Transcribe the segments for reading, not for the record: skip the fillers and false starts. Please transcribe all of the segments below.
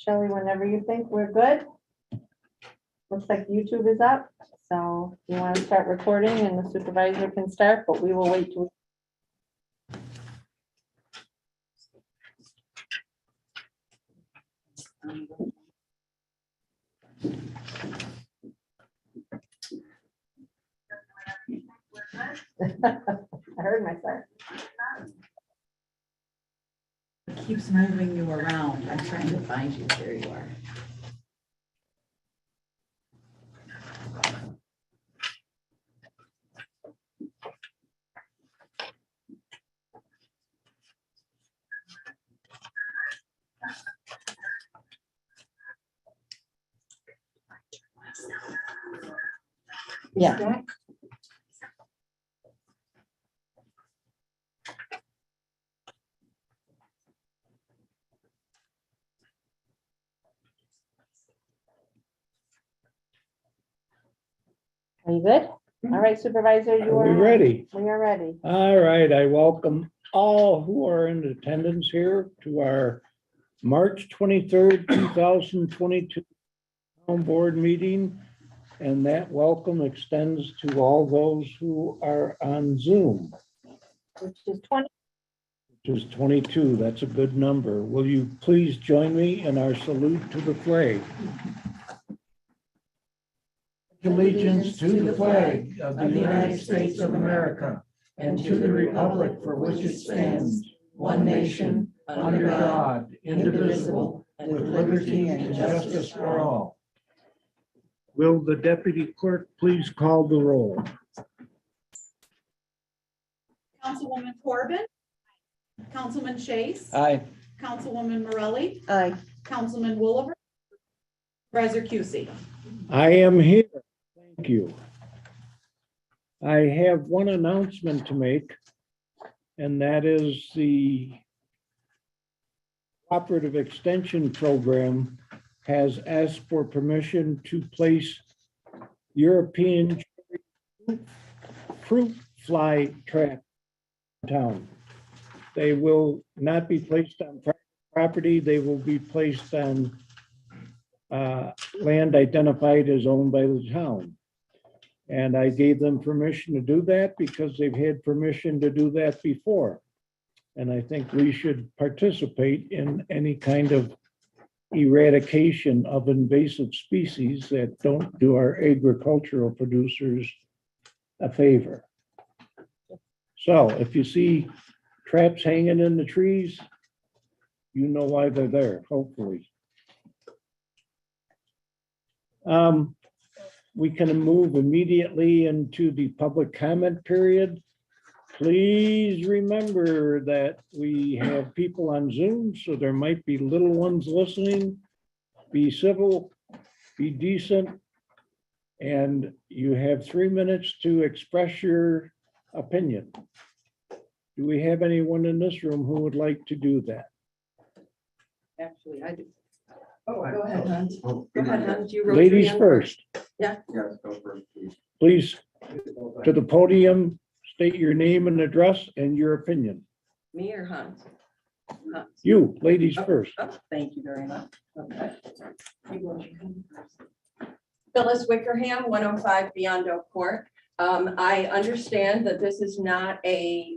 Shelley, whenever you think we're good. Looks like YouTube is up, so you want to start recording and the supervisor can start, but we will wait till. I heard myself. It keeps moving you around. I'm trying to find you. There you are. Yeah. Are you good? All right, Supervisor, you Are we are ready? We are ready. All right, I welcome all who are in attendance here to our March 23rd, 2022 town board meeting. And that welcome extends to all those who are on Zoom, Which is 20. which is 22. That's a good number. Will you please join me in our salute to the flag? Allegiance to the flag of the United States of America and to the republic for which it stands, one nation, under God, indivisible, with liberty and justice for all. Will the deputy clerk please call the roll? Councilwoman Corbin. Councilman Chase. Aye. Councilwoman Morelli. Aye. Councilman Woolever. Supervisor Cusey. I am here. Thank you. I have one announcement to make, and that is the Cooperative Extension Program has asked for permission to place European fruit fly trap in town. They will not be placed on private property. They will be placed on land identified as owned by the town. And I gave them permission to do that because they've had permission to do that before. And I think we should participate in any kind of eradication of invasive species that don't do our agricultural producers a favor. So if you see traps hanging in the trees, you know why they're there, hopefully. We can move immediately into the public comment period. Please remember that we have people on Zoom, so there might be little ones listening. Be civil, be decent, and you have 3 minutes to express your opinion. Do we have anyone in this room who would like to do that? Actually, I do. Oh, go ahead, Hans. Go ahead, Hans. You wrote your Ladies hand first. Yes, go first, please. Please, to the podium, state your name and address and your opinion. Me or Hans? Hans. You, ladies first. Oh, thank you very much. Okay. Phyllis Wickerham, 105 Beyond Oak Court. I understand that this is not a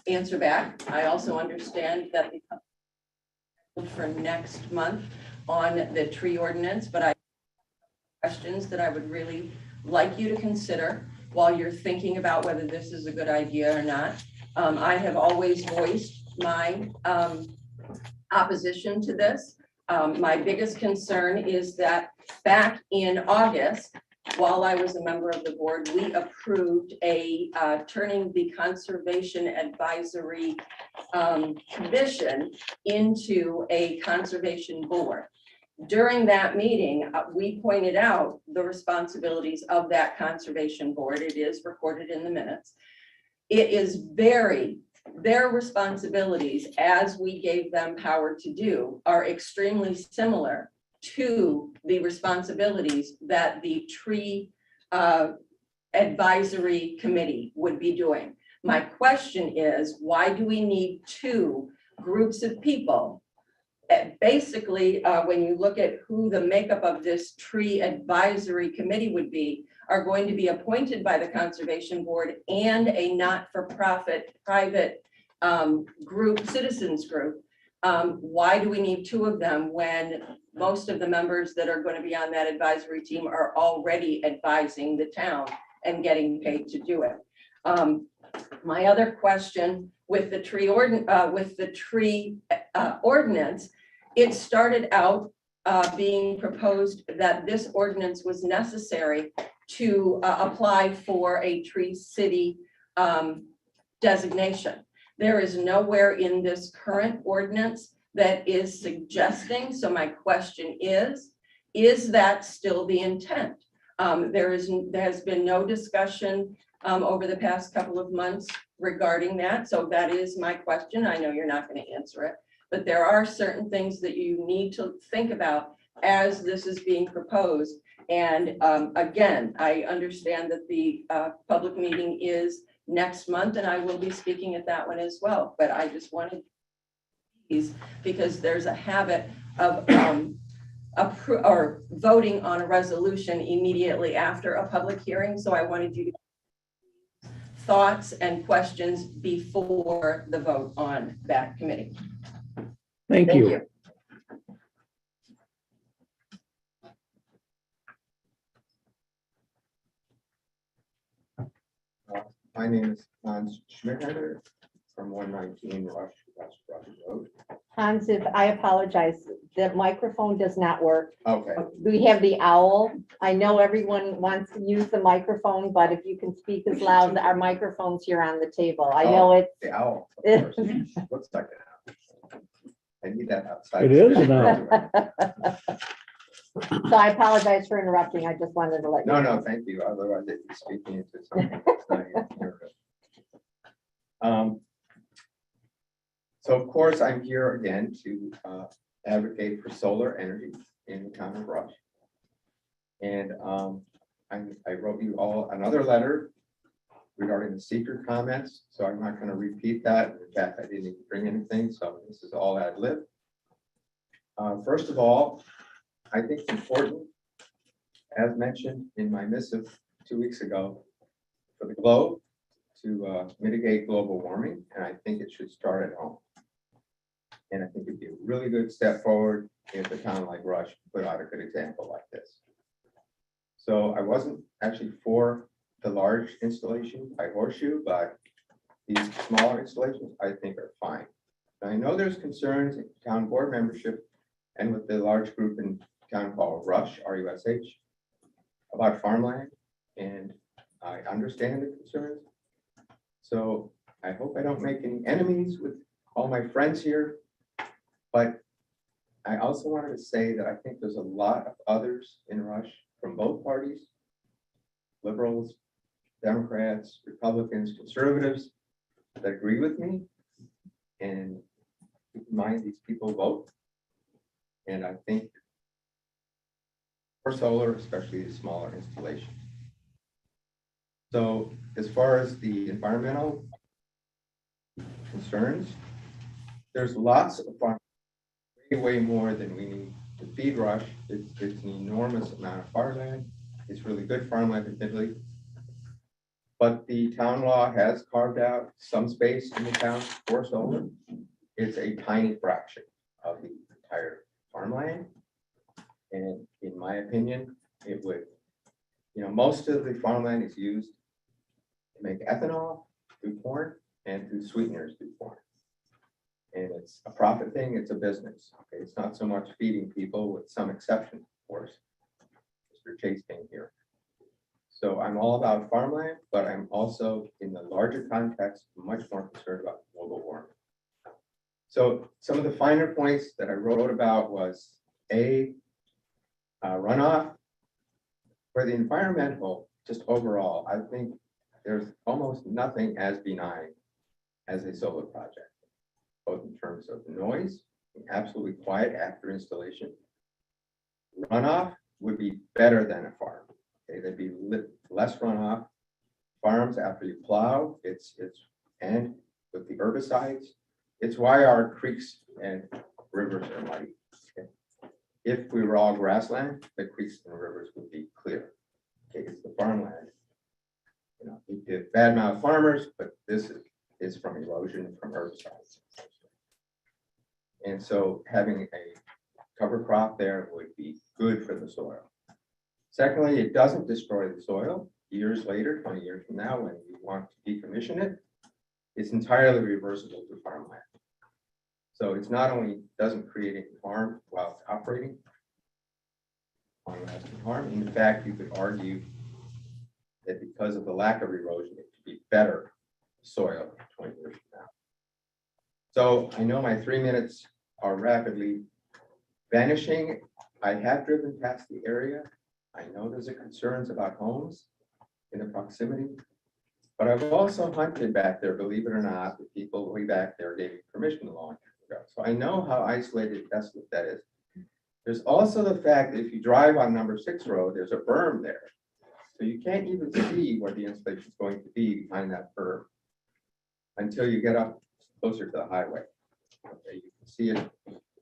answer back. I also understand that for next month on the tree ordinance, but I have questions that I would really like you to consider while you're thinking about whether this is a good idea or not. I have always voiced my opposition to this. My biggest concern is that back in August, while I was a member of the board, we approved a turning the Conservation Advisory Commission into a conservation board. During that meeting, we pointed out the responsibilities of that conservation board. It is recorded in the minutes. It is their responsibilities, as we gave them power to do, are extremely similar to the responsibilities that the tree advisory committee would be doing. My question is, why do we need two groups of people basically, when you look at who the makeup of this tree advisory committee would be, are going to be appointed by the Conservation Board and a not-for-profit private group, citizens group. Why do we need two of them when most of the members that are going to be on that advisory team are already advising the town and getting paid to do it? My other question with the tree ordinance, it started out being proposed that this ordinance was necessary to apply for a tree city designation. There is nowhere in this current ordinance that is suggesting, so my question is that still the intent? There has been no discussion over the past couple of months regarding that, so that is my question. I know you're not going to answer it, but there are certain things that you need to think about as this is being proposed. And again, I understand that the public meeting is next month, and I will be speaking at that one as well. But I just wanted these because there's a habit of voting on a resolution immediately after a public hearing. So I wanted you to thoughts and questions before the vote on that committee. Thank you. My name is Hans Schmidt from 119 West Rush Road. Hans, if I apologize, the microphone does not work. Okay, We have the owl. I know everyone wants to use the microphone, but if you can speak as loud, our microphone's here on the table. I know it's. the owl, of course. Looks like an owl. I need that outside. It is an owl. So I apologize for interrupting. I just wanted to let you No, know. no, thank you. Otherwise, I'd be speaking into something that's not even here. So of course, I'm here again to advocate for solar energy in the town of Rush. And I wrote you all another letter regarding the seeker comments, so I'm not going to repeat that. In fact, I didn't even bring anything, so this is all ad lib. First of all, I think it's important, as mentioned in my missive 2 weeks ago, for the globe to mitigate global warming, and I think it should start at home. And I think it'd be a really good step forward if a town like Rush put out a good example like this. So I wasn't actually for the large installation by Horseshoe, but these smaller installations I think are fine. Now, I know there's concerns in town board membership and with the large group in town called Rush, RUSH, about farmland, and I understand the concerns. So I hope I don't make any enemies with all my friends here, but I also wanted to say that I think there's a lot of others in Rush from both parties, liberals, Democrats, Republicans, conservatives, that agree with me, and keep in mind these people vote. And I think for solar, especially the smaller installations. So as far as the environmental concerns, there's lots of farm, way more than we need to feed Rush. It's an enormous amount of farmland. It's really good farmland admittedly. But the town law has carved out some space in the town for solar. It's a tiny fraction of the entire farmland. And in my opinion, it would, most of the farmland is used to make ethanol through corn and through sweeteners through corn. And it's a profit thing, it's a business. Okay, it's not so much feeding people, with some exception, of course. Mr. Chase came here. So I'm all about farmland, but I'm also, in the larger context, much more concerned about global warming. So some of the finer points that I wrote about was runoff. For the environmental, just overall, I think there's almost nothing as benign as a solar project, both in terms of noise, absolutely quiet after installation. Runoff would be better than a farm. Okay, there'd be less runoff. Farms, after you plow, and with the herbicides, it's why our creeks and rivers are muddy. Okay? If we were all grassland, the creeks and rivers would be clear. Okay, it's the farmland. You know, we did badmouth farmers, but this is from erosion from herbicides. And so having a cover crop there would be good for the soil. Secondly, it doesn't destroy the soil. Years later, 20 years from now, when you want to decommission it, it's entirely reversible to farmland. So it's not only doesn't create any harm while it's operating, long-lasting harm. In fact, you could argue that because of the lack of erosion, it could be better soil 20 years from now. So I know my 3 minutes are rapidly vanishing. I have driven past the area. I know there's a concerns about homes in the proximity, but I've also hunted back there, believe it or not, the people way back there gave me permission a long time ago. So I know how isolated and desolate that is. There's also the fact that if you drive on number 6 road, there's a berm there. So you can't even see where the installation is going to be behind that berm until you get up closer to the highway. Okay, you can see it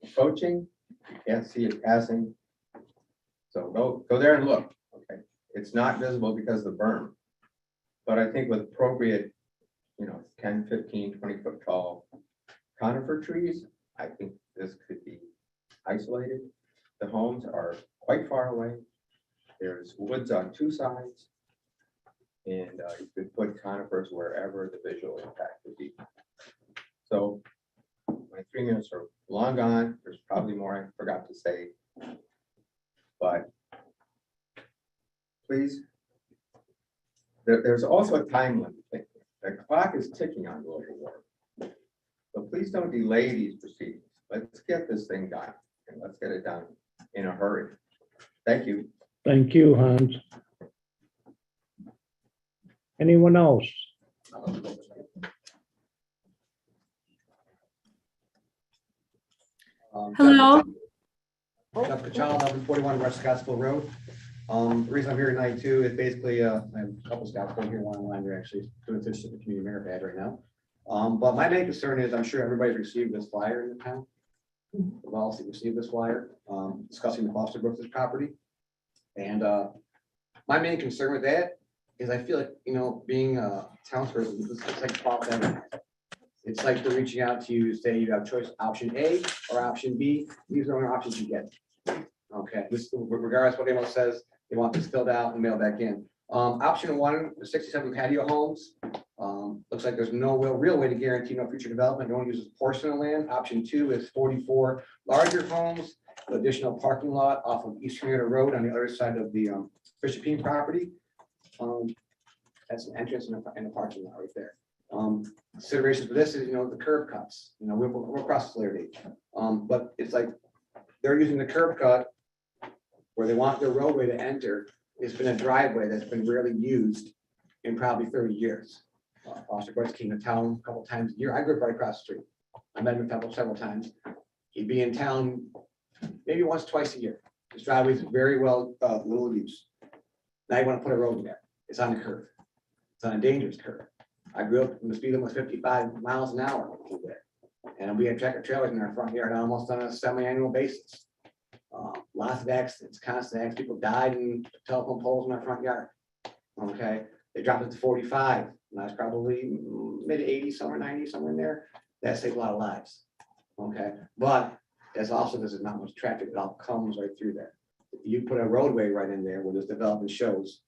approaching, you can't see it passing. So go there and look, okay? It's not visible because of the berm. But I think with appropriate, 10, 15, 20 foot tall conifer trees, I think this could be isolated. The homes are quite far away. There's woods on 2 sides. And you could put conifers wherever the visual impact would be. So my 3 minutes are long gone. There's probably more I forgot to say. But please, there's also a time limit thing. The clock is ticking on global warming. So please don't delay these proceedings. Let's get this thing done, and let's get it done in a hurry. Thank you. Thank you, Hans. Anyone else? Hello. Dr. Kachal, 1141 West Scottsville Road. The reason I'm here tonight too is basically, I have a couple Scottsville here, one online, they're actually doing this at the community merit ad right now. But my main concern is, I'm sure everybody's received this flyer in the town. We've all received this flyer, discussing the Foster Brooks property. And my main concern with that is I feel like, being a townsperson, it's like false advertising. It's like they're reaching out to you, say you have choice option A or option B. These are the only options you get. Okay, this regardless what anyone says, they want this filled out and mailed back in. Option 1, the 67 patio homes. Looks like there's no real way to guarantee no future development. No one uses a portion of land. Option 2 is 44 larger homes, with additional parking lot off of East Henrietta Road on the other side of the Bishop Peen property. That's an entrance and a parking lot right there. Considerations for this is, the curb cuts. We're across the Flaherty. But it's like they're using the curb cut where they want their roadway to enter. It's been a driveway that's been rarely used in probably 30 years. Foster Brooks came to town a couple times a year. I grew up right across the street. I met him several times. He'd be in town maybe once, twice a year. His driveway is very well little used. Now you want to put a road in there. It's on the curve. It's on a dangerous curve. I grew up when the speed limit was 55 miles an hour through there. And we had tractor trailers in our front yard almost on a semi-annual basis. Lots of accidents, constant accidents. People died in telephone poles in our front yard. Okay, they dropped it to 45. And that's probably mid 80s, somewhere 90, somewhere in there. That saved a lot of lives. Okay, but as also there's not much traffic. It all comes right through there. If you put a roadway right in there where this development shows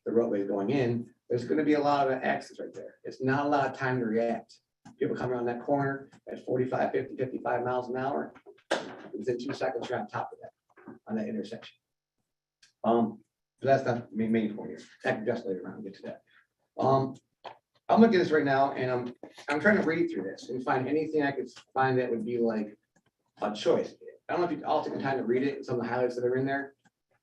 the roadway is going in, there's going to be a lot of accidents right there. It's not a lot of time to react. People come around that corner at 45, 50, 55 miles an hour. Within 2 seconds, you're on top of that, on that intersection. So that's not the main point here. I can just later on get to that. I'm looking at this right now, and I'm trying to read through this and find anything I could find that would be like a choice. I don't know if you all take the time to read it, some of the highlights that are in there.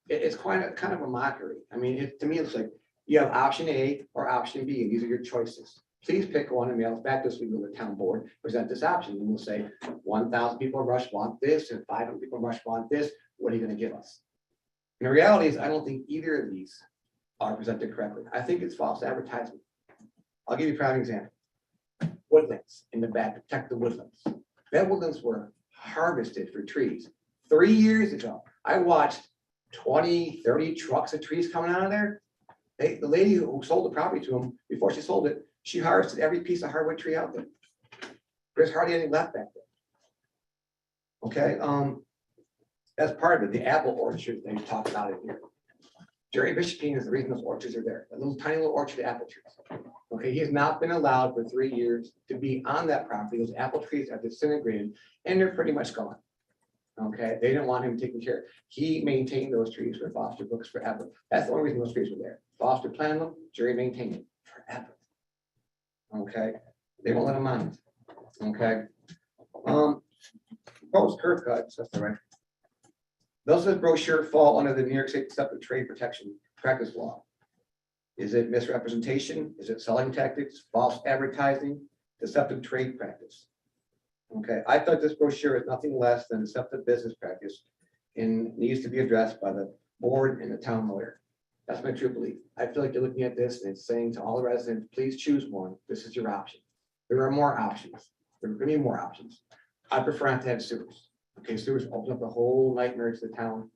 It's kind of a mockery. I mean, to me, it's like you have option A or option B, and these are your choices. Please pick one and mail it back this week to the town board, present this option, and we'll say 1,000 people in Rush want this, and 500 people in Rush want this. What are you going to give us? And the reality is, I don't think either of these are presented correctly. I think it's false advertisement. I'll give you a prime example. Woodlands in the back, protect the woodlands. That woodlands were harvested for trees. 3 years ago, I watched 20, 30 trucks of trees coming out of there. The lady who sold the property to them, before she sold it, she harvested every piece of hardwood tree out there. There's hardly any left back there. Okay, that's part of it, the apple orchard they talked about it here. Jerry Bishopine is the reason those orchards are there, a little tiny little orchard of apple trees. Okay, he has not been allowed for 3 years to be on that property. Those apple trees are disintegrated and they're pretty much gone. Okay, they didn't want him taken care of. He maintained those trees for Foster Brooks forever. That's the only reason those trees were there. Foster planted them, Jerry maintained them forever. Okay, they won't let him on it. Okay. Proposed curb cuts, that's all right. Those of the brochure fall under the New York State Deceptive Trade Protection Practice Law. Is it misrepresentation? Is it selling tactics, false advertising, deceptive trade practice? Okay, I thought this brochure is nothing less than deceptive business practice and needs to be addressed by the board and the town lawyer. That's my true belief. I feel like they're looking at this and it's saying to all the residents, please choose one. This is your option. There are more options. There are going to be more options. I prefer not to have sewers. Okay, sewers open up a whole nightmare to the town.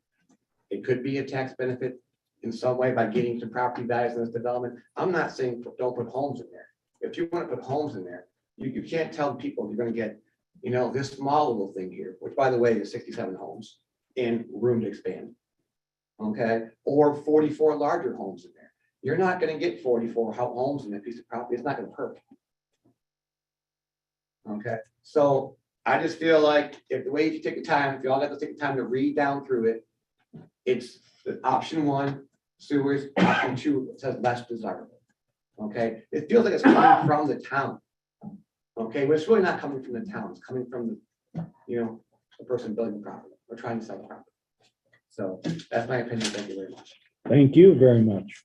It could be a tax benefit in some way by getting some property values in this development. I'm not saying don't put homes in there. If you want to put homes in there, you can't tell people you're going to get, you know, this small little thing here, which by the way is 67 homes and room to expand. Okay, or 44 larger homes in there. You're not going to get 44 homes in that piece of property. It's not going to perk. Okay, so I just feel like if the way you take the time, if you all got to take the time to read down through it, it's the option 1, sewers, option 2, it says less desirable. Okay, it feels like it's coming from the town. Okay, but it's really not coming from the town, it's coming from the, you know, the person building the property or trying to sell the property. So that's my opinion. Thank you very much. Thank you very much.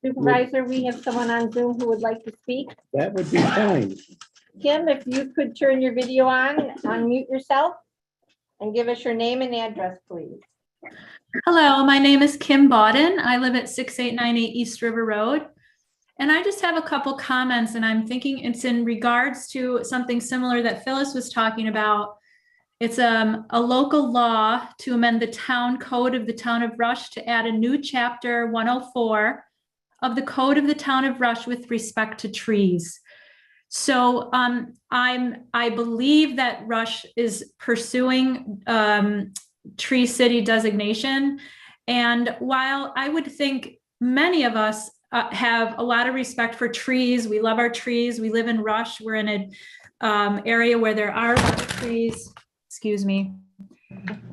Supervisor, we have someone on Zoom who would like to speak. That would be fine. Kim, if you could turn your video on, unmute yourself and give us your name and address, please. Hello, my name is Kim Bawden. I live at 6898 East River Road. And I just have a couple comments, and I'm thinking it's in regards to something similar that Phyllis was talking about. It's a local law to amend the town code of the town of Rush to add a new chapter 104 of the code of the town of Rush with respect to trees. So I believe that Rush is pursuing tree city designation. And while I would think many of us have a lot of respect for trees, we love our trees, we live in Rush, we're in an area where there are a lot of trees, excuse me.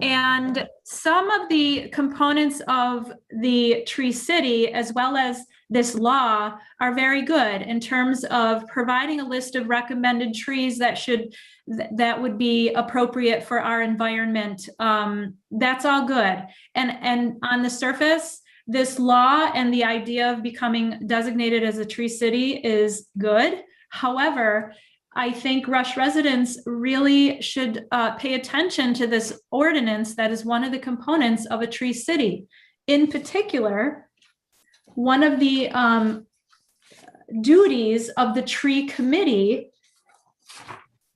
And some of the components of the tree city, as well as this law, are very good in terms of providing a list of recommended trees that would be appropriate for our environment. That's all good. And on the surface, this law and the idea of becoming designated as a tree city is good. However, I think Rush residents really should pay attention to this ordinance that is one of the components of a tree city. In particular, one of the duties of the tree committee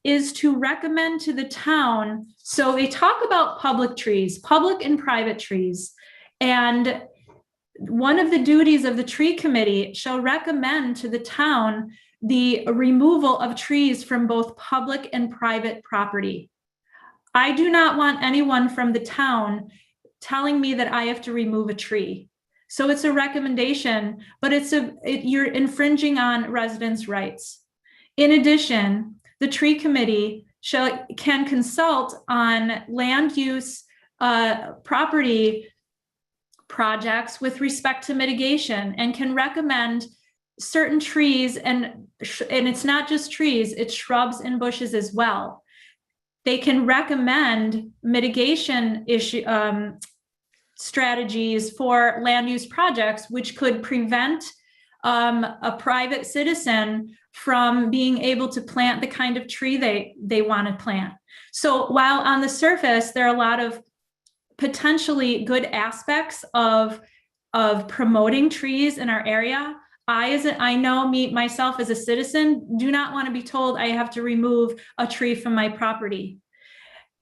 is to recommend to the town. So they talk about public trees, public and private trees. And one of the duties of the tree committee shall recommend to the town the removal of trees from both public and private property. I do not want anyone from the town telling me that I have to remove a tree. So it's a recommendation, but you're infringing on residents' rights. In addition, the tree committee can consult on land use property projects with respect to mitigation and can recommend certain trees, and it's not just trees, it's shrubs and bushes as well. They can recommend mitigation strategies for land use projects, which could prevent a private citizen from being able to plant the kind of tree they want to plant. So while on the surface, there are a lot of potentially good aspects of promoting trees in our area, I know myself as a citizen, do not want to be told I have to remove a tree from my property.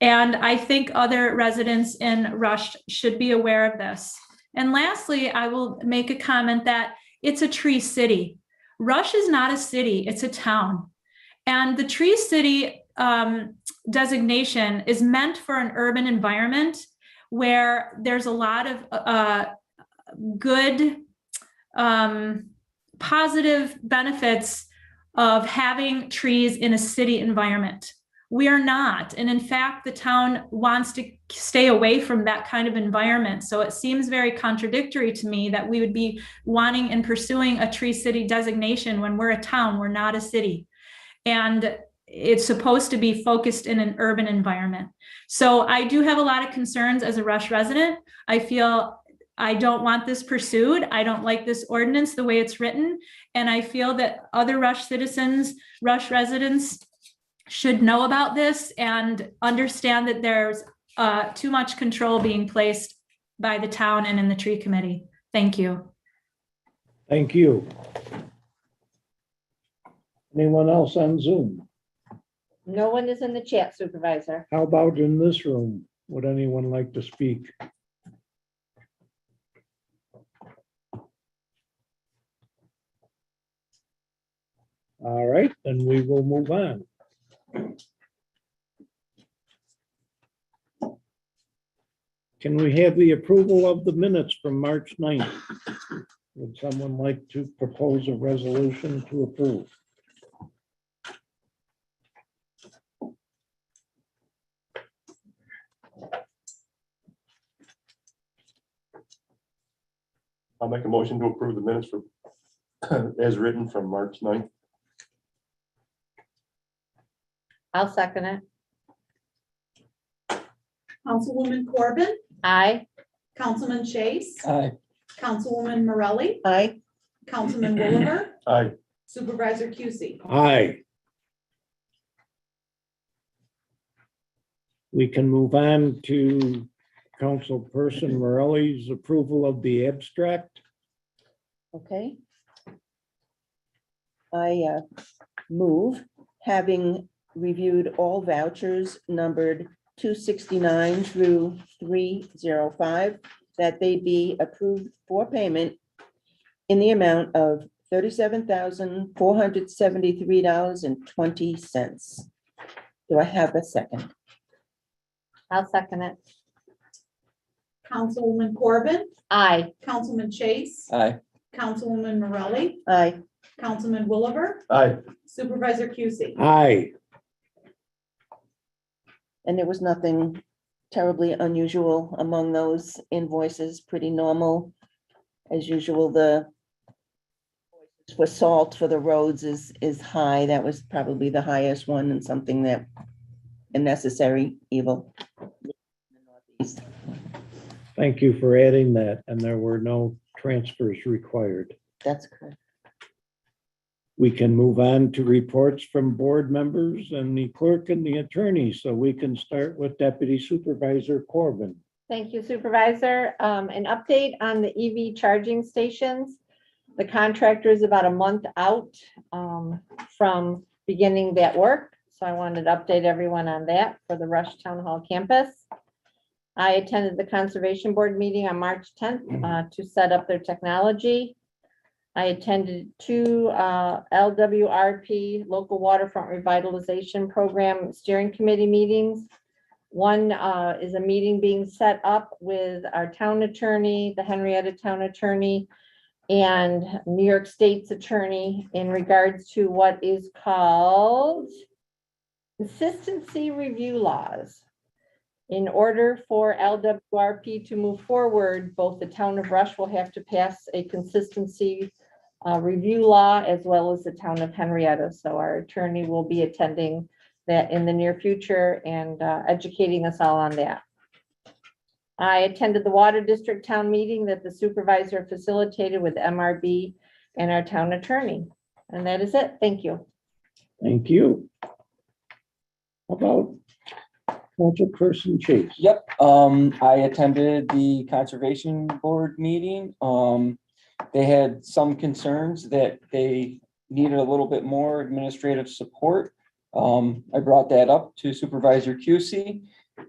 And I think other residents in Rush should be aware of this. And lastly, I will make a comment that it's a tree city. Rush is not a city, it's a town. And the tree city designation is meant for an urban environment where there's a lot of good, positive benefits of having trees in a city environment. We are not. And in fact, the town wants to stay away from that kind of environment. So it seems very contradictory to me that we would be wanting and pursuing a tree city designation when we're a town, we're not a city. And it's supposed to be focused in an urban environment. So I do have a lot of concerns as a Rush resident. I feel I don't want this pursued. I don't like this ordinance the way it's written. And I feel that other Rush citizens, Rush residents should know about this and understand that there's too much control being placed by the town and in the tree committee. Thank you. Thank you. Anyone else on Zoom? No one is in the chat, Supervisor. How about in this room? Would anyone like to speak? All right, then we will move on. Can we have the approval of the minutes from March 9th? Would someone like to propose a resolution to approve? I'll make a motion to approve the minutes for, as written from March 9th. I'll second it. Councilwoman Corbin, Aye. Councilman Chase, Aye. Councilwoman Morelli, Aye. Councilman Bolivar, Aye. Supervisor Cusey. Aye. We can move on to Councilperson Morelli's approval of the abstract. Okay. I move, having reviewed all vouchers numbered 269 through 305, that they be approved for payment in the amount of $37,473.20. Do I have a second? I'll second it. Councilwoman Corbin, Aye. Councilman Chase, Aye. Councilwoman Morelli, Aye. Councilman Bolivar, Aye. Supervisor Cusey. Aye. And there was nothing terribly unusual among those invoices, pretty normal. As usual, the for salt for the roads is high. That was probably the highest one, and something that a necessary evil. Thank you for adding that, and there were no transfers required. That's correct. We can move on to reports from board members and the clerk and the attorney. So we can start with Deputy Supervisor Corbin. Thank you, Supervisor. An update on the EV charging stations. The contractor is about a month out from beginning that work. So I wanted to update everyone on that for the Rush Town Hall campus. I attended the Conservation Board meeting on March 10th to set up their technology. I attended two LWRP, Local Waterfront Revitalization Program Steering Committee meetings. One is a meeting being set up with our town attorney, the Henrietta town attorney, and New York State's attorney in regards to what is called consistency review laws. In order for LWRP to move forward, both the town of Rush will have to pass a consistency review law as well as the town of Henrietta. So our attorney will be attending that in the near future and educating us all on that. I attended the Water District Town meeting that the supervisor facilitated with MRB and our town attorney. And that is it. Thank you. Thank you. How about Councilperson Chase? Yep, I attended the Conservation Board meeting. They had some concerns that they needed a little bit more administrative support. I brought that up to Supervisor Cusey,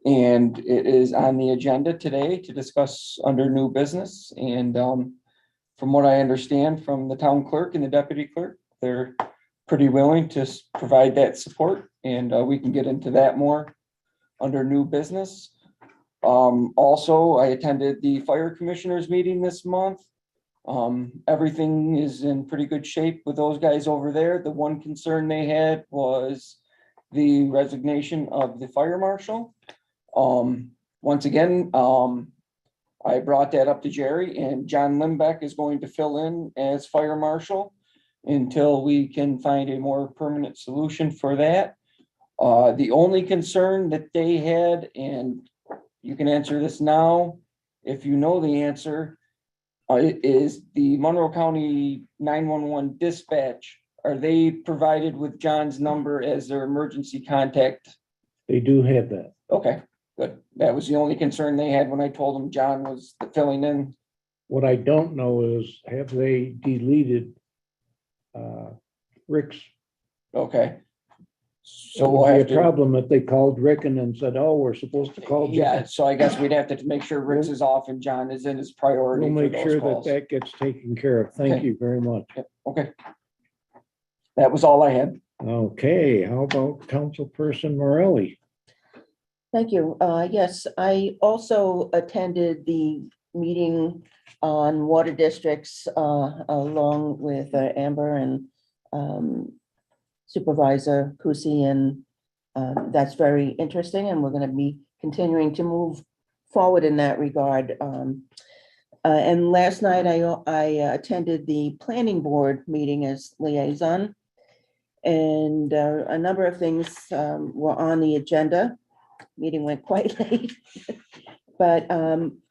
And it is on the agenda today to discuss under new business. And from what I understand from the town clerk and the deputy clerk, they're pretty willing to provide that support, and we can get into that more under new business. Also, I attended the fire commissioners meeting this month. Everything is in pretty good shape with those guys over there. The one concern they had was the resignation of the fire marshal. Once again, I brought that up to Jerry, and John Limbeck is going to fill in as fire marshal until we can find a more permanent solution for that. The only concern that they had, and you can answer this now if you know the answer, is the Monroe County 911 dispatch. Are they provided with John's number as their emergency contact? They do have that. Okay, good. That was the only concern they had when I told them John was filling in. What I don't know is, have they deleted Rick's? Okay. So So we'll it would have be a to, problem if they called Rick and then said, oh, we're supposed to call yeah, John. so I guess we'd have to make sure Rick's is off and John is in his priority We'll for make sure those that calls. that gets taken care of. Thank Okay. you very much. Okay. That was all I had. Okay, how about Councilperson Morelli? Thank you. Yes, I also attended the meeting on water districts along with Amber and Supervisor Kusi, and that's very interesting, and we're going to be continuing to move forward in that regard. And last night I attended the planning board meeting as liaison, and a number of things were on the agenda. Meeting went quite late, but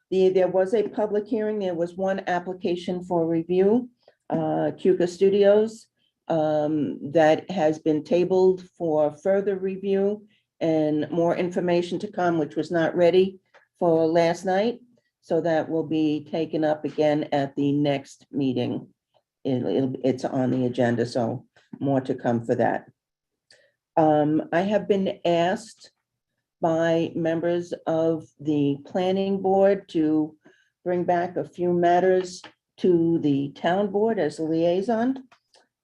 there was a public hearing. There was one application for review, Cuca Studios, that has been tabled for further review and more information to come, which was not ready for last night. So that will be taken up again at the next meeting. It's on the agenda, so more to come for that. I have been asked by members of the planning board to bring back a few matters to the town board as a liaison.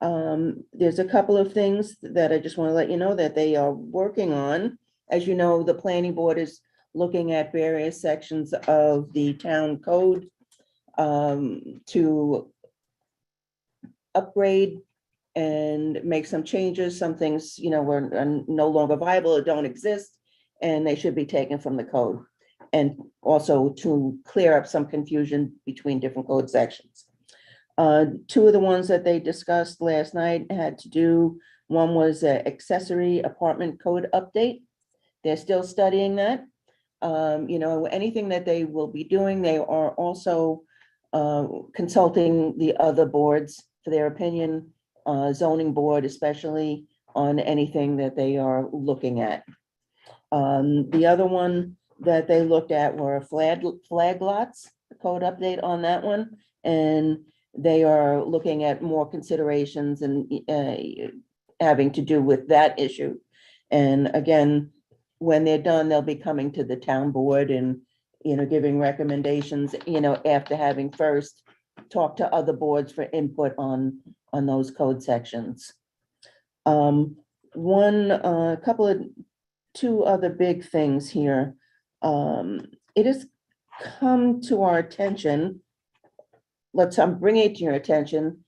There's a couple of things that I just want to let you know that they are working on. As you know, the planning board is looking at various sections of the town code to upgrade and make some changes. Some things, were no longer viable or don't exist, and they should be taken from the code. And also to clear up some confusion between different code sections. Two of the ones that they discussed last night had to do, one was an accessory apartment code update. They're still studying that. Anything that they will be doing, they are also consulting the other boards for their opinion, zoning board especially, on anything that they are looking at. The other one that they looked at were flag lots, the code update on that one. And they are looking at more considerations and having to do with that issue. And again, when they're done, they'll be coming to the town board and, giving recommendations, after having first talked to other boards for input on those code sections. Two other big things here. It has come to our attention. I'm bringing it to your attention,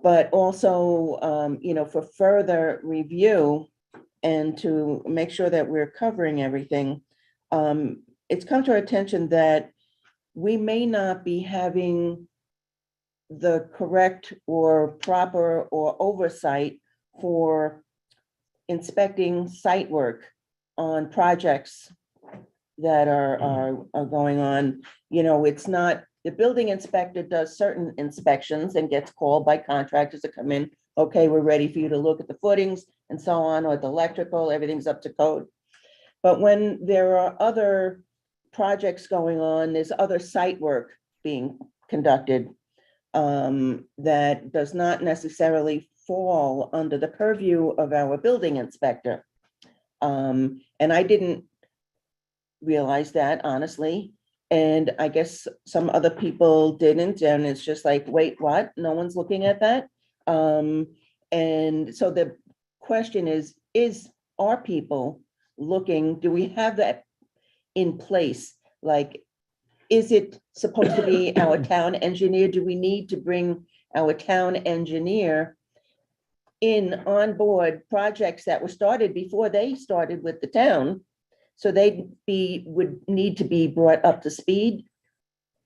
but also, for further review and to make sure that we're covering everything. It's come to our attention that we may not be having the correct or proper or oversight for inspecting site work on projects that are going on. It's not, the building inspector does certain inspections and gets called by contractors to come in. Okay, we're ready for you to look at the footings and so on, or the electrical, everything's up to code. But when there are other projects going on, there's other site work being conducted that does not necessarily fall under the purview of our building inspector. And I didn't realized that, honestly. And I guess some other people didn't, and it's just like, wait, what? No one's looking at that? And so the question is, are people looking, do we have that in place? Like, is it supposed to be our town engineer? Do we need to bring our town engineer in on board projects that were started before they started with the town? So would need to be brought up to speed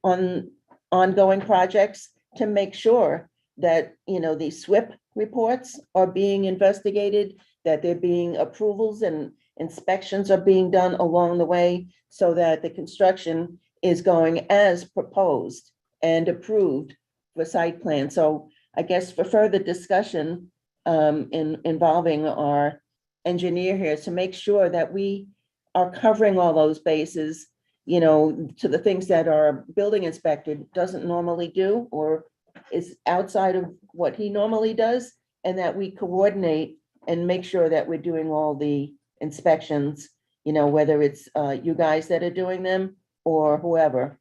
on ongoing projects to make sure that, the SWIP reports are being investigated, that there being approvals and inspections are being done along the way, so that the construction is going as proposed and approved for site plan. So I guess for further discussion involving our engineer here, to make sure that we are covering all those bases, to the things that our building inspector doesn't normally do or is outside of what he normally does, and that we coordinate and make sure that we're doing all the inspections, whether it's you guys that are doing them or whoever.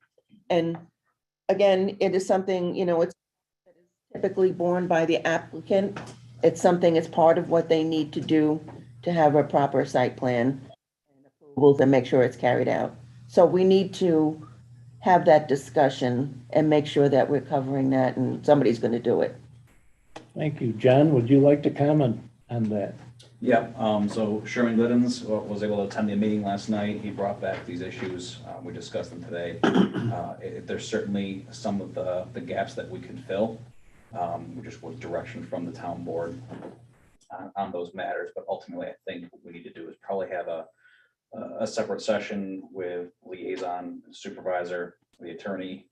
And again, it is something, it's typically borne by the applicant. It's something, it's part of what they need to do to have a proper site plan and approvals and make sure it's carried out. So we need to have that discussion and make sure that we're covering that, and somebody's going to do it. Thank you. John, would you like to comment on that? Yeah, so Sherman Liddens was able to attend the meeting last night. He brought back these issues. We discussed them today. There's certainly some of the gaps that we can fill. We just want direction from the town board on those matters. But ultimately, I think what we need to do is probably have a separate session with liaison, supervisor, the attorney,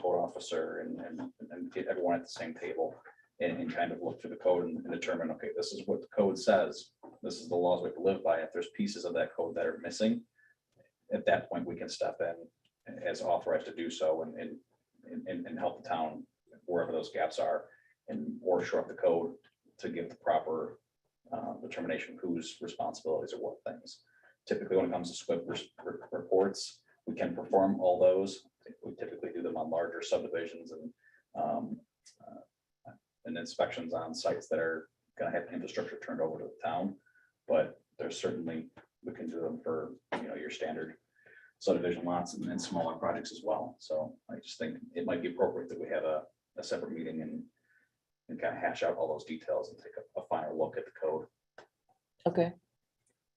code officer, and get everyone at the same table. And kind of look through the code and determine, okay, this is what the code says. This is the laws we have to live by. If there's pieces of that code that are missing, at that point, we can step in as authorized to do so and help the town wherever those gaps are, or shore up the code to give the proper determination of whose responsibilities are what things. Typically, when it comes to SWIP reports, we can perform all those. We typically do them on larger subdivisions and inspections on sites that are going to have infrastructure turned over to the town. But there's certainly, we can do them for, your standard subdivision lots and smaller projects as well. So I just think it might be appropriate that we have a separate meeting and kind of hash out all those details and take a final look at the code. Okay.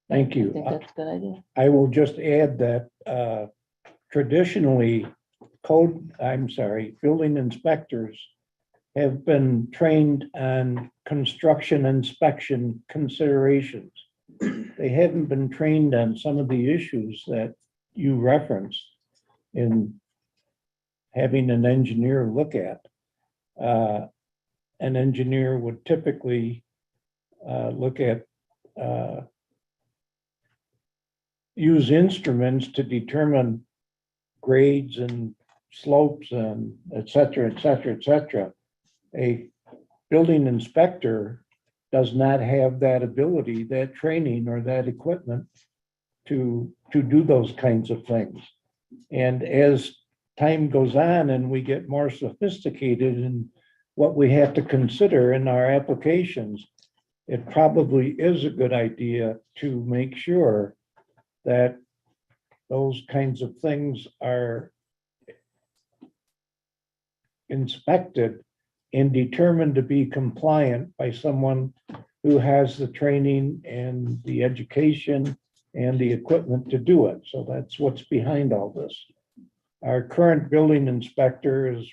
Thank I you. think that's a good idea. I will just add that traditionally, building inspectors have been trained on construction inspection considerations. They haven't been trained on some of the issues that you referenced in having an engineer look at. An engineer would typically look at use instruments to determine grades and slopes and et cetera, et cetera, et cetera. A building inspector does not have that ability, that training, or that equipment to do those kinds of things. And as time goes on and we get more sophisticated in what we have to consider in our applications, it probably is a good idea to make sure that those kinds of things are inspected and determined to be compliant by someone who has the training and the education and the equipment to do it. So that's what's behind all this. Our current building inspector is,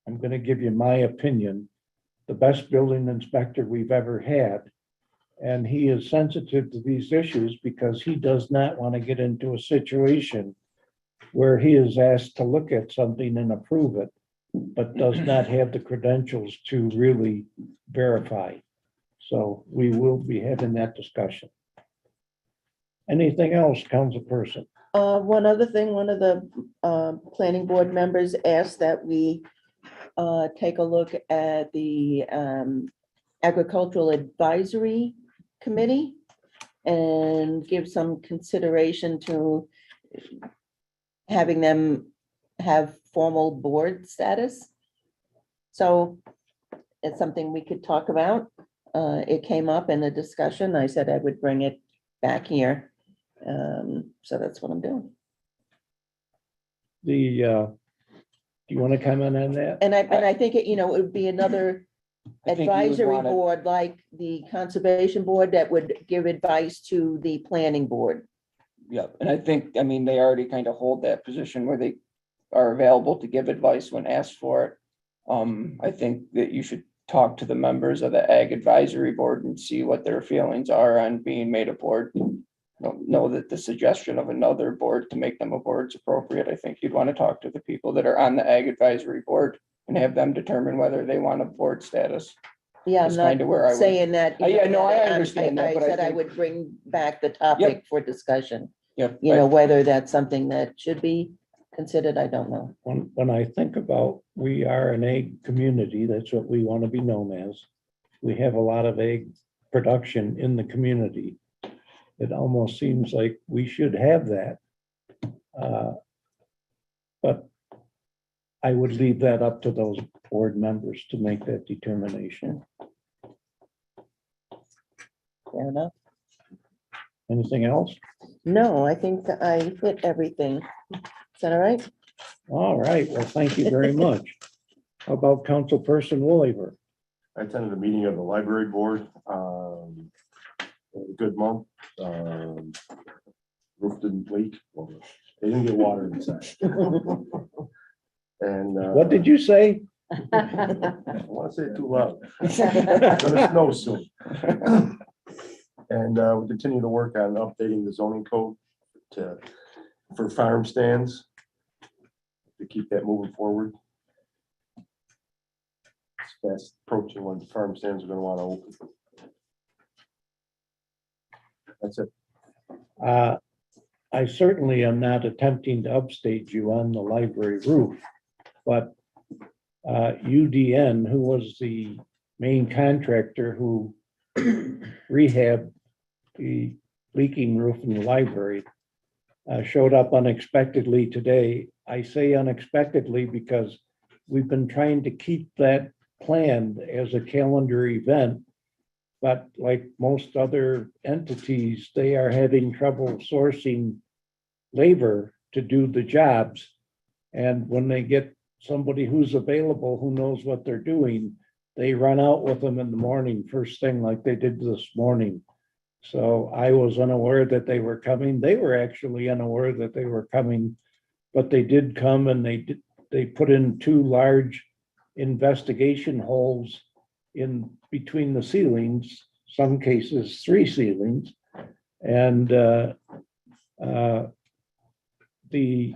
I'm going to give you my opinion, the best building inspector we've ever had. And he is sensitive to these issues because he does not want to get into a situation where he is asked to look at something and approve it, but does not have the credentials to really verify. So we will be having that discussion. Anything else, councilperson? One other thing, one of the planning board members asked that we take a look at the agricultural advisory committee. and give some consideration to having them have formal board status. So it's something we could talk about. It came up in a discussion. I said I would bring it back here. So that's what I'm doing. Do you want to comment on that? And I think it, it would be another I think you would advisory wanna- board like the conservation board that would give advice to the planning board. Yeah, and I think, I mean, they already kind of hold that position where they are available to give advice when asked for it. I think that you should talk to the members of the Ag Advisory Board and see what their feelings are on being made a board. Don't know that the suggestion of another board to make them a board is appropriate. I think you'd want to talk to the people that are on the Ag Advisory Board and have them determine whether they want a board status. Yeah, I'm That's not kind of where I would. saying that. Yeah, no, I understand that, I but I said I think- would bring back the topic for discussion. Yep. Whether that's something that should be considered, I don't know. When I think about, we are an egg community, that's what we want to be known as. We have a lot of egg production in the community. It almost seems like we should have that. But I would leave that up to those board members to make that determination. Fair enough. Anything else? No, I think that I hit everything. Is that all right? All right, well, thank you very much. How about Councilperson Wooliver? I attended a meeting of the library board, a good month. Roof didn't leak, well, they didn't get water inside. And. What did you say? I want to say it too loud. It's gonna snow soon. And we continue to work on updating the zoning code for farm stands to keep that moving forward. It's fast approaching when farm stands are gonna want to open. That's it. I certainly am not attempting to upstage you on the library roof, but UDN, who was the main contractor who rehabbed the leaking roof in the library, showed up unexpectedly today. I say unexpectedly because we've been trying to keep that planned as a calendar event. But like most other entities, they are having trouble sourcing labor to do the jobs. And when they get somebody who's available, who knows what they're doing, they run out with them in the morning, first thing like they did this morning. So I was unaware that they were coming. They were actually unaware that they were coming, but they did come and they put in 2 large investigation holes in between the ceilings, some cases 3 ceilings. And the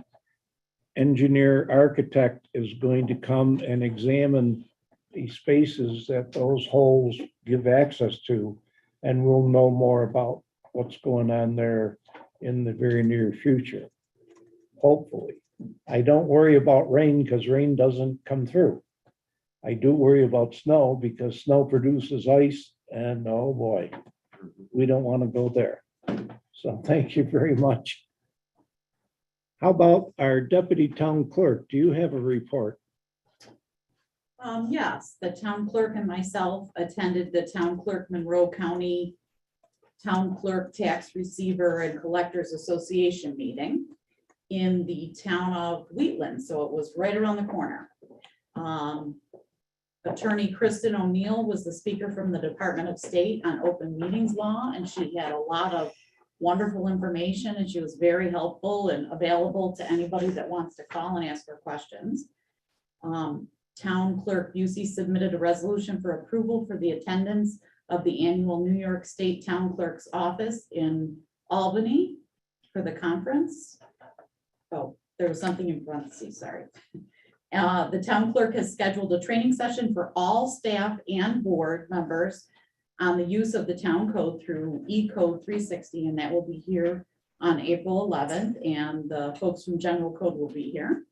engineer architect is going to come and examine the spaces that those holes give access to. And we'll know more about what's going on there in the very near future, hopefully. I don't worry about rain because rain doesn't come through. I do worry about snow because snow produces ice, and oh boy, we don't want to go there. So thank you very much. How about our deputy town clerk? Do you have a report? Yes, the town clerk and myself attended the Town Clerk Monroe County Town Clerk Tax Receiver and Collectors Association meeting in the town of Wheatland, so it was right around the corner. Attorney Kristen O'Neill was the speaker from the Department of State on open meetings law, and she had a lot of wonderful information, and she was very helpful and available to anybody that wants to call and ask her questions. Town Clerk Busey submitted a resolution for approval for the attendance of the annual New York State Town Clerk's Office in Albany for the conference. Oh, there was something in parentheses, sorry. The town clerk has scheduled a training session for all staff and board members on the use of the town code through E-Code 360, and that will be here on April 11th, and the folks from General Code will be here.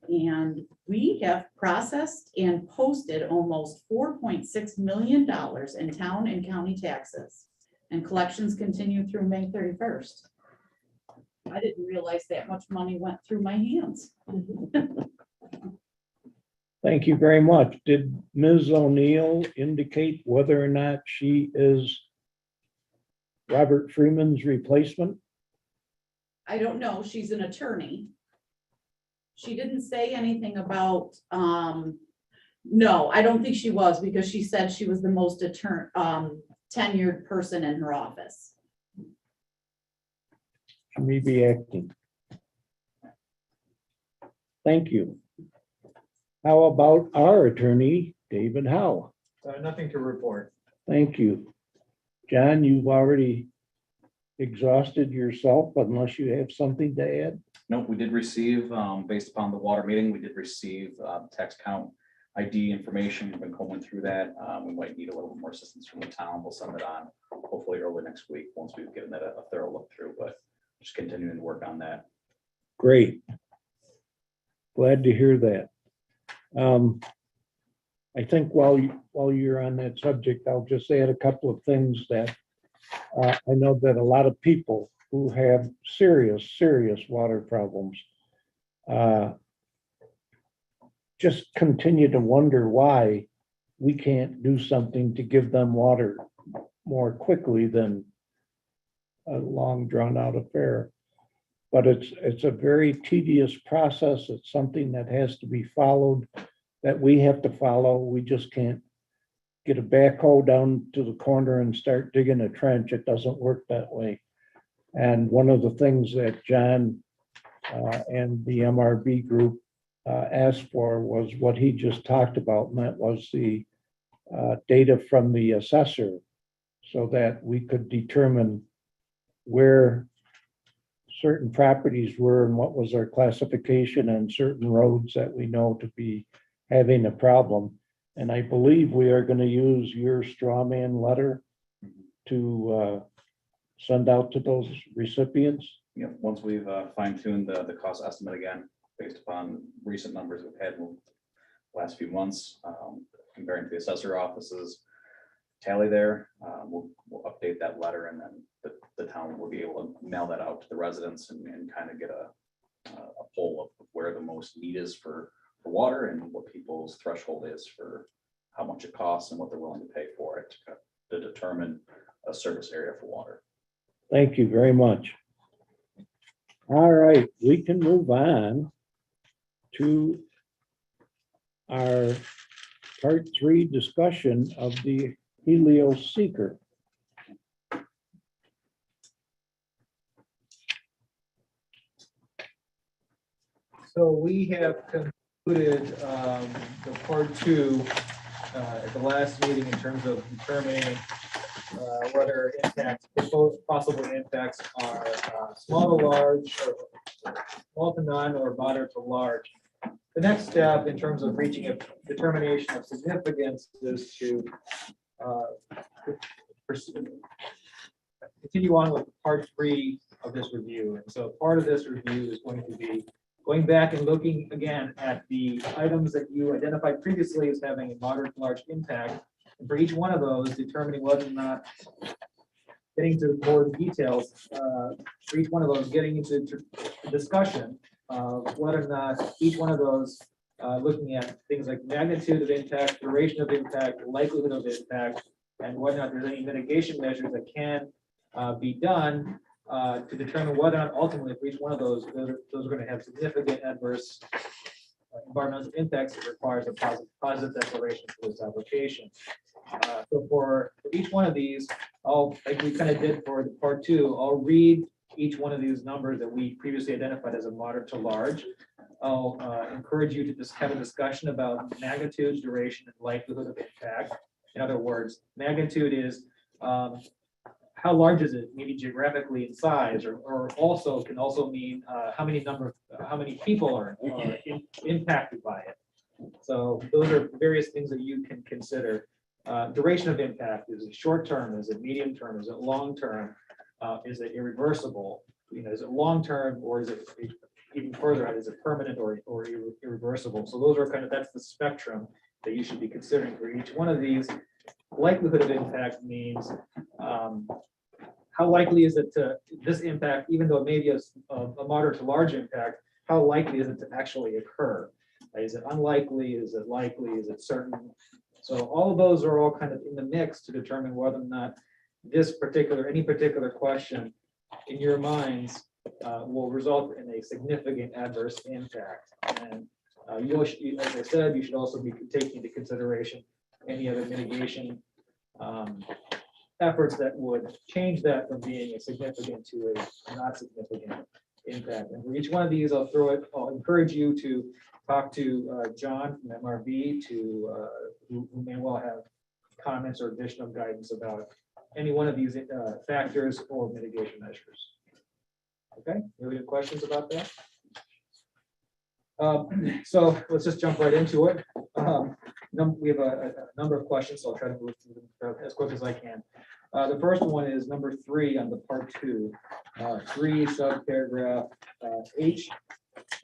And we have processed and posted almost $4.6 million in town and county taxes. And collections continue through May 31st. I didn't realize that much money went through my hands. Thank you very much. Did Ms. O'Neill indicate whether or not she is Robert Freeman's replacement? I don't know, she's an attorney. She didn't say anything about, no, I don't think she was, because she said she was the most tenured person in her office. She may be acting. Thank you. How about our attorney, David Howe? Nothing to report. Thank you. John, you've already exhausted yourself unless you have something to add. Nope, we did receive, based upon the water meeting, we did receive tax count ID information. We've been combing through that. We might need a little bit more assistance from the town. We'll send it on hopefully early next week, once we've given that a thorough look through, but just continuing to work on that. Great. Glad to hear that. I think while you're on that subject, I'll just add a couple of things that I know that a lot of people who have serious water problems just continue to wonder why we can't do something to give them water more quickly than a long drawn out affair. But it's a very tedious process. It's something that has to be followed, that we have to follow. We just can't get a backhoe down to the corner and start digging a trench. It doesn't work that way. And one of the things that John and the MRB group asked for was what he just talked about, and that was the data from the assessor, so that we could determine where certain properties were and what was our classification on certain roads that we know to be having a problem. And I believe we are going to use your straw man letter to send out to those recipients. You know, once we've fine-tuned the cost estimate again, based upon recent numbers we've had in the last few months, comparing to the assessor office's tally there, we'll update that letter, and then the town will be able to mail that out to the residents and kind of get a poll of where the most need is for water and what people's threshold is for how much it costs and what they're willing to pay for it to determine a service area for water. Thank you very much. All right, we can move on to our part 3 discussion of the Helios seeker. So we have concluded the part 2 at the last meeting in terms of determining whether impacts, possible impacts are small to large, or small to none, or moderate to large. The next step in terms of reaching a determination of significance is to continue on with part 3 of this review. And so part of this review is going to be going back and looking again at the items that you identified previously as having a moderate to large impact. And for each one of those, determining whether or not, getting to more details, for each one of those, getting into the discussion of whether or not each one of those, looking at things like magnitude of impact, duration of impact, likelihood of impact, and whether or not there's any mitigation measures that can be done to determine whether or not ultimately for each one of those are going to have significant adverse environmental impacts that requires a positive declaration for this application. So for each one of these, like we kind of did for the part 2, I'll read each one of these numbers that we previously identified as a moderate to large. I'll encourage you to just have a discussion about magnitude, duration, and likelihood of impact. In other words, magnitude is how large is it, maybe geographically in size, or also can also mean how many people are impacted by it. So those are various things that you can consider. Duration of impact, is it short term? Is it medium term? Is it long term? Is it irreversible? Is it long term, or is it even further out? Is it permanent or irreversible? So those are that's the spectrum that you should be considering for each one of these. Likelihood of impact means how likely is it to, this impact, even though it may be a moderate to large impact, how likely is it to actually occur? Is it unlikely? Is it likely? Is it certain? So all of those are all kind of in the mix to determine whether or not any particular question in your minds will result in a significant adverse impact. And as I said, you should also be taking into consideration any other mitigation efforts that would change that from being a significant to a not significant impact. And for each one of these, I'll encourage you to talk to John from MRV who may well have comments or additional guidance about any one of these factors or mitigation measures. Okay, any questions about that? So let's just jump right into it. We have a number of questions, so I'll try to move through them as quick as I can. The first one is number 3 on the part 2, 3 subparagraph H.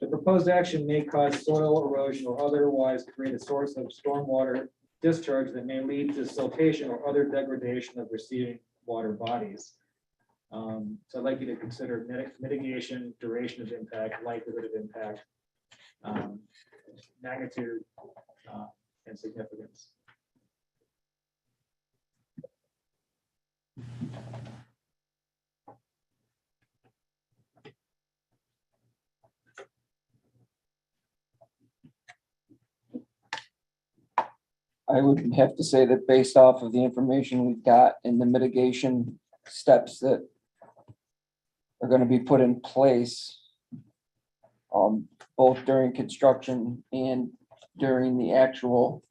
The proposed action may cause soil erosion or otherwise create a source of stormwater discharge that may lead to siltation or other degradation of receiving water bodies. So I'd like you to consider mitigation, duration of impact, likelihood of impact, magnitude, and significance. I would have to say that based off of the information we've got and the mitigation steps that are going to be put in place, both during construction and during the actual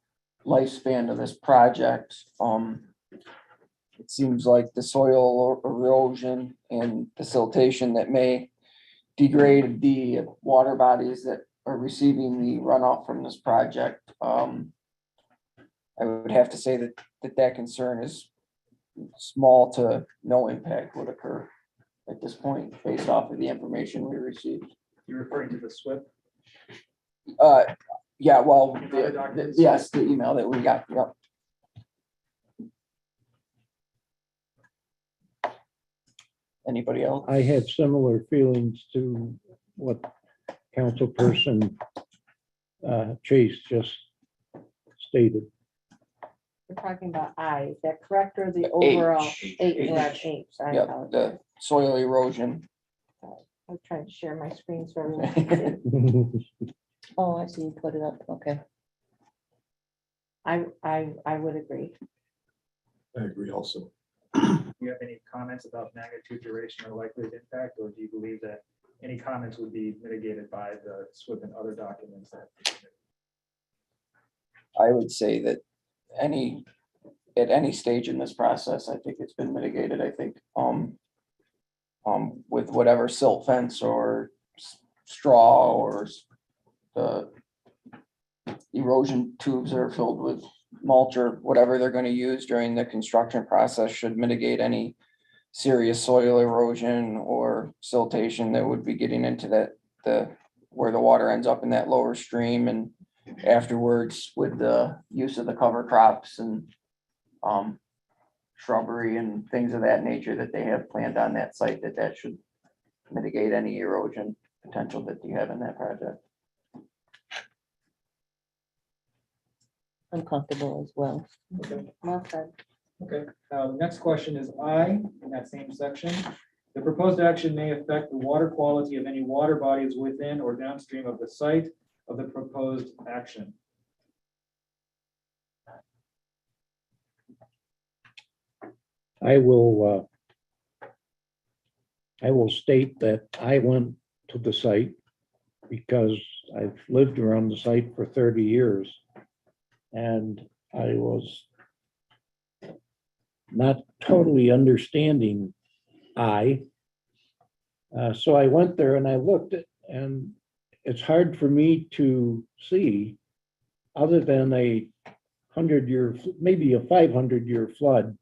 lifespan of this project, it seems like the soil erosion and the siltation that may degrade the water bodies that are receiving the runoff from this project. I would have to say that concern is small to no impact would occur at this point, based off of the information we received. You're referring to the SWIP? Yeah, well, Other documents? yes, the email that we got, yep. Anybody else? I had similar feelings to what Councilperson Chase just stated. We're talking about I, is that correct, or the overall? H. H. Sorry, Yep, apologize. the soil erosion. I'm trying to share my screen so everyone can see. Oh, I see, you put it up, okay. I would agree. I agree also. Do you have any comments about magnitude, duration, or likelihood impact, or do you believe that any comments would be mitigated by the SWIP and other documents that? I would say that at any stage in this process, I think it's been mitigated. I think with whatever silt fence or straw or the erosion tubes that are filled with mulch or whatever they're going to use during the construction process should mitigate any serious soil erosion or siltation that would be getting into where the water ends up in that lower stream, and afterwards with the use of the cover crops and shrubbery and things of that nature that they have planned on that site, that should mitigate any erosion potential that you have in that project. I'm comfortable as well. Okay. Well said. Okay, the next question is I, in that same section. The proposed action may affect the water quality of any water bodies within or downstream of the site of the proposed action. I will state that I went to the site because I've lived around the site for 30 years. And I was not totally understanding so I went there and I looked at, and it's hard for me to see, other than a 100-year, maybe a 500-year flood,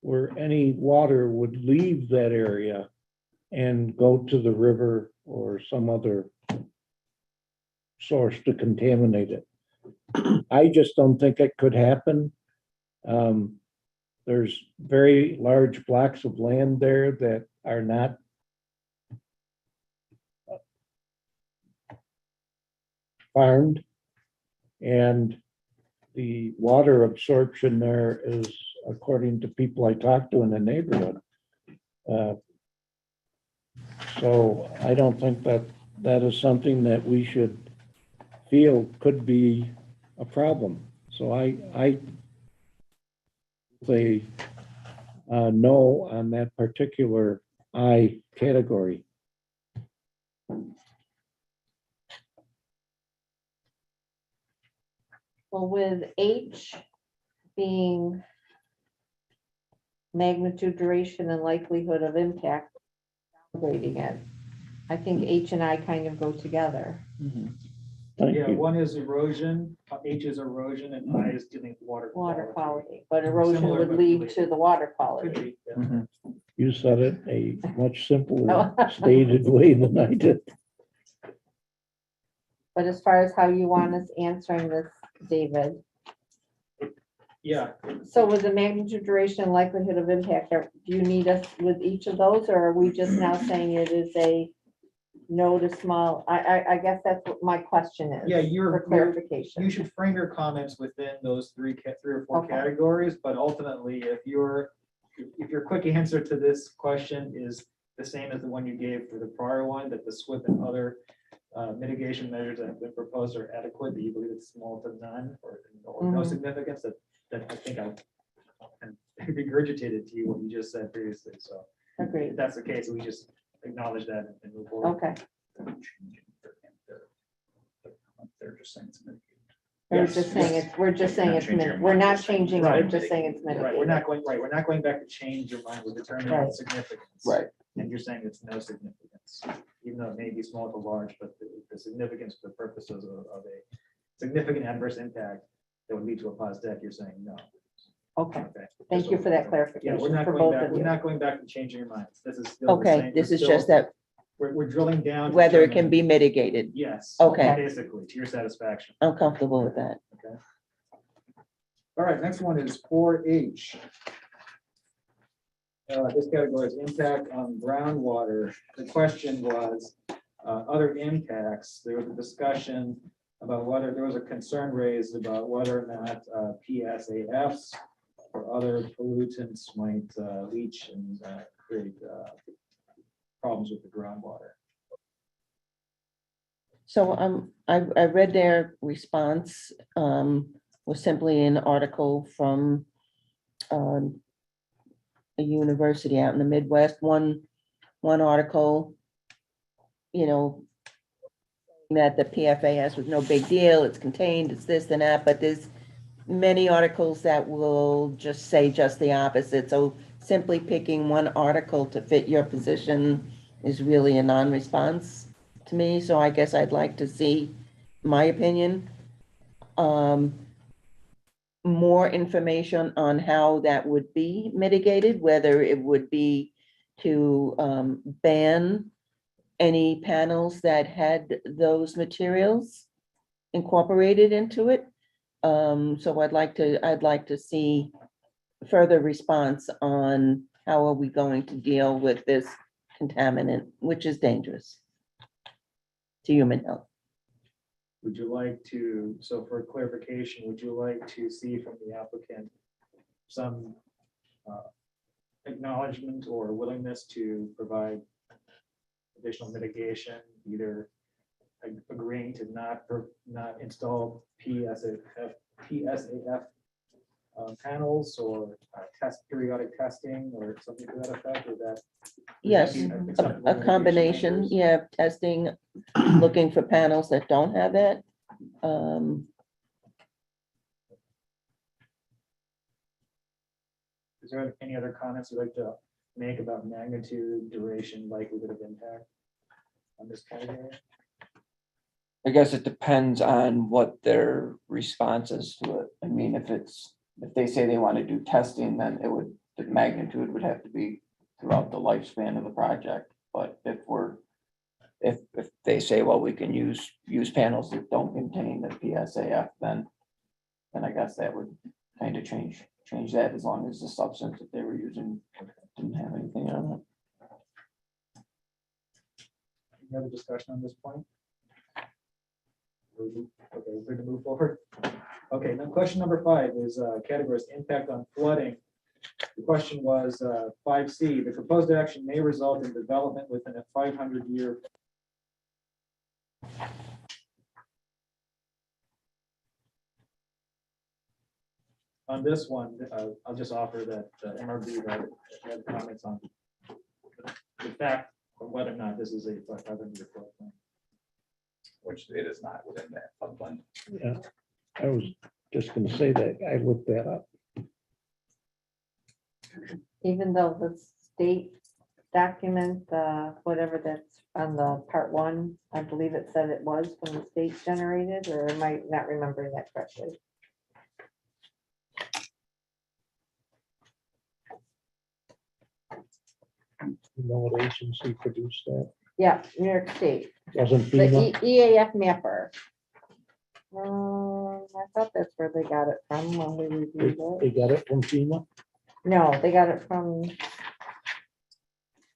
where any water would leave that area and go to the river or some other source to contaminate it. I just don't think it could happen. The there's very large blocks of land there that are not farmed. And the water absorption there is, according to people I talked to in the neighborhood. So I don't think that that is something that we should feel could be a problem. So I say no on that particular I category. Well, with H being magnitude, duration, and likelihood of impact, downgrading it. I think H and I kind of go together. Thank Yeah, you. one is erosion, H is erosion, and I is dealing with water. Water quality, but erosion Similar would but lead related. to the water Could quality. be, yeah. You said it a much simpler Oh. stated way than I did. But as far as how you want us answering this, David, Yeah, so with the magnitude, duration, and likelihood of impact, do you need us with each of those, or are we just now saying it is a no to small? I guess that's what my question is. Yeah, For clarification. you should frame your comments within those three or four Okay. categories, but ultimately, if your quick answer to this question is the same as the one you gave for the prior one, that the SWIP and other mitigation measures that have been proposed are adequate, that you believe it's small to none or no Mhm. significance, that I think I regurgitated to you what you just said previously, so. Agreed. If that's the case, we just acknowledge that and move forward. Okay. They're just saying it's mitigated. We're Yes, just saying yes. it's, we're just saying Not it's, changing your we're mind, not just saying changing it, it's we're just saying it's Right, mitigated. we're not going back to change your mind, we're determining Right. its significance. Right. And you're saying it's no significance, even though it may be small to large, but the significance for the purposes of a significant adverse impact that would lead to a pause deck, you're saying no. Okay, Okay. thank you for that Yeah, clarification we're not for going both back, of we're you. not going back and changing your minds. This is still the Okay, same. this we're is still- just that We're drilling down. to whether it determine- can be mitigated. Yes. Okay. Basically, to your satisfaction. I'm comfortable with that. Okay. All right, next one is 4H. This category is impact on groundwater. The question was other impacts. There was a discussion about whether there was a concern raised about whether or not PSAFs or other pollutants might leach and create problems with the groundwater. So I read their response, was simply an article from a university out in the Midwest, one article, that the PFAS was no big deal, it's contained, it's this and that, but there's many articles that will just say just the opposite. So simply picking one article to fit your position is really a non-response to me. So I guess I'd like to see my opinion. More information on how that would be mitigated, whether it would be to ban any panels that had those materials incorporated into it. So I'd like to see further response on how are we going to deal with this contaminant, which is dangerous to human health. Would you like to, so for clarification, would you like to see from the applicant some acknowledgement or willingness to provide additional mitigation, either agreeing to not install PSAF panels or periodic testing or something to that effect, or that? Yes, be a acceptable combination, mitigation yeah, testing, looking for panels that don't have that. Is there any other comments you'd like to make about magnitude, duration, likelihood of impact on this category? I guess it depends on what their response is to it. I mean, if they say they want to do testing, then the magnitude would have to be throughout the lifespan of the project. But if they say, well, we can use panels that don't contain the PSAF, then I guess that would kind of change change that as long as the substance that they were using didn't have anything on it. Any other discussion on this point? Okay, we're going to move forward. Okay, then question number 5 is categories impact on flooding. The question was 5C, the proposed action may result in development within a 500-year. On this one, I'll just offer that MRB had comments on the fact of whether or not this is a 500-year floodplain. Which it is not within that floodplain. Yeah, I was just gonna say that. I looked that up. Even though the state document, whatever that's on the part 1, I believe it said it was when the state generated, or am I not remembering that correctly? You know what agency produced that? Yeah, New York State, Wasn't the FEMA? EAF mapper. I thought that's where they got it from when we reviewed They it. got it from FEMA? No, they got it from,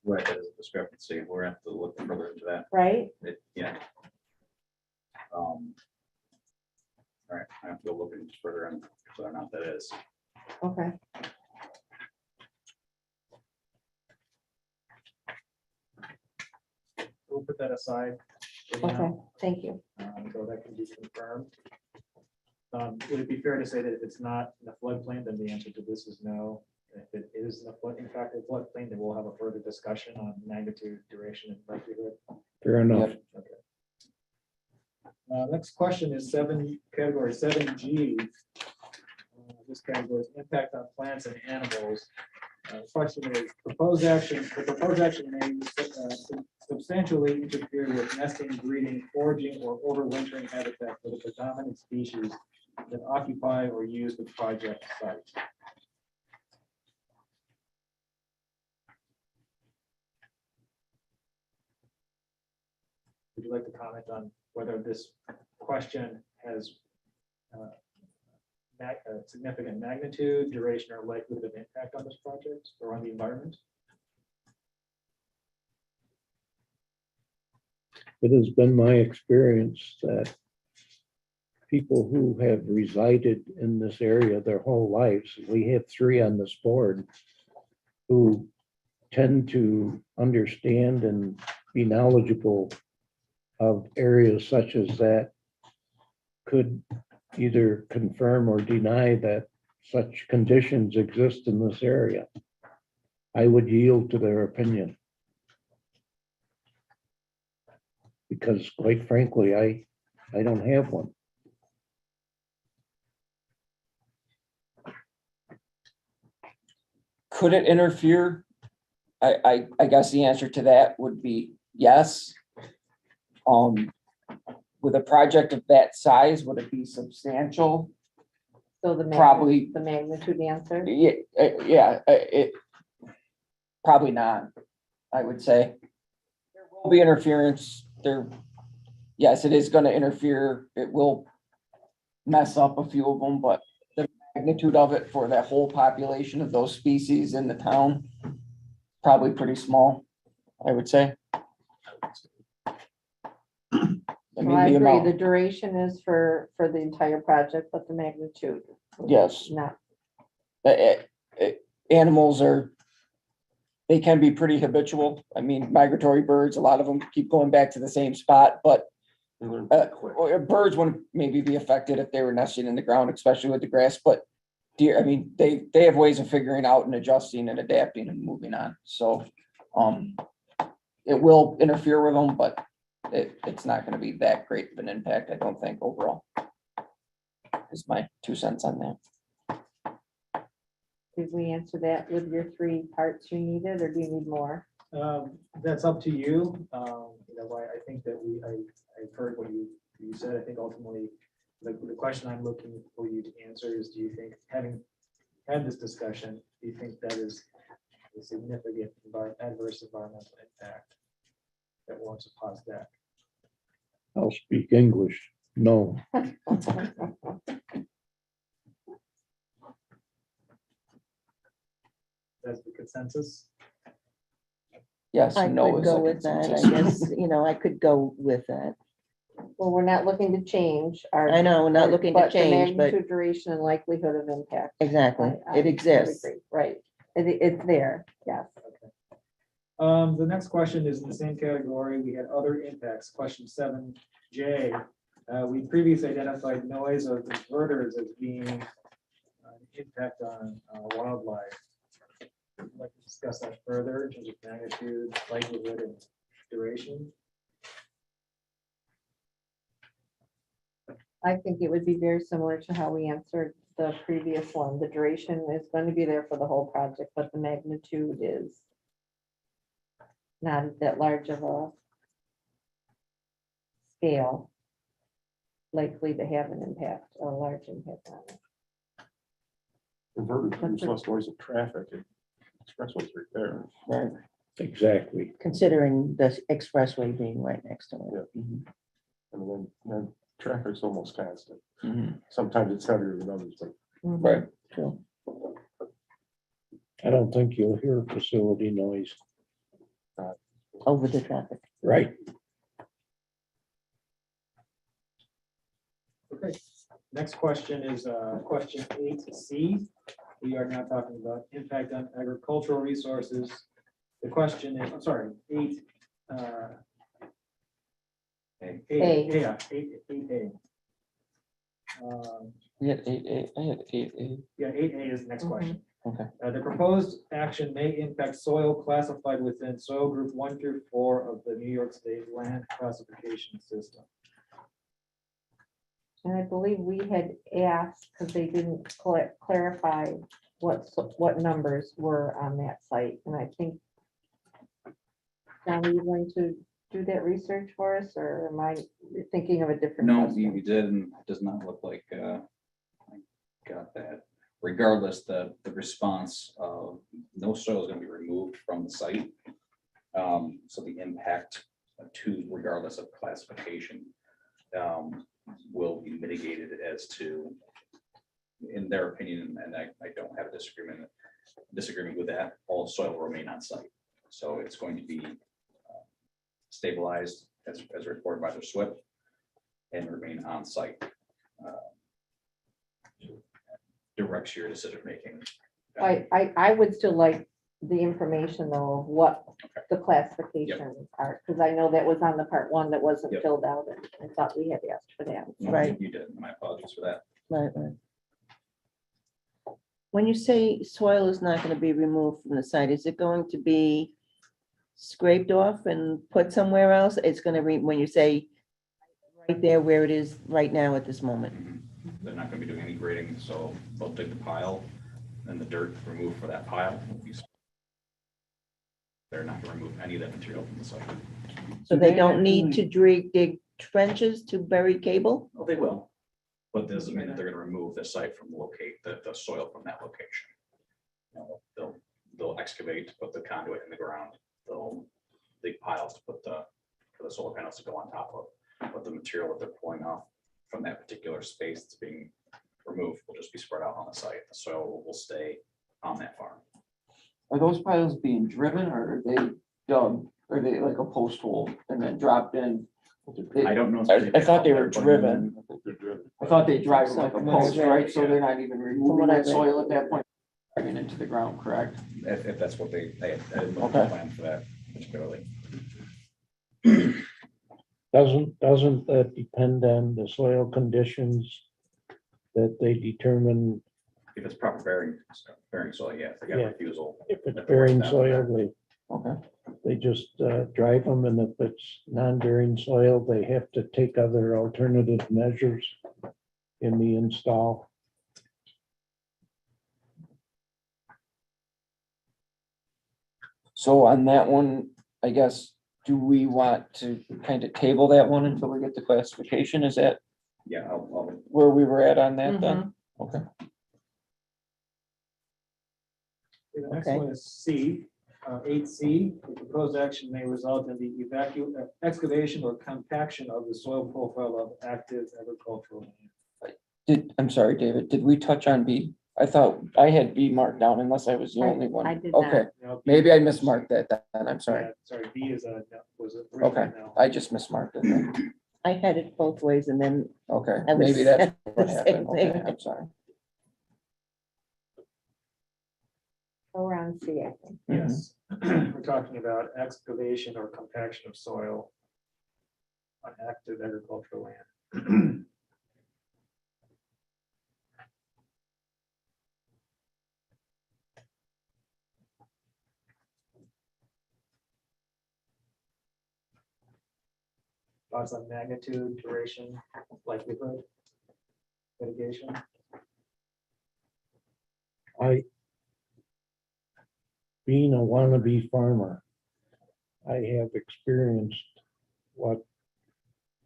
Right, that is a discrepancy. We're gonna have to look further into that. right? Yeah. All right, I have to go look into further on whether or not that is. Okay. We'll put that aside. for Okay, now, thank you. So that can be confirmed. Would it be fair to say that if it's not in the floodplain, then the answer to this is no? And if it is in the flood, in fact, the floodplain, then we'll have a further discussion on magnitude, duration, and likelihood. Fair enough. Okay. Next question is category 7G. This category is impact on plants and animals. Question is, the proposed action may substantially interfere with nesting, breeding, foraging, or overwintering habitat for the predominant species that occupy or use the project site. Would you like to comment on whether this question has significant magnitude, duration, or likelihood of impact on this project or on the environment? It has been my experience that people who have resided in this area their whole lives, we have 3 on this board, who tend to understand and be knowledgeable of areas such as that, could either confirm or deny that such conditions exist in this area. I would yield to their opinion. Because quite frankly, I don't have one. Could it interfere? I guess the answer to that would be yes. With a project of that size, would it be substantial? So the Probably. the magnitude answer. Yeah, it probably not, I would say. There will be interference there. Yes, it is gonna interfere. It will mess up a few of them, but the magnitude of it for that whole population of those species in the town, probably pretty small, I would say. So I agree, the duration is for the entire project, but the magnitude. Yes. Not, Animals they can be pretty habitual. I mean, migratory birds, a lot of them keep going back to the same spot, but or birds wouldn't maybe be affected if they were nesting in the ground, especially with the grass, but deer, I mean, they have ways of figuring out and adjusting and adapting and moving on. So, it will interfere with them, but it's not gonna be that great of an impact, I don't think, overall. Is my 2 cents on that. did we answer that with your 3 parts you needed, or do you need more? That's up to you. You know, I think that I've heard what you said. I think ultimately, the question I'm looking for you to answer is, do you think, having had this discussion, do you think that is a significant adverse environmental impact that warrants a pause deck? I'll speak English. No. consensus? Yes, I no could is a go with that, I consensus. guess, I could go with that. Well, we're not looking to change our. I know, we're not looking to but the change, but magnitude, duration, and likelihood of impact. exactly, I it would exists. agree. Right, it's there, yes. The next question is in the same category. We had other impacts. Question 7J. We previously identified noise of inverters as being an impact on wildlife. Would you like to discuss that further in terms of magnitude, likelihood, and duration? I think it would be very similar to how we answered the previous one. The duration is going to be there for the whole project, but the magnitude is not that large of a scale likely to have an impact, a large impact on it. Inverted produce less noise of traffic. and Expressway's right there. Right, Exactly. considering the expressway being right next to it. Yeah. I mean, then traffic's almost constant. Mhm. Sometimes it's heavier than others, but Right. True. I don't think you'll hear facility noise. Over the traffic. Right. Okay, next question is question 8C. We are now talking about impact on agricultural resources. The question is, I'm sorry, 8. Yeah, 8A. We had 8A, I had 8A. Yeah, 8A is the next question. Okay. The proposed action may impact soil classified within soil group 1 through 4 of the New York State land classification system. And I believe we had asked, because they didn't clarify what numbers were on that site, and I think, John, are you going to do that research for us, or am I thinking of a different? No, question? you did, and it does not look like I got that. Regardless, the response of no soil is going to be removed from the site. So the impact to, regardless of classification, will be mitigated as to, in their opinion, and I don't have a disagreement with that, all soil will remain on site. So it's going to be stabilized as reported by the SWIP and remain on site. Directs your decision making. I would still like the information though, of what the classifications are, because I know that was on the part 1 that wasn't Yep. filled out, and I thought we had asked for that. Right. You did. My apologies for that. Right, right. When you say soil is not going to be removed from the site, is it going to be scraped off and put somewhere else? It's going to when you say right there where it is right now at this moment. They're not going to be doing any grading, so they'll dig the pile and the dirt removed for that pile. They're not going to remove any of that material from the site. So they don't need to dig trenches to bury cable? Oh, they will. But this doesn't mean that they're going to remove the site from the soil from that location. They'll excavate to put the conduit in the ground. They'll dig piles to put for the solar panels to go on top of. But the material that they're pulling off from that particular space that's being removed will just be spread out on the site. The soil will stay on that farm. Are those piles being driven or are they dug? Are they like a post hole and then dropped in? I don't know. I thought they were But driven. they're driven. I thought they drive like a post, right? So Yeah. they're not even removing what I that read. soil at that point, driving into the ground, correct? If that's what they didn't look Okay. plan for that particularly. Doesn't that depend on the soil conditions that they determine If it's proper bearing soil, yeah, if they got Yeah. refusal. if it's That's bearing down soil, there. Okay. they just drive them, and if it's non-bearing soil, they have to take other alternative measures in the install. So on that one, I guess, do we want to kind of table that one until we get the classification? Is that Yeah, I'll where we were at on that then? Okay. The next Okay. one is C, 8C. The proposed action may result in the excavation or compaction of the soil profile of active agricultural land. I'm sorry, David, did we touch on B? I thought I had B marked down unless I was the only I one. did not. Okay, No, B- maybe I mismarked that then. I'm sorry. yeah, Sorry, B is a, no, was a. Okay, no. I just mismarked it then. I had it both ways and then Okay, I was maybe that's said what the same happened. Okay, thing. I'm sorry. We're on C, I think. Yes, we're talking about excavation or compaction of soil on active agricultural land. Thoughts on magnitude, duration, likelihood, mitigation? Being a wannabe farmer, I have experienced what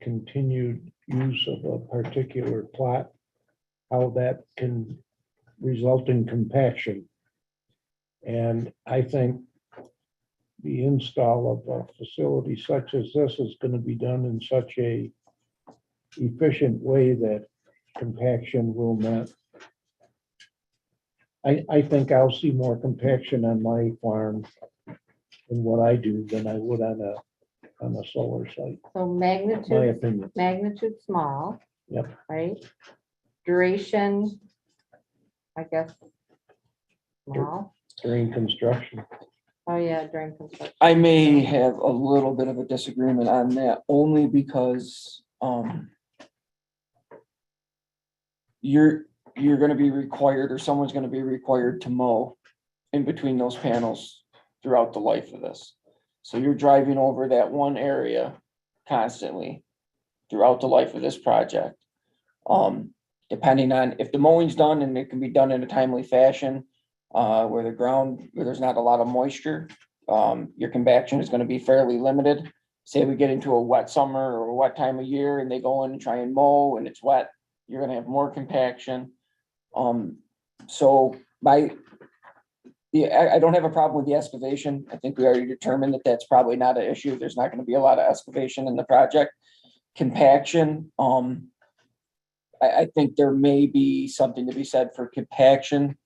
continued use of a particular plot, how that can result in compaction. And I think the install of a facility such as this is going to be done in such a efficient way that compaction will not. I think I'll see more compaction on my farm in what I do than I would on a solar site, So my magnitude, opinion. magnitude small. Yep. Right? Duration, I guess. Small. During construction. Oh, yeah, during construction. I may have a little bit of a disagreement on that, only because, you're gonna be required, or someone's gonna be required to mow in between those panels throughout the life of this. So you're driving over that one area constantly throughout the life of this project. Depending on if the mowing's done and it can be done in a timely fashion, where there's not a lot of moisture, your compaction is gonna be fairly limited. Say we get into a wet summer or a wet time of year and they go in and try and mow and it's wet, you're gonna have more compaction. So I don't have a problem with the excavation. I think we already determined that that's probably not an issue. There's not gonna be a lot of excavation in the project. Compaction, I think there may be something to be said for compaction.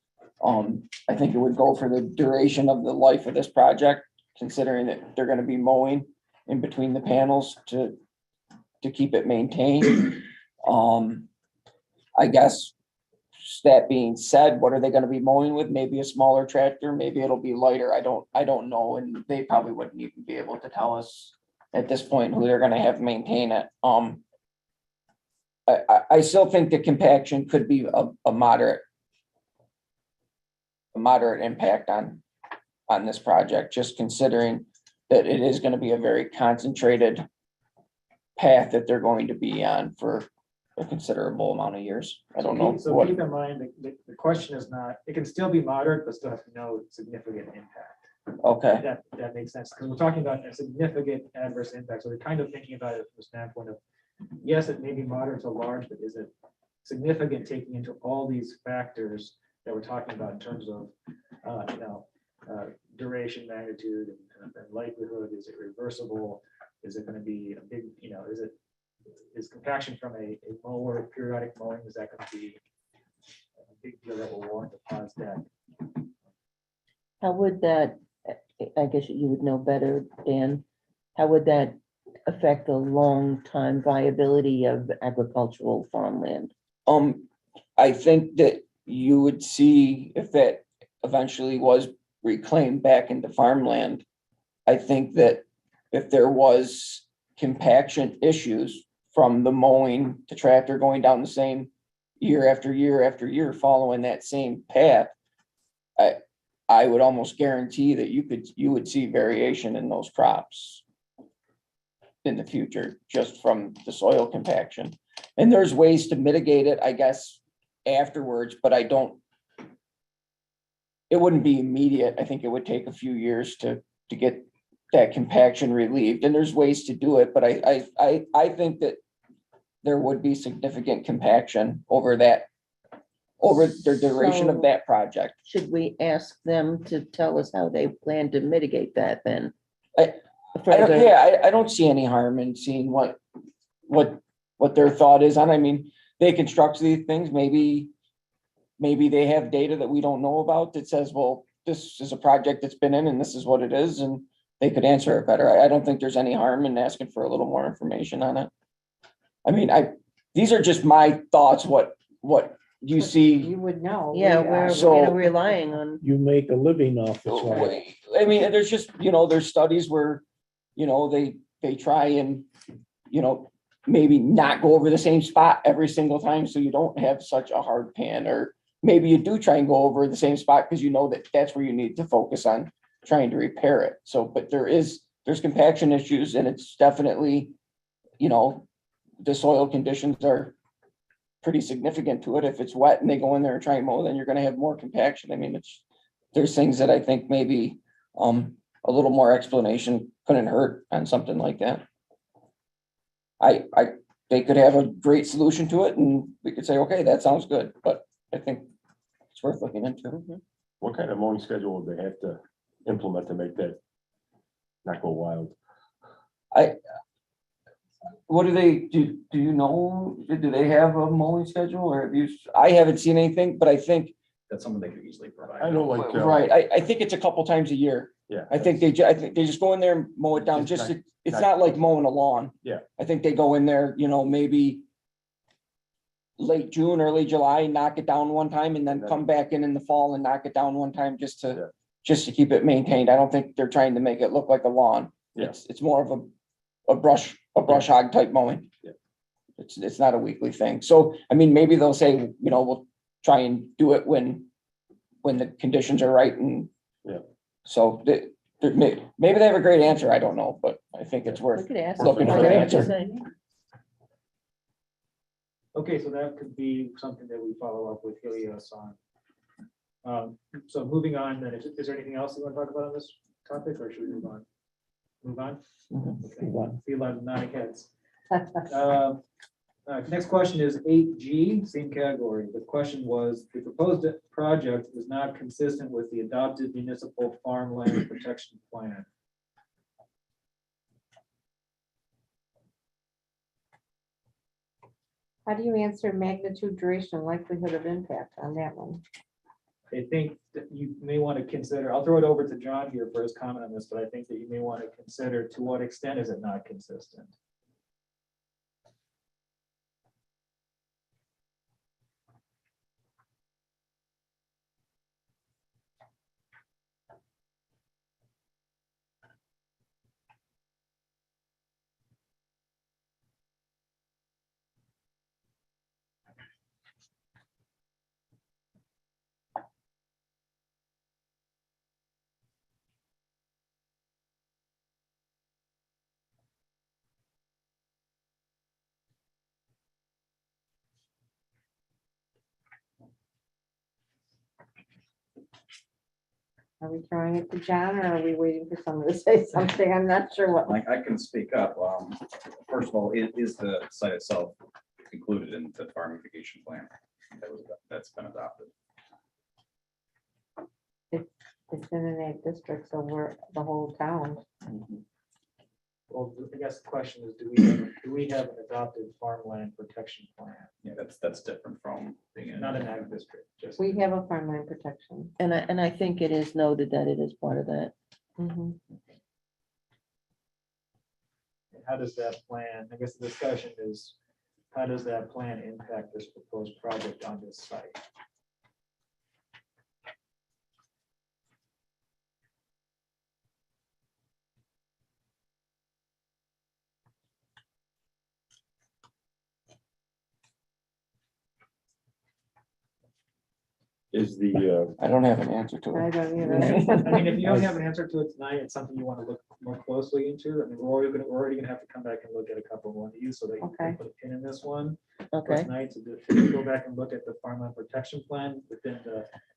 I think it would go for the duration of the life of this project, considering that they're gonna be mowing in between the panels to keep it maintained. I guess, that being said, what are they gonna be mowing with? Maybe a smaller tractor, maybe it'll be lighter. I don't know, and they probably wouldn't even be able to tell us at this point who they're gonna have maintain it. I still think the compaction could be a moderate impact on this project, just considering that it is gonna be a very concentrated path that they're going to be on for a considerable amount of years. I don't know So what, keep in mind, the question is not, it can still be moderate, but still have no significant impact. okay, That makes sense, because we're talking about a significant adverse impact, so we're kind of thinking about it from the standpoint of, yes, it may be moderate to large, but is it significant, taking into all these factors that we're talking about in terms of, duration, magnitude, and likelihood? Is it reversible? Is it gonna be a big, is compaction from a mower, periodic mowing, is that gonna be a big deal that will warrant a pause deck? How would that, I guess you would know better, Dan, how would that affect the long-time viability of agricultural farmland? I think that you would see if that eventually was reclaimed back into farmland. I think that if there was compaction issues from the mowing, the tractor going down the same year after year after year, following that same path, I would almost guarantee that you would see variation in those crops in the future, just from the soil compaction. And there's ways to mitigate it, I guess, afterwards, but it wouldn't be immediate. I think it would take a few years to get that compaction relieved, and there's ways to do it, but I think that there would be significant compaction over the duration of So- that project. Should we ask them to tell us how they plan to mitigate that then? I don't see any harm in seeing what their thought is on. I mean, they construct these things, maybe maybe they have data that we don't know about that says, well, this is a project that's been in and this is what it is, and they could answer it better. I don't think there's any harm in asking for a little more information on it. I mean, these are just my thoughts, what you see. You would know. Yeah, We, we're So- relying on, You make a living off this. right? I mean, there's just, there's studies where, they try and, maybe not go over the same spot every single time, so you don't have such a hard pan, or maybe you do try and go over the same spot because that's where you need to focus on trying to repair it. So, but there's compaction issues, and it's definitely, the soil conditions are pretty significant to it. If it's wet and they go in there and try and mow, then you're gonna have more compaction. I mean, there's things that I think maybe a little more explanation couldn't hurt on something like that. They could have a great solution to it, and we could say, okay, that sounds good, but I think it's worth looking into. What kind of mowing schedule would they have to implement to make that not go wild? What do you know, do they have a mowing schedule, or I haven't seen anything, but I think, That's something they could easily provide. I know, like. right, I think it's a couple times a year. Yeah. I think they just go in there and mow it down, it's not like mowing a lawn. Yeah. I think they go in there, maybe late June, early July, knock it down one time, and then come back in the fall and knock it down one time just to keep it maintained. I don't think they're trying to make it look like a lawn. Yeah. It's more of a brush hog type mowing. Yeah. It's not a weekly thing. So, I mean, maybe they'll say, we'll try and do it when the conditions are right, and so maybe they have a great answer. I don't know, but I think it's we worth could ask. looking for find an out what they answer. say. Okay, so that could be something that we follow up with Liaison. So moving on, then, is there anything else you want to talk about on this topic, or should we move on? Move on? Okay. Move on. See a lot of nodding heads. Next question is 8G, same category. The question was, the proposed project was not consistent with the adopted municipal farmland protection plan. How do you answer magnitude, duration, and likelihood of impact on that one? I think that you may want to consider, I'll throw it over to John here for his comment on this, but I think that you may want to consider, to what extent is it not consistent? Are we throwing it to John, or are we waiting for someone to say something? I'm not sure what. I can speak up. First of all, is the site itself included in the farm mitigation plan that's been adopted? It's in an ag district, so we're the whole town. Well, I guess the question is, do we have an adopted farmland protection plan? Yeah, that's different from being in. Not an ag district, just. We have a farmland protection. And I think it is noted that it is part of that. Mhm. How does that plan, I guess the discussion is, how does that plan impact this proposed project on this site? Is the, I don't have an answer to I it. don't I mean, if you don't either. have an answer to it tonight, it's something you want to look more closely into. I mean, we're already gonna have to come back and look at a couple more of these, so that you can Okay. put a pin in this one. Okay, Tonight, to go back and look at the farmland protection plan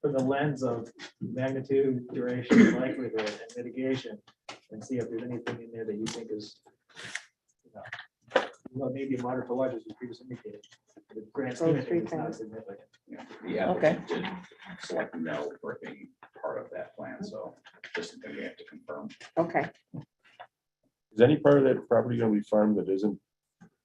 from the lens of magnitude, duration, likelihood, and mitigation, and see if there's anything in there that you think is, maybe moderate to large, as you previously indicated. The grand scheme of things, it's not significant. The applicant did select no for being part of that plan, so just something we have to confirm. Okay. is any part of that property gonna be farmed that isn't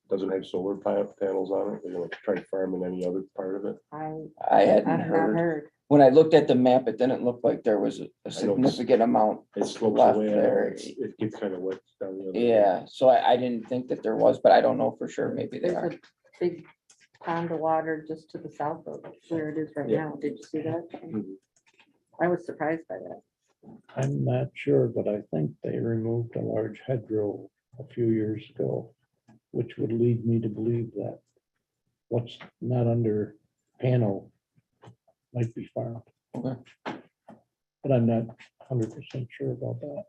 doesn't have solar panels on it, they're gonna try to farm in any other part of it. I hadn't I've not heard. heard. When I looked at the map, it didn't look like there was a don't- significant amount. It slopes Left away, there. it gets kind of wet down the other. way. Yeah, so I didn't think that there was, but I don't know for sure. Maybe they There's are. a big pond of water just to the south of where it is right Yeah. now. Did you see that? Mhm. I was surprised by that. I'm not sure, but I think they removed a large hedgerow a few years ago, which would lead me to believe that what's not under panel might be farmed. Okay. But I'm not 100% sure about that.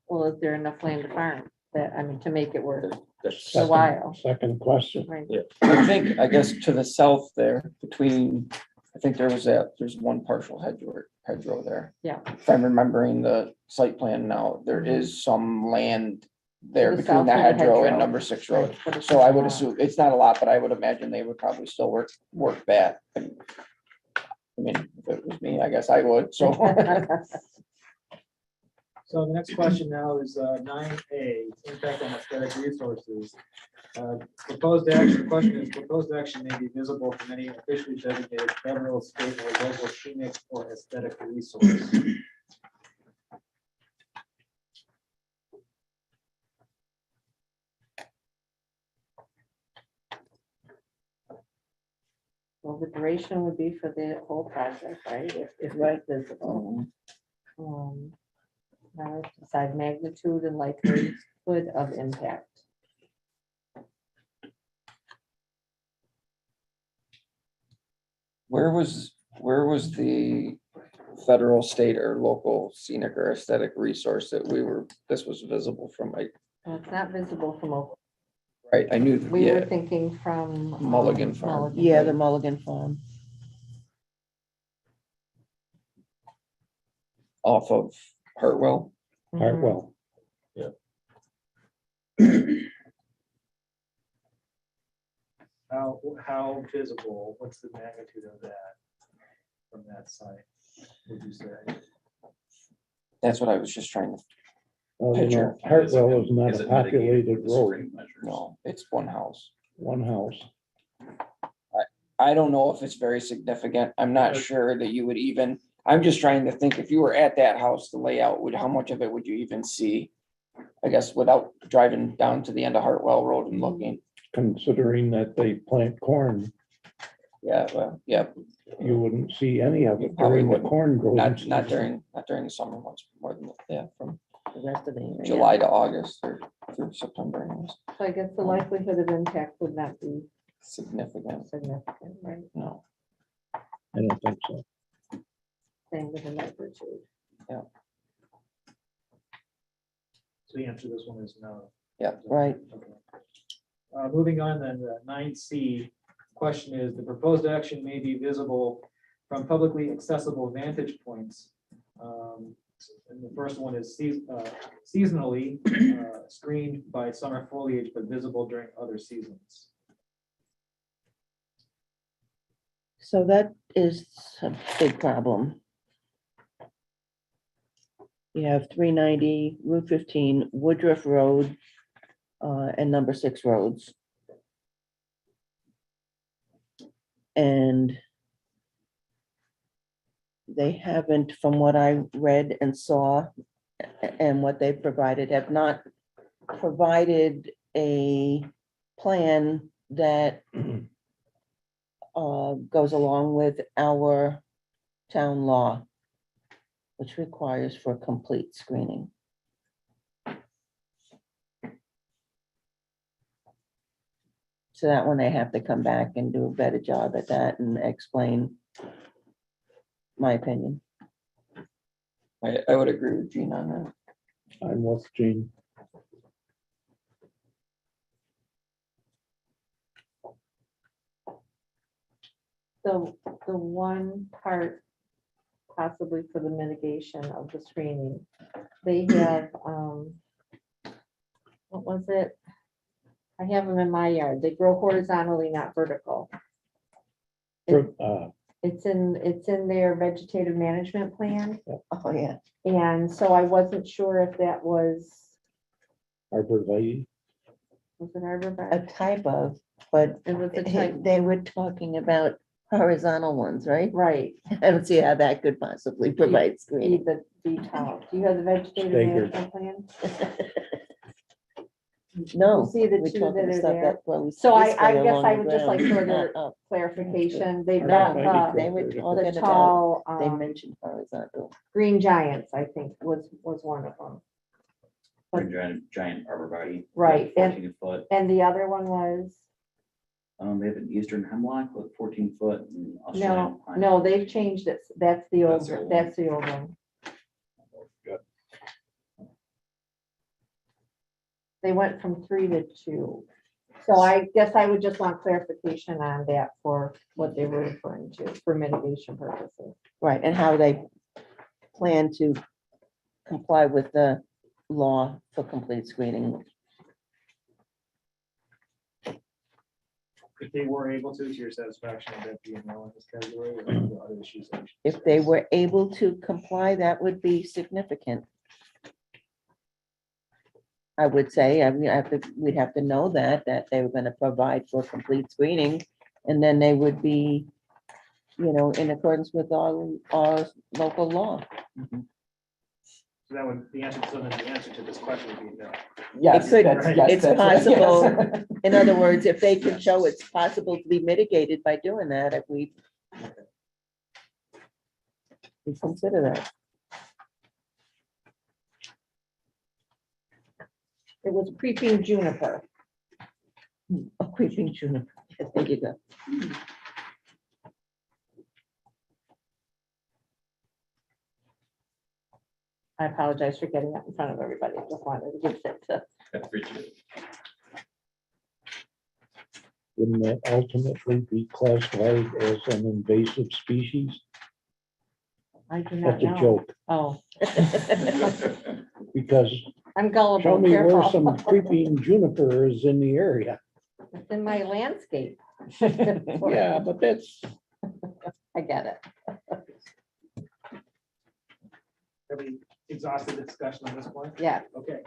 Well, is there enough land to farm that, I mean, to make it worth That's a while? Second question. Right. Yeah. I think, I guess to the south there, between, I think there's one partial hedgerow there. Yeah. If I'm remembering the site plan now, there is some land there To the between south the of the hedgerow and hedgerow. number 6 road. But it's So not I a would lot. assume, it's not a lot, but I would imagine they would probably still work that. I mean, if it was me, I guess I would, so. So the next question now is 9A, impact on aesthetic resources. Proposed action, the question is, proposed action may be visible from any officially designated federal, state, or local scenic or aesthetic resource. Well, the duration would be for the whole project, right? If right visible. Now let's decide magnitude and likelihood of impact. Where was the federal, state, or local scenic or aesthetic resource that this was visible from, like, Well, it's not visible from, right, I knew, we were yeah, thinking from. Mulligan Farm. Mulligan. Yeah, the Mulligan Farm. off of Hartwell. Mhm. Hartwell. How visible, what's the magnitude of that from that site, would you say? That's what I was just trying to, Well, Picture. Hartwell is not Is a it mitigated populated with the road, screen measures? no, it's one house. one house. I don't know if it's very significant. I'm not sure that you would even, I'm just trying to think, if you were at that house, the layout would, how much of it would you even see? I guess without driving down to the end of Hartwell Road and looking. Considering that they plant corn, Yeah, well, yeah, you wouldn't see any of You it probably during the wouldn't. corn growing. not season. during the summer months, more than, yeah, from The rest of the year. yeah. July to August or through September anyways. So I guess the likelihood of impact would not be Significant, significant, right? no. I don't think so. Same with the magnitude. So the answer to this one is no. Yeah, right. Okay. Moving on then, 9C, question is, the proposed action may be visible from publicly accessible vantage points. And the first one is seasonally screened by summer foliage, but visible during other seasons. So that is a big problem. You have 390, Route 15, Woodruff Road, and number 6 roads. And they haven't, from what I read and saw, and what they provided, have not provided a plan that goes along with our town law, which requires for complete screening. So that one, they have to come back and do a better job at that and explain my opinion. I would agree with Gene on that. I'm with Gene. The one part possibly for the mitigation of the screening, they have, what was it? I have them in my yard. They grow horizontally, not vertical. It's in their vegetative management plan. Oh, yeah. And so I wasn't sure if that was, Arborvitae. Was it arborvitae? A type of, but It was a type, they were talking about horizontal ones, right? right. I don't see how that could possibly provide Be screening. the, be tall. Do you have the vegetative Staggered. management plan? No. You see the we're two talking that are stuff there? where we So see I this way guess along I the would just like ground, further not up. clarification. They've got, Arborvitae. They were the talking about, tall, they mentioned horizontal. green giants, I think, was one of them. Green giant arborvitae. Right, and- 14 foot. And the other one was, They have an eastern hemlock with 14 foot. And no, Australian pine. no, they've changed it. That's the old, That's the old that's the old one. Good. They went from 3 to 2. So I guess I would just want clarification on that for what they were referring to for mitigation purposes. Right, and how they plan to comply with the law for complete screening. If they were able to your satisfaction, would that be a no in this category? Or are there other issues that we should If they discuss? were able to comply, that would be significant. I would say, I mean, we'd have to know that they were gonna provide for complete screening, and then they would be, in accordance with our local law. So that would, the answer, so then the answer to this question would be no. Yes, could- that's, yes, it's that's- yes. possible. In other words, if they can show it's possible to be mitigated by doing that, if we consider that. It was creeping juniper. A creeping juniper. There you go. I apologize for getting up in front of everybody. I just wanted to give it to. Wouldn't that ultimately be classified as an invasive species? I do not That's a know. joke, Oh, because I'm show gullible, me where some careful. creeping juniper is in the area. It's in my landscape. Yeah, but that's, I get it. Have we exhausted the discussion on this point? Yeah. Okay,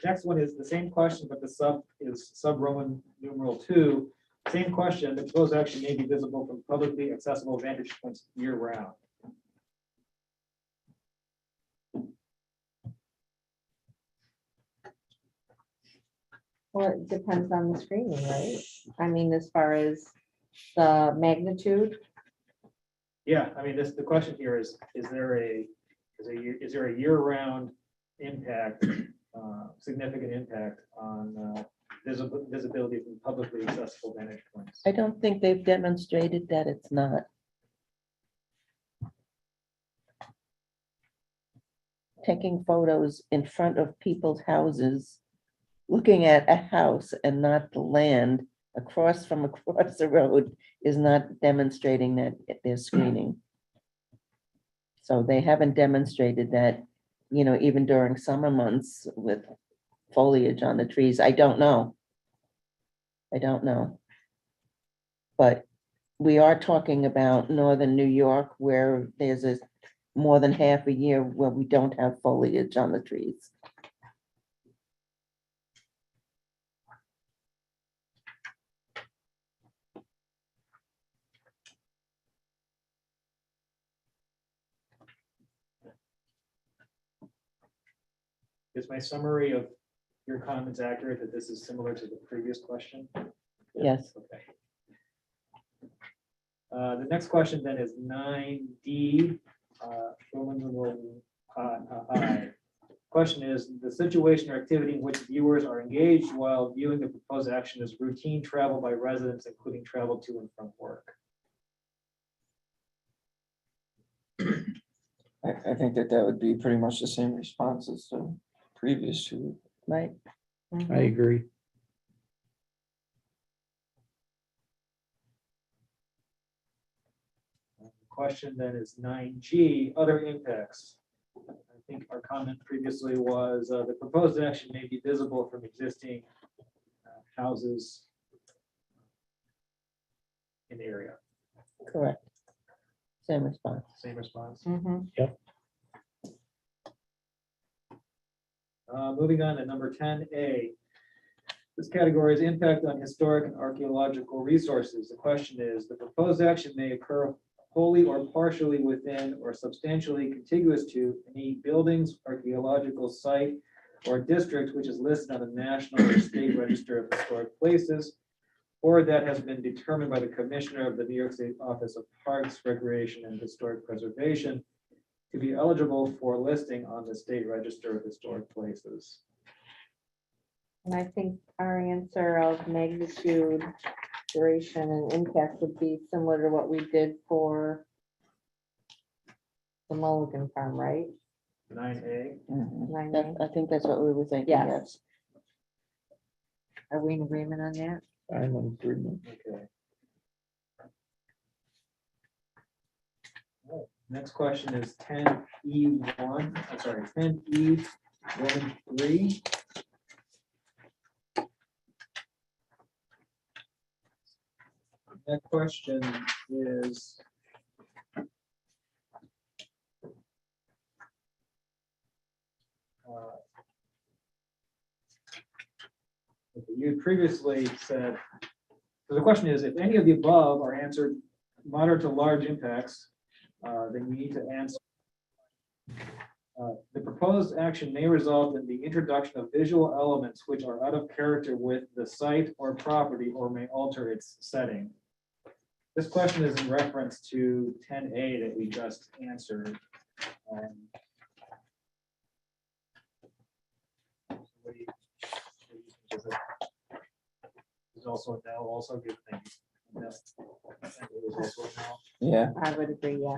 next one is the same question, but the sub is sub-Roman numeral 2. Same question, the proposed action may be visible from publicly accessible vantage points year round. Well, it depends on the screening, right? I mean, as far as the magnitude, Yeah, I mean, the question here is there a year-round impact, significant impact on visibility from publicly accessible vantage points? I don't think they've demonstrated that it's not. Taking photos in front of people's houses, looking at a house and not the land across the road is not demonstrating that there's screening. So they haven't demonstrated that, even during summer months with foliage on the trees. I don't know. But we are talking about northern New York where there's more than half a year where we don't have foliage on the trees. Is my summary of your comments accurate that this is similar to the previous question? Yes. Okay. The next question then is 9D. Roman numeral I. Question is, the situation or activity in which viewers are engaged while viewing the proposed action is routine travel by residents, including travel to and from work. I think that would be pretty much the same response as the previous two. Right. I agree. The question then is 9G, other impacts. I think our comment previously was the proposed action may be visible from existing houses in the area. Correct. Same response. Same response. mhm. Moving on to number 10A. This category is impact on historic and archaeological resources. The question is, the proposed action may occur wholly or partially within or substantially contiguous to any buildings, archaeological site, or district which is listed on the National or State Register of Historic Places, or that has been determined by the Commissioner of the New York State Office of Parks, Recreation, and Historic Preservation to be eligible for listing on the State Register of Historic Places. And I think our answer of magnitude, duration, and impact would be similar to what we did for the Mulligan Farm, right? 9A. I think that's what we were thinking, Yes. yes. Are we in agreement on that? I'm in agreement. Okay. Alright, next question is 10E1, I'm sorry, 10E, Roman 3. That question is you previously said, so the question is, if any of the above are answered moderate to large impacts, then you need to answer. The proposed action may result in the introduction of visual elements which are out of character with the site or property or may alter its setting. This question is in reference to 10A that we just answered. Is also a no, also good thing. No. I think it was also a no. Yeah, I would agree, yeah.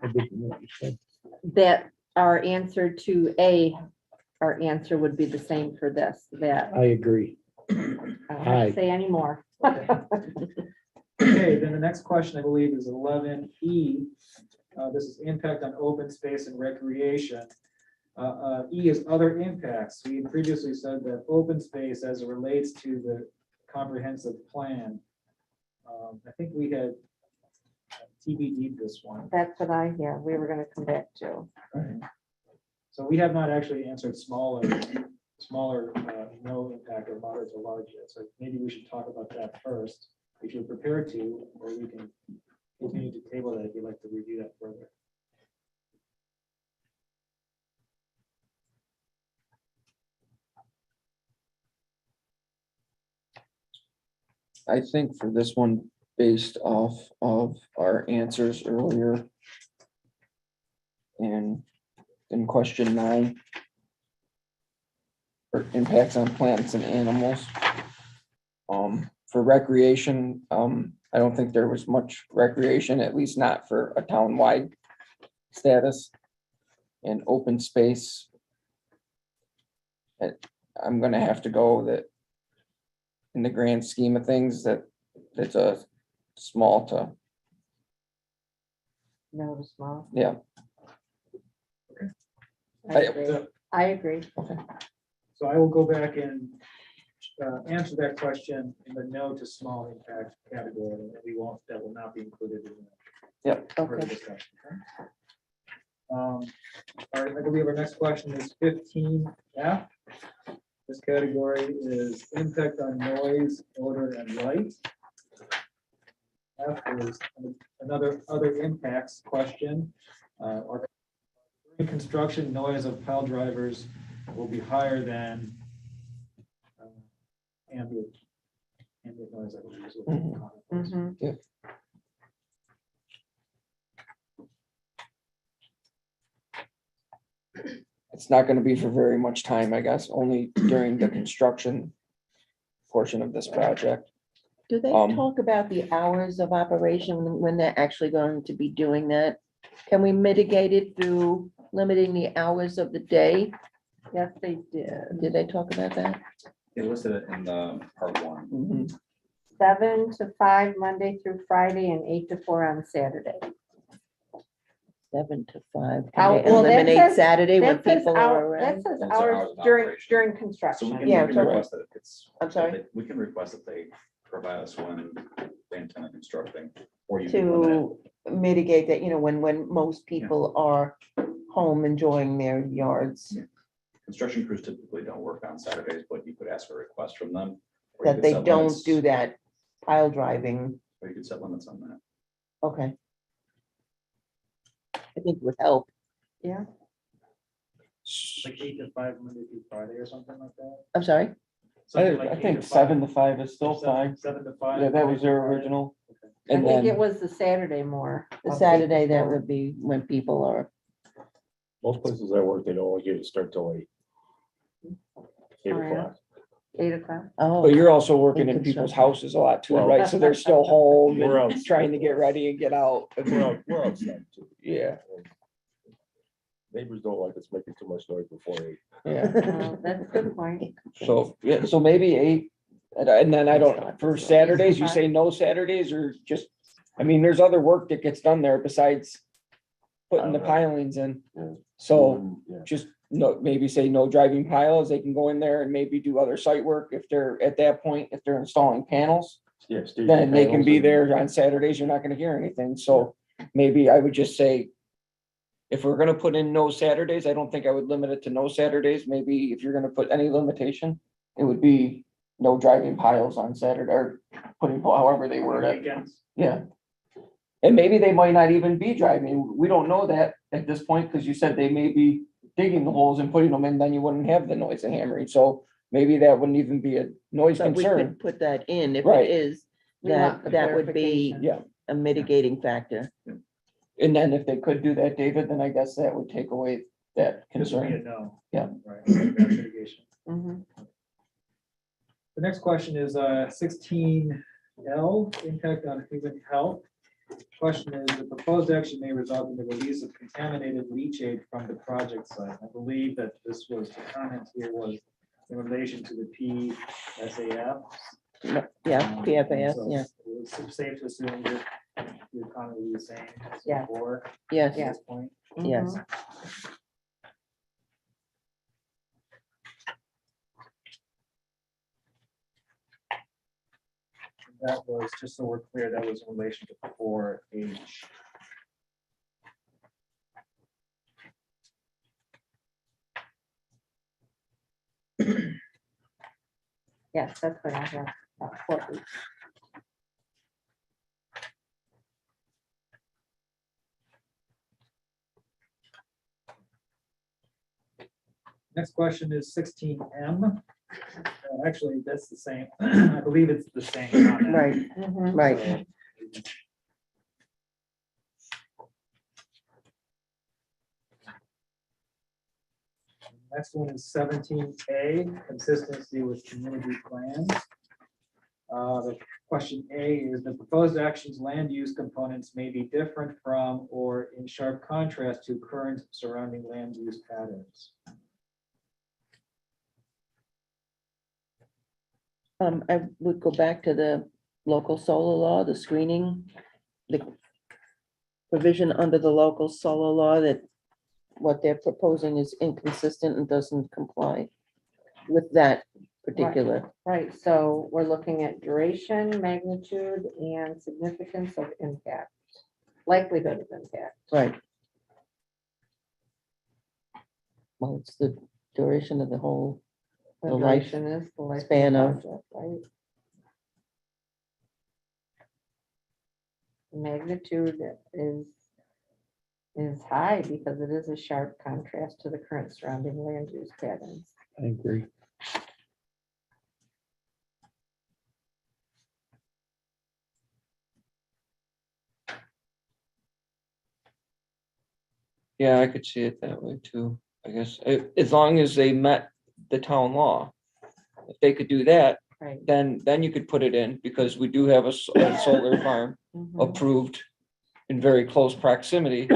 I didn't know what you said. That our answer to A, our answer would be the same for this, that I agree. I don't have Aye. to say anymore. Okay, then the next question I believe is 11E. This is impact on open space and recreation. E is other impacts. We had previously said that open space as it relates to the comprehensive plan. I think we had TBD'd this one. That's what I hear. We were gonna come back to. So we have not actually answered smaller, no impact or moderate to large yet. So maybe we should talk about that first, if you're prepared to, or we can continue to table that if you'd like to review that further. I think for this one, based off of our answers earlier. And in question 9. For impacts on plants and animals. For recreation, I don't think there was much recreation, at least not for a town-wide status. And open space. I'm gonna have to go that. In the grand scheme of things, that it's a small to, No, the small. yeah. I agree. I agree. So I will go back and answer that question in the no to small impact category, and we won't, that will not be included in the Yep. further Okay. discussion. All right, I believe our next question is 15F. This category is impact on noise, odor, and light. F is another other impacts question. During construction, noise of pile drivers will be higher than ambient noise, I believe is what we call it. Mhm. It's not gonna be for very much time, I guess, only during the construction portion of this project. Do they talk about the hours of operation when they're actually going to be doing that? Can we mitigate it through limiting the hours of the day? Yes, they did. Did they talk about that? They listed it in the part 1. 7 to 5 Monday through Friday and 8 to 4 on Saturday. 7 to 5. Oh, Can they well, that eliminate says- Saturday when That says people hour- are that around? says Those are hours hours of during operation. So we construction. can, Yeah, we can totally. request that if it's. I'm sorry? We can request that they provide us when they intend on constructing, or you can limit it. To mitigate that, when most people are home enjoying their yards. Construction crews typically don't work work on Saturdays, but you could ask for a request from them. or you That could they set don't limits- do that pile driving. Or you could set limits on that. Okay. I think would help. Yeah, Like 8 to 5 Monday through Friday or something like that. I'm sorry. Something like I 8 think to 7 to 5. 5 is still Seven- fine. 7 to 5. Yeah, that was their Monday through original. I And think it then, was the Saturday more. The of Saturday, 8 to that 4. would be when people are, Most places I work, they don't want you to start till 8. 8 Oh, yeah. o'clock. 8 o'clock. oh. but you're also working In in people's construction. houses a lot too, Well- right? So they're still home We're and out. trying to get ready and get out. We're outside too. Yeah, Neighbors don't like us making too much noise before 8. yeah. That's a good point. So, yeah, so maybe 8, and then I don't, for Saturdays, you say no Saturdays or just, I mean, there's other work that gets done there besides putting the pilings in. Yeah. So Yeah. just no, maybe say no driving piles. They can go in there and maybe do other site work if they're at that point, if they're installing panels. Yeah, stage Then they can panels be and- there on Saturdays. You're not gonna hear anything. So maybe I would just say, if we're gonna put in no Saturdays, I don't think I would limit it to no Saturdays. Maybe if you're gonna put any limitation, it would be no driving piles on Saturday or putting, however they word it. Weekends. Yeah. And maybe they might not even be driving. We don't know that at this point, because you said they may be digging the holes and putting them in, then you wouldn't have the noise and hammering. So maybe that wouldn't even be a noise But we concern. could put that in if Right. it is, We want the that would be clarification. Yeah. a mitigating factor. And then if they could do that, David, then I guess that would take away that This would be a concern. no. Yeah. Right. That's mitigation. Mhm. The next question is 16L, impact on human health. Question is, the proposed action may result in the release of contaminated leachate from the project site. I believe that this was, the comment here was in relation to the PSAF. Yeah, PFAS, So yeah, It's safe to assume that your comment was the same as Yeah. before yes, at this point. yes. Mhm. That was, just so we're clear, that was in relation to 4H. Yes, that's what I have. 4 weeks. Next question is 16M. Actually, that's the same. I believe it's the same. comment. Right, Mhm. right. So, Next one is 17A, consistency with community plans. The question A is the proposed actions land use components may be different from or in sharp contrast to current surrounding land use patterns. I would go back to the local solar law, the screening, the provision under the local solar law that what they're proposing is inconsistent and doesn't comply with that particular. Right, so we're looking at duration, magnitude, and significance of impact, likelihood of impact. Right. Well, it's the duration of the whole, The The life duration is the life span of- project, right? Magnitude is high because it is a sharp contrast to the current surrounding land use patterns. I agree. Yeah, I could see it that way too, I guess, as long as they met the town law. If they could do that, Right. then you could put it in, because we do have a solar farm Mhm. approved in very close proximity.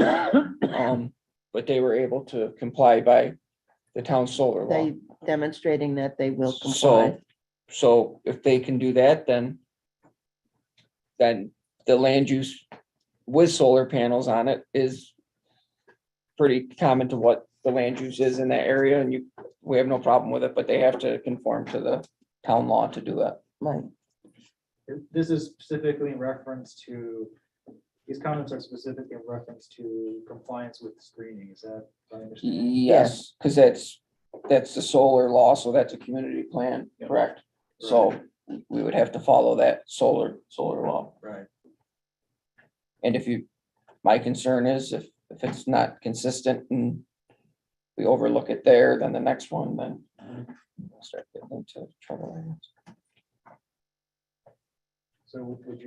But they were able to comply by the town solar law. they demonstrating that they will comply. So if they can do that, then the land use with solar panels on it is pretty common to what the land use is in that area, and we have no problem with it, but they have to conform to the town law to do that. Right, This is specifically in reference to, these comments are specific in reference to compliance with screening, is that? what I understand? Yes, because that's the solar law, so that's a community plan, Yep. correct? So we would have to follow that solar law. Right. And my concern is if it's not consistent and we overlook it there, then the next one, then we'll start getting into trouble. So would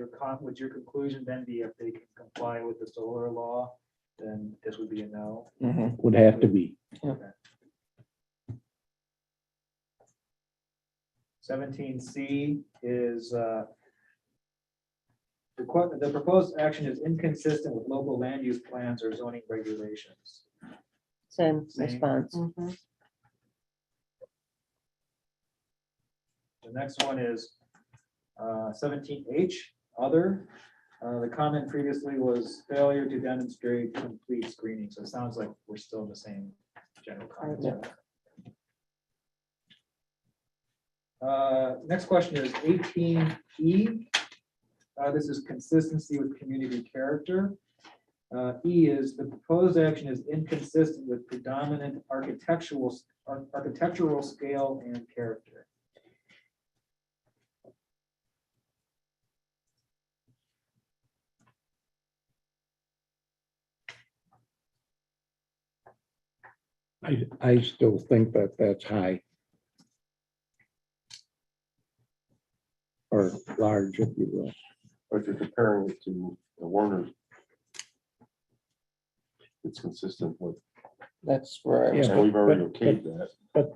your conclusion then be if they can comply with the solar law, then this would be a no? Mhm. Would have to be. 17C is the proposed action is inconsistent with local land use plans or zoning regulations. Same Same. response. Mhm. The next one is 17H, other. The comment previously was failure to demonstrate complete screening, so it sounds like we're still in the same general comments. Next question is 18E. This is consistency with community character. E is the proposed action is inconsistent with predominant architectural scale and character. I still think that that's high. Or large, if you will. But if you're comparing it to the Warner, it's consistent with, That's where I was. Yeah, and we've already but- okayed that. But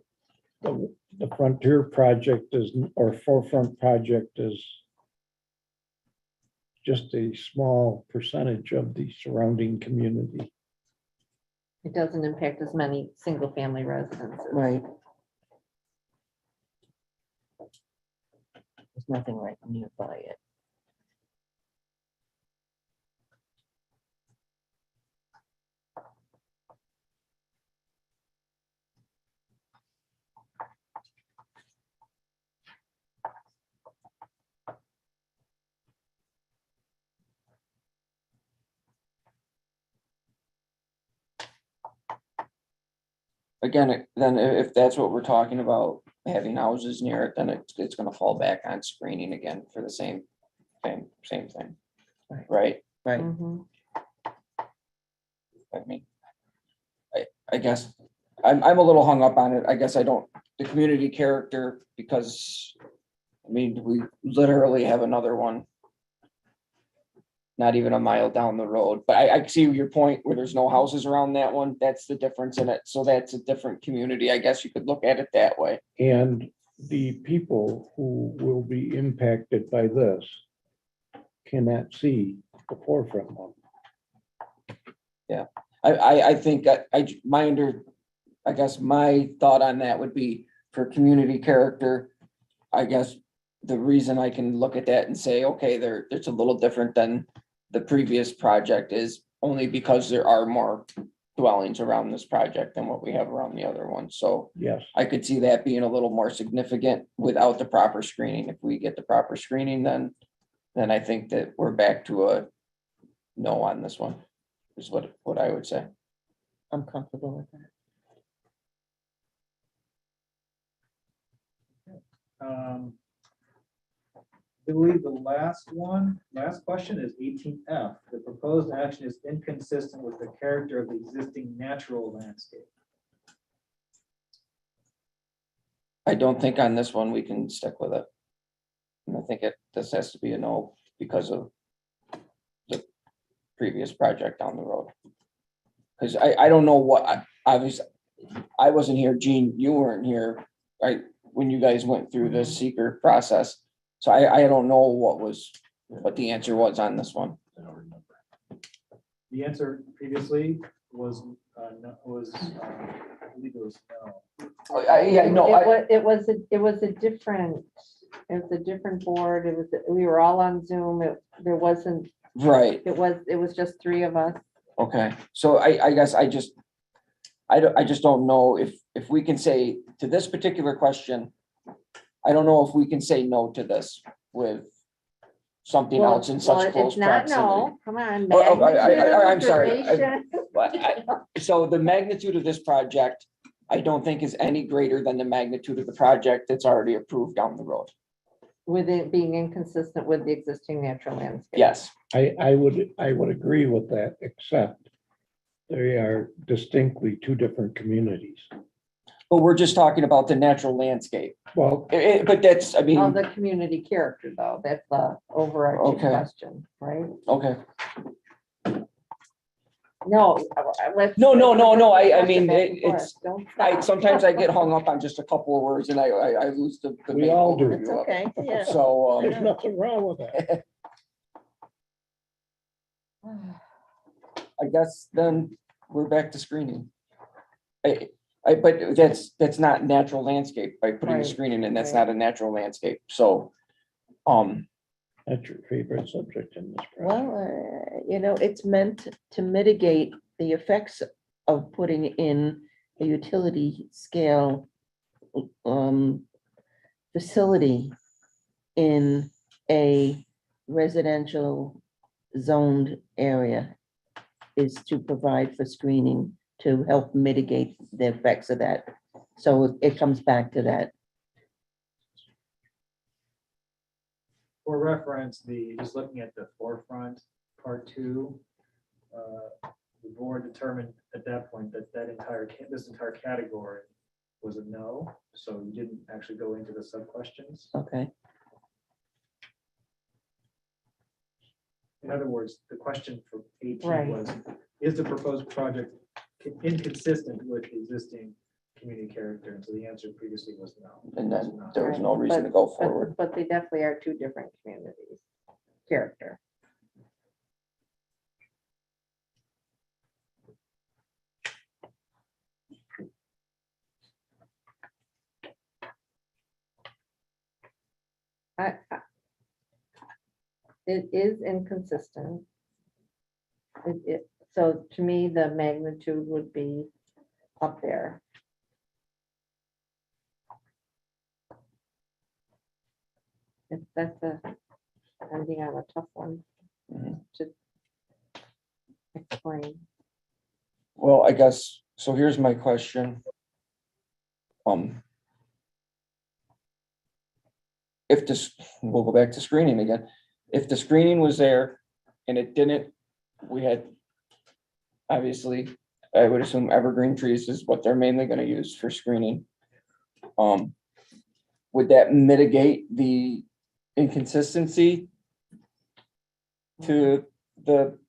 the Frontier project is, or Forefront project is just a small percentage of the surrounding community. It doesn't impact as many single-family residences. Right. There's nothing right nearby it. Again, then if that's what we're talking about, having houses near it, then it's gonna fall back on screening again for the same thing. Right? Right. Mhm. I mean, I guess, I'm a little hung up on it. I guess I don't, the community character, because, I mean, we literally have another one. Not even a mile down the road, but I see your point where there's no houses around that one. That's the difference in it. So that's a different community. I guess you could look at it that way. And the people who will be impacted by this cannot see the Forefront one. I think I guess my thought on that would be for community character. I guess the reason I can look at that and say, okay, it's a little different than the previous project is only because there are more dwellings around this project than what we have around the other one. So Yes, I could see that being a little more significant without the proper screening. If we get the proper screening, then I think that we're back to a no on this one, is what I would say. I'm comfortable with that. I believe the last question is 18F. The proposed action is inconsistent with the character of the existing natural landscape. I don't think on this one we can stick with it. And I think this has to be a no because of the previous project down the road. Because I don't know what, obviously, I wasn't here, Gene, you weren't here, right, when you guys went through the seeker process. So I don't know what the answer was on this one. I don't remember. The answer previously was, I believe it was no. It was a different board. We were all on Zoom. There wasn't, Right, it was just three of us. okay, so I guess I just don't know if we can say to this particular question, I don't know if we can say no to this with something Well, else in such close it's not proximity. no, come on. Oh, magnitude of I'm sorry. information. So the magnitude of this project, I don't think is any greater than the magnitude of the project that's already approved down the road. With it being inconsistent with the existing natural landscape. Yes, I would agree with that, except they are distinctly two different communities. but we're just talking about the natural landscape. Well, But that's, I Of mean, the community character, though, that's the overarching Okay. question, right? okay. No. Let's. No, I let's mean, back and it's, forth. Don't I, stop. sometimes I get hung up on just a couple of words and I lose the. We main all do. overview It's of it. okay, yeah. So, there's nothing wrong with that. I guess then we're back to screening. But that's not natural landscape by putting the Right, screening in, that's right. not a natural landscape, so. That's your favorite subject in this. project. Well, it's meant to mitigate the effects of putting in a utility scale facility in a residential zoned area is to provide for screening to help mitigate the effects of that. So it comes back to that. For reference, just looking at the forefront, part two, the board determined at that point that this entire category was a no, so you didn't actually go into the sub-questions. Okay, In other words, the question for 18 Right. was, is the proposed project inconsistent with the existing community character? And so the answer previously was no. And It was then not. there was no reason to go But- forward. But they definitely are two different communities, character. It is inconsistent. So to me, the magnitude would be up there. That's ending on a tough one Mhm. to explain. Well, I guess, so here's my question. If this, we'll go back to screening again. If the screening was there and it didn't, we had, obviously, I would assume evergreen trees is what they're mainly gonna use for screening. Would that mitigate the inconsistency to the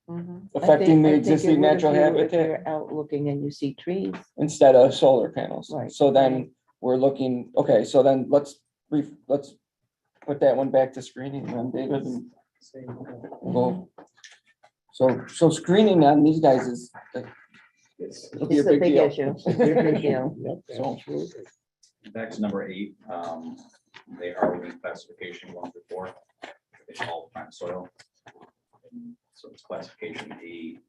Mhm. affecting the I think it existing would if natural you- if habitat you're out looking and you see trees. instead of solar panels? Right, So then we're looking, okay, so then let's put that one back to screening then, David, and go. So screening on these guys is, it'll be a It's a big big deal. issue. It's a big Big issue. deal. Yep, So- absolutely. Back to number 8, they are within classification 1 through 4. It's all prime soil. And so it's classification D.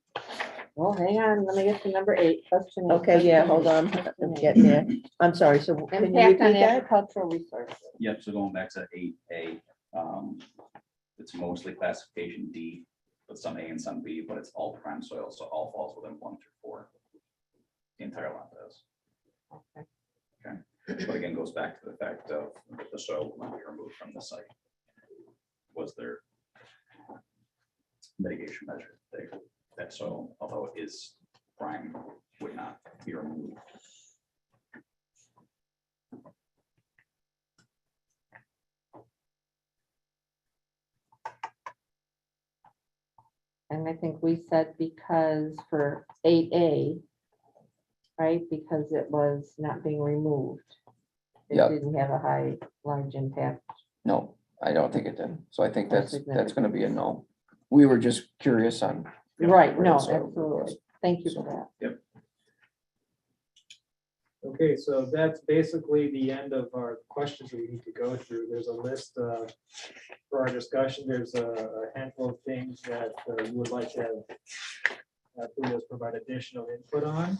Well, hang on, let me get to number 8. Question. Okay, yeah, hold on, I'm getting there. I'm sorry, so can you Impact on repeat that? agricultural resources. Yep, so going back to 8A, it's mostly classification D, but some A and some B, but it's all prime soil, so all falls within 1 through 4. The entire lot does. Okay. Okay, but again, goes back to the fact of the soil will not be removed from the site. Was there mitigation measure there? That soil, although it is prime, would not be removed. And I think we said because for 8A, right, because it was not being removed. It Yeah. didn't have a large impact. No, I don't think it did. So I think Or that's gonna be a no. We were just curious on. Right, where no, the soil was. absolutely. Thank you for that. Okay, so that's basically the end of our questions that we need to go through. There's a list for our discussion. There's a handful of things that you would like to have Julius provide additional input on.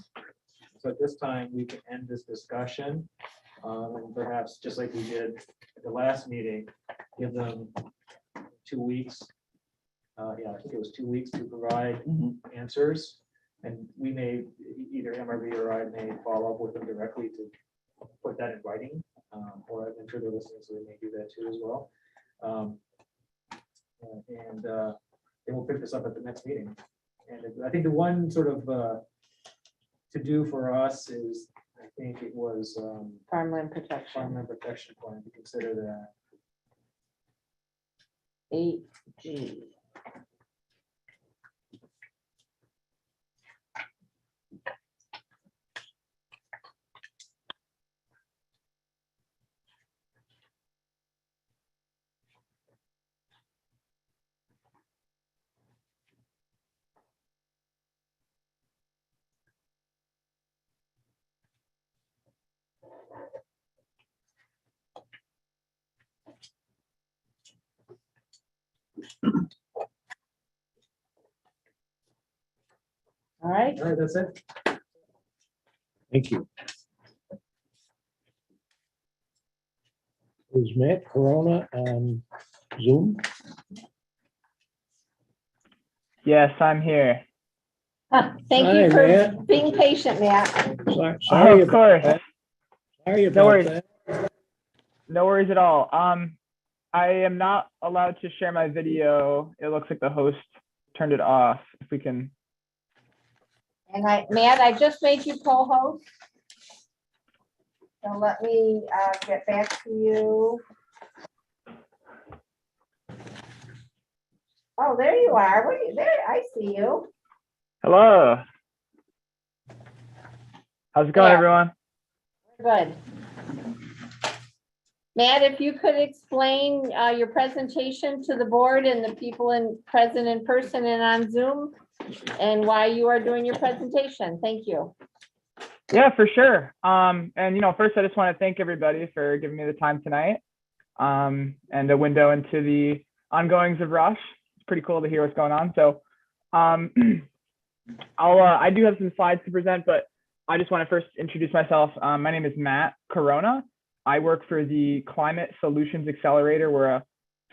So at this time, we can end this discussion. And perhaps, just like we did at the last meeting, give them 2 weeks. Yeah, I think it was 2 weeks to provide Mhm. answers. And we may, either MRV or I may follow up with them directly to put that in writing, or I'm sure they're listening, so they may do that too as well. And we'll pick this up at the next meeting. And I think the one sort of to do for us is, I think it was Farmland protection, farmland protection plan, to consider that. 8G. All right, All right, that's it. Thank you. Is Matt Corona on Zoom? Yes, I'm here. thank Hi, you for Matt. being patient, Matt. Sorry Of about course. that. Sorry No about worries. that. No worries at all. I am not allowed to share my video. It looks like the host turned it off. If we can. And Matt, I just made you co-host. So let me get back to you. Oh, there you are. What are you there? I see you. Hello. How's it going, Yeah. everyone? Good. Matt, if you could explain your presentation to the board and the people present in person and on Zoom, and why you are doing your presentation. Thank you. Yeah, for sure. And first I just want to thank everybody for giving me the time tonight, and a window into the ongoings of Rush. It's pretty cool to hear what's going on. So I do have some slides to present, but I just want to first introduce myself. My name is Matt Corona. I work for the Climate Solutions Accelerator. We're a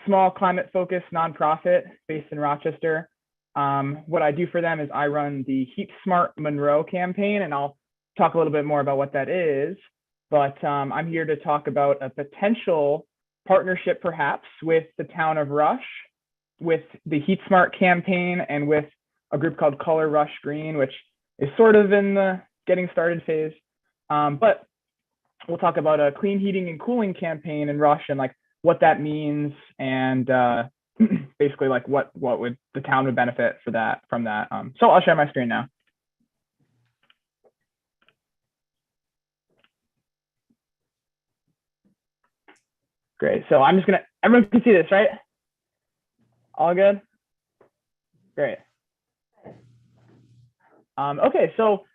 small climate-focused nonprofit based in Rochester. What I do for them is I run the Heatsmart Monroe campaign, and I'll talk a little bit more about what that is. But I'm here to talk about a potential partnership, perhaps, with the town of Rush, with the Heatsmart campaign, and with a group called Color Rush Green, which is sort of in the getting started phase. But we'll talk about a clean heating and cooling campaign in Rush and like what that means, and basically like what would the town would benefit from that. So I'll share my screen now. Great. So I'm just gonna, everyone can see this, right? All good? Great. Okay, so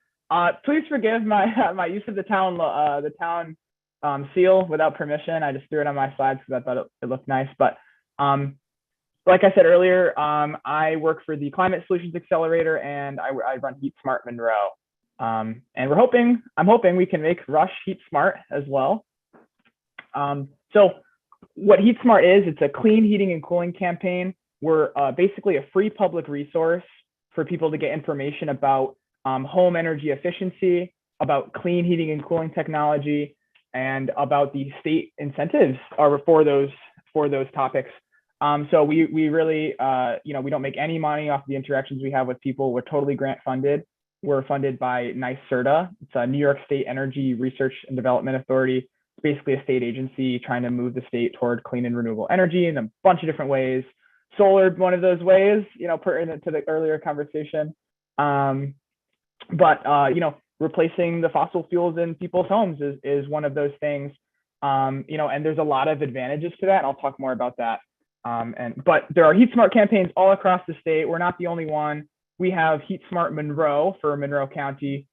please forgive my my use of the town seal without permission. I just threw it on my slides because I thought it looked nice. But like I said earlier, I work for the Climate Solutions Accelerator, and I run Heatsmart Monroe. And I'm hoping we can make Rush Heatsmart as well. So what Heatsmart is, it's a clean heating and cooling campaign. We're basically a free public resource for people to get information about home energy efficiency, about clean heating and cooling technology, and about the state incentives are for those topics. So we really, we don't make any money off the interactions we have with people. We're totally grant funded. We're funded by NYSERDA. It's a New York State Energy Research and Development Authority. It's basically a state agency trying to move the state toward clean and renewable energy in a bunch of different ways. Solar, one of those ways, pertinent to the earlier conversation. But replacing the fossil fuels in people's homes is one of those things. And there's a lot of advantages to that, and I'll talk more about that. But there are Heatsmart campaigns all across the state. We're not the only one. We have Heatsmart Monroe for Monroe County.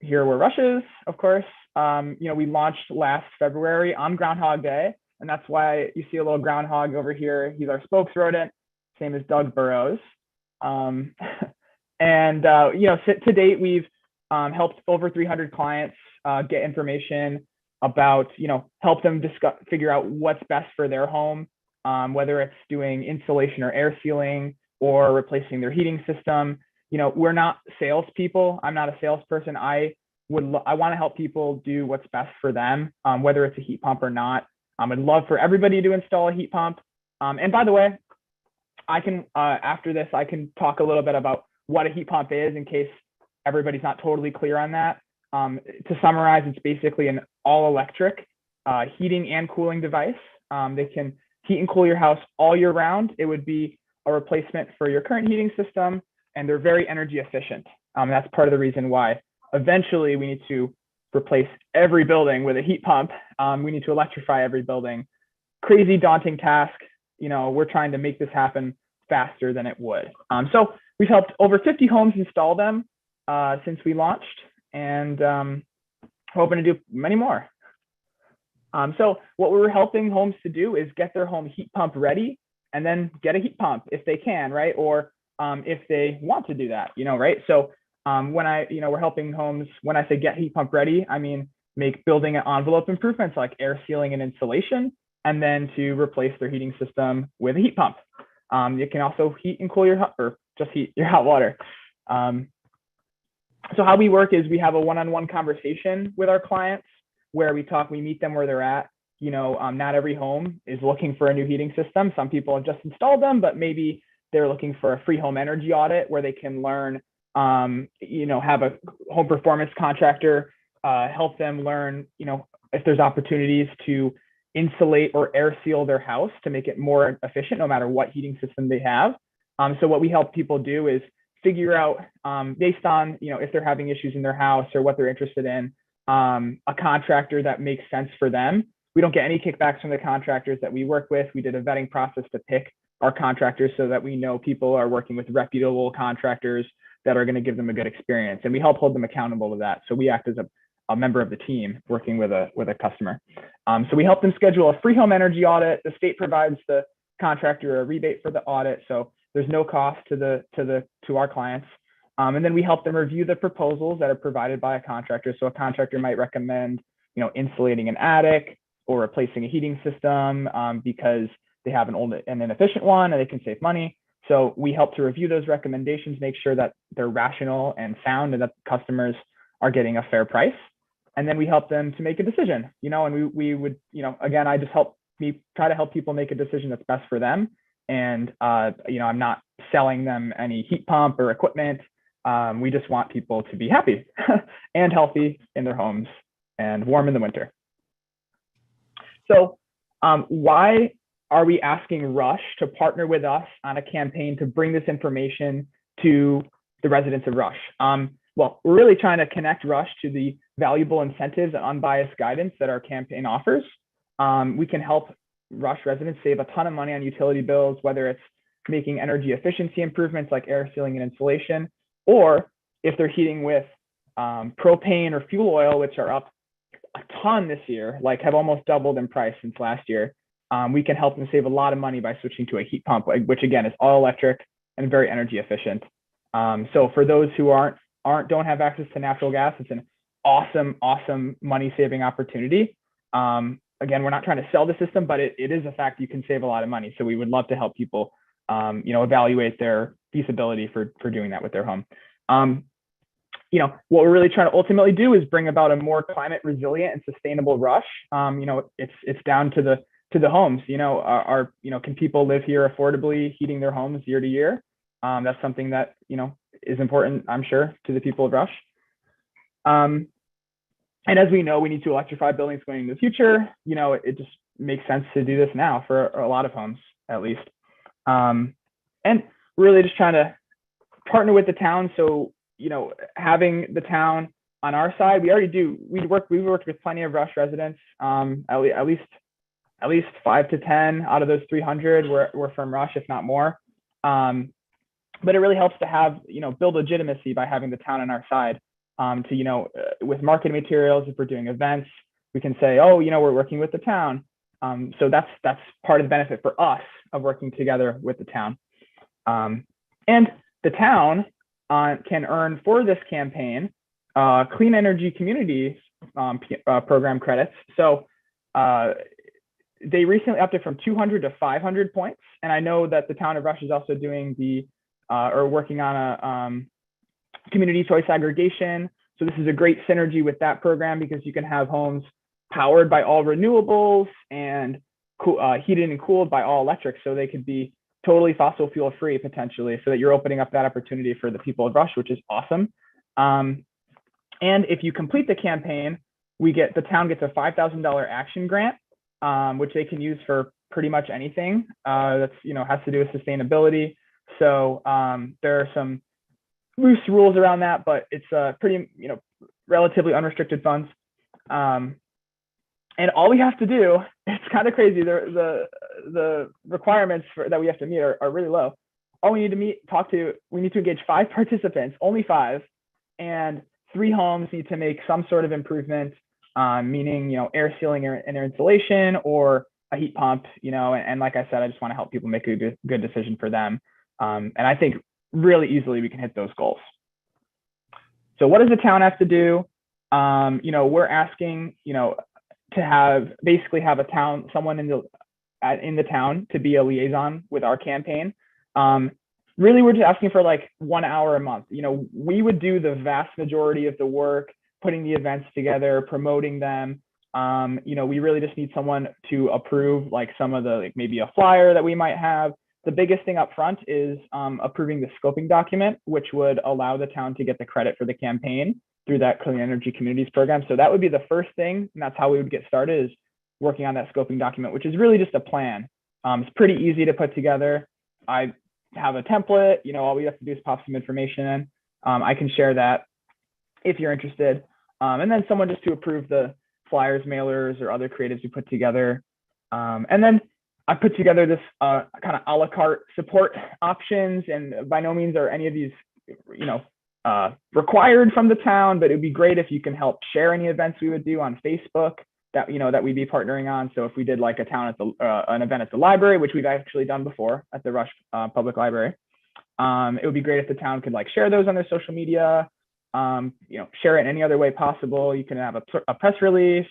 Here where Rush is, of course. We launched last February on Groundhog Day, and that's why you see a little groundhog over here. He's our spokes rodent, same as Doug Burrows. To date, we've helped over 300 clients get information about, help them figure out what's best for their home, whether it's doing insulation or air sealing or replacing their heating system. we're not salespeople. I'm not a salesperson. I want to help people do what's best for them, whether it's a heat pump or not. I'd love for everybody to install a heat pump. And by the way, I can, after this, I can talk a little bit about what a heat pump is in case everybody's not totally clear on that. To summarize, it's basically an all-electric heating and cooling device. They can heat and cool your house all year round. It would be a replacement for your current heating system, and they're very energy efficient. That's part of the reason why eventually we need to replace every building with a heat pump. We need to electrify every building. Crazy, daunting task. We're trying to make this happen faster than it would. So we've helped over 50 homes install them since we launched, and hoping to do many more. So what we're helping homes to do is get their home heat pump ready and then get a heat pump if they can, right? Or if they want to do that, right? So when we're helping homes, when I say get heat pump ready, I mean, make building envelope improvements like air sealing and insulation, and then to replace their heating system with a heat pump. You can also heat and cool or just heat your hot water. So how we work is we have a one-on-one conversation with our clients where we meet them where they're at. Not every home is looking for a new heating system. Some people have just installed them, but maybe they're looking for a free home energy audit where they can learn, have a home performance contractor help them learn, if there's opportunities to insulate or air seal their house to make it more efficient, no matter what heating system they have. So what we help people do is figure out, based on, if they're having issues in their house or what they're interested in, a contractor that makes sense for them. We don't get any kickbacks from the contractors that we work with. We did a vetting process to pick our contractors so that we know people are working with reputable contractors that are going to give them a good experience. And we help hold them accountable to that. So we act as a member of the team working with a customer. So we help them schedule a free home energy audit. The state provides the contractor a rebate for the audit. So there's no cost to our clients. And then we help them review the proposals that are provided by a contractor. So a contractor might recommend, insulating an attic or replacing a heating system because they have an old and inefficient one and they can save money. So we help to review those recommendations, make sure that they're rational and sound and that customers are getting a fair price. And then we help them to make a decision, and we would, again, I just try to help people make a decision that's best for them. And, I'm not selling them any heat pump or equipment. We just want people to be happy and healthy in their homes and warm in the winter. So why are we asking Rush to partner with us on a campaign to bring this information to the residents of Rush? Well, we're really trying to connect Rush to the valuable incentives and unbiased guidance that our campaign offers. We can help Rush residents save a ton of money on utility bills, whether it's making energy efficiency improvements like air sealing and insulation, or if they're heating with propane or fuel oil, which are up a ton this year, like have almost doubled in price since last year. We can help them save a lot of money by switching to a heat pump, which again is all electric and very energy efficient. So for those who don't have access to natural gas, it's an awesome money saving opportunity. Again, we're not trying to sell the system, but it is a fact you can save a lot of money. So we would love to help people, evaluate their feasibility for doing that with their home. What we're really trying to ultimately do is bring about a more climate resilient and sustainable Rush. It's down to the homes. Can people live here affordably, heating their homes year to year? That's something that is important, I'm sure, to the people of Rush. And as we know, we need to electrify buildings going into the future. It just makes sense to do this now for a lot of homes, at least. And really just trying to partner with the town. So, having the town on our side, we've worked with plenty of Rush residents. At least 5 to 10 out of those 300 were from Rush, if not more. But it really helps to have, build legitimacy by having the town on our side. With marketing materials, if we're doing events, we can say, we're working with the town. So that's part of the benefit for us of working together with the town. And the town can earn for this campaign Clean Energy Communities program credits. So they recently upped it from 200 to 500 points. And I know that the town of Rush is also doing working on community choice aggregation. So this is a great synergy with that program because you can have homes powered by all renewables and heated and cooled by all electric. So they could be totally fossil fuel free potentially, so that you're opening up that opportunity for the people of Rush, which is awesome. And if you complete the campaign, the town gets a $5,000 action grant, which they can use for pretty much anything that's, has to do with sustainability. So there are some loose rules around that, but it's pretty, relatively unrestricted funds. And all we have to do, it's kind of crazy. The requirements that we have to meet are really low. All we need to we need to engage 5 participants, only 5, and 3 homes need to make some sort of improvement, meaning, air sealing and air insulation or a heat pump, and like I said, I just want to help people make a good decision for them. And I think really easily we can hit those goals. So what does the town have to do? We're asking, to basically have someone in the town to be a liaison with our campaign. Really, we're just asking for like 1 hour a month. We would do the vast majority of the work, putting the events together, promoting them. We really just need someone to approve like some of the, maybe a flyer that we might have. The biggest thing up front is approving the scoping document, which would allow the town to get the credit for the campaign through that Clean Energy Communities program. So that would be the first thing, and that's how we would get started, is working on that scoping document, which is really just a plan. It's pretty easy to put together. I have a template, all we have to do is pop some information in. I can share that if you're interested. And then someone just to approve the flyers, mailers, or other creatives we put together. And then I put together this kind of a la carte support options, and by no means are any of these, required from the town, but it'd be great if you can help share any events we would do on Facebook that, that we'd be partnering on. So if we did like an event at the library, which we've actually done before at the Rush Public Library, it would be great if the town could like share those on their social media, share it in any other way possible. You can have a press release.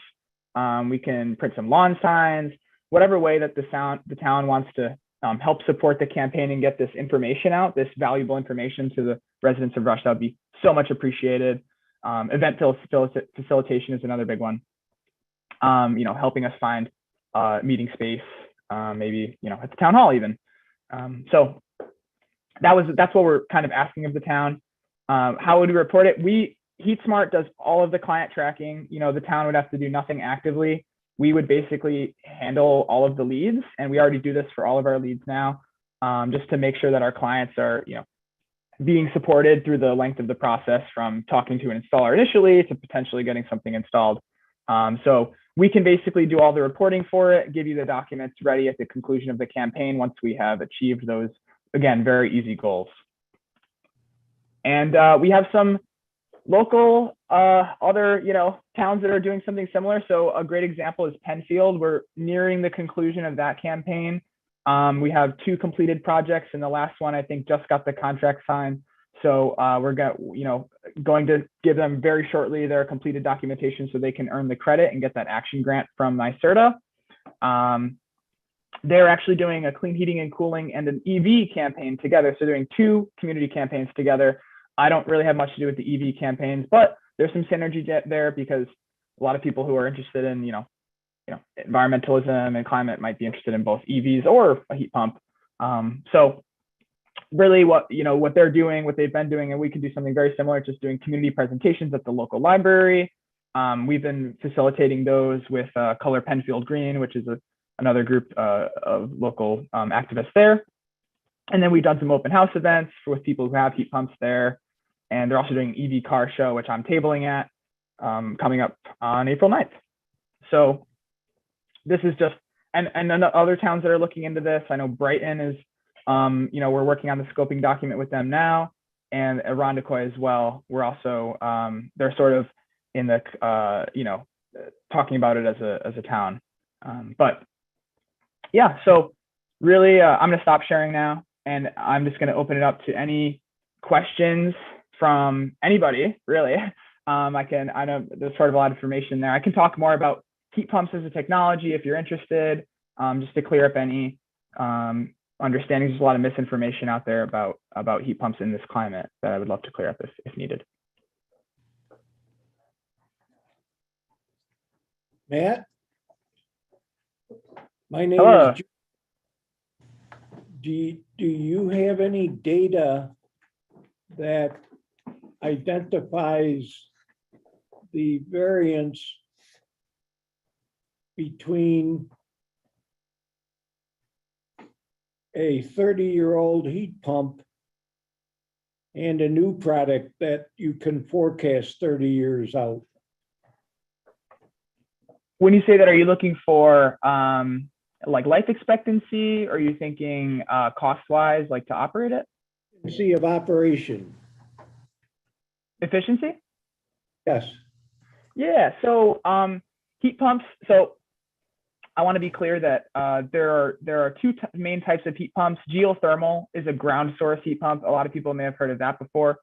We can print some lawn signs, whatever way that the town wants to help support the campaign and get this information out, this valuable information to the residents of Rush. That would be so much appreciated. Event facilitation is another big one. Helping us find meeting space, maybe, at the town hall even. So that's what we're kind of asking of the town. How would we report it? Heatsmart does all of the client tracking. The town would have to do nothing actively. We would basically handle all of the leads, and we already do this for all of our leads now, just to make sure that our clients are, being supported through the length of the process, from talking to an installer initially to potentially getting something installed. So we can basically do all the reporting for it, give you the documents ready at the conclusion of the campaign once we have achieved those, again, very easy goals. And we have some local other towns that are doing something similar. So a great example is Penfield. We're nearing the conclusion of that campaign. We have 2 completed projects, and the last one I think just got the contract signed. So we're going to give them very shortly their completed documentation so they can earn the credit and get that action grant from NYSERDA. They're actually doing a clean heating and cooling and an EV campaign together. So doing 2 community campaigns together. I don't really have much to do with the EV campaigns, but there's some synergy there because a lot of people who are interested in, environmentalism and climate might be interested in both EVs or a heat pump. So really what they're doing, what they've been doing, and we can do something very similar, just doing community presentations at the local library. We've been facilitating those with Color Penfield Green, which is another group of local activists there. And then we've done some open house events with people who have heat pumps there. And they're also doing an EV car show, which I'm tabling at, coming up on April 9th. So this is just, and other towns that are looking into this. I know Brighton is, we're working on the scoping document with them now, and Irondequoit as well. We're also, they're sort of in the, talking about it as a town. But yeah, so really, I'm going to stop sharing now, and I'm just going to open it up to any questions from anybody, really. I know there's sort of a lot of information there. I can talk more about heat pumps as a technology if you're interested, just to clear up any understanding. There's a lot of misinformation out there about heat pumps in this climate that I would love to clear up if needed. Matt? My name Hello. is. Do you have any data that identifies the variance between a 30-year-old heat pump and a new product that you can forecast 30 years out? When you say that, are you looking for like life expectancy? Or are you thinking cost-wise, like to operate it? Efficiency of operation. Efficiency? Yes. Yeah, so heat pumps, so I want to be clear that there are two main types of heat pumps. Geothermal is a ground source heat pump. A lot of people may have heard of that before.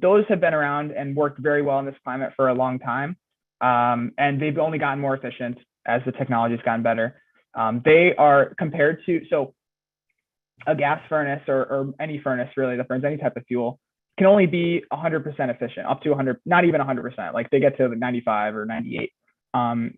Those have been around and worked very well in this climate for a long time. And they've only gotten more efficient as the technology has gotten better. They are compared to, so a gas furnace or any furnace really that burns any type of fuel can only be 100% efficient, up to 100, not even 100%, like they get to 95 or 98,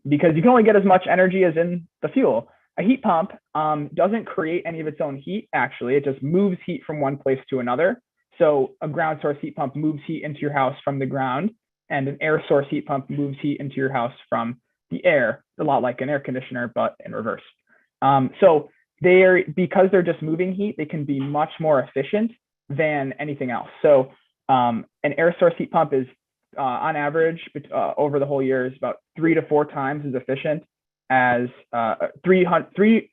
because you can only get as much energy as in the fuel. A heat pump doesn't create any of its own heat, actually. It just moves heat from one place to another. So a ground source heat pump moves heat into your house from the ground, and an air source heat pump moves heat into your house from the air, a lot like an air conditioner, but in reverse. So because they're just moving heat, they can be much more efficient than anything else. So an air source heat pump is on average over the whole year is about 3 to 4 times as efficient as 300,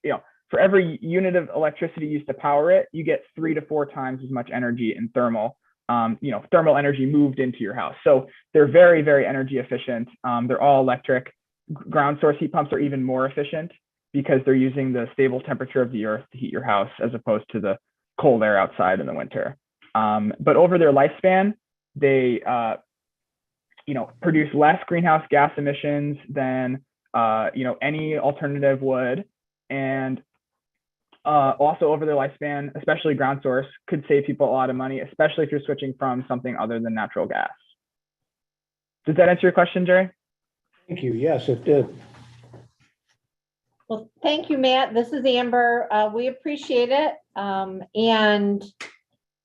for every unit of electricity used to power it, you get 3 to 4 times as much energy in thermal, thermal energy moved into your house. So they're very, very energy efficient. They're all electric. Ground source heat pumps are even more efficient because they're using the stable temperature of the earth to heat your house as opposed to the cold air outside in the winter. But over their lifespan, they produce less greenhouse gas emissions than any alternative would, and also over their lifespan, especially ground source, could save people a lot of money, especially if you're switching from something other than natural gas. Does that answer your question, Jerry? Thank you. Yes, it did. Well, thank you, Matt. This is Amber. We appreciate it. And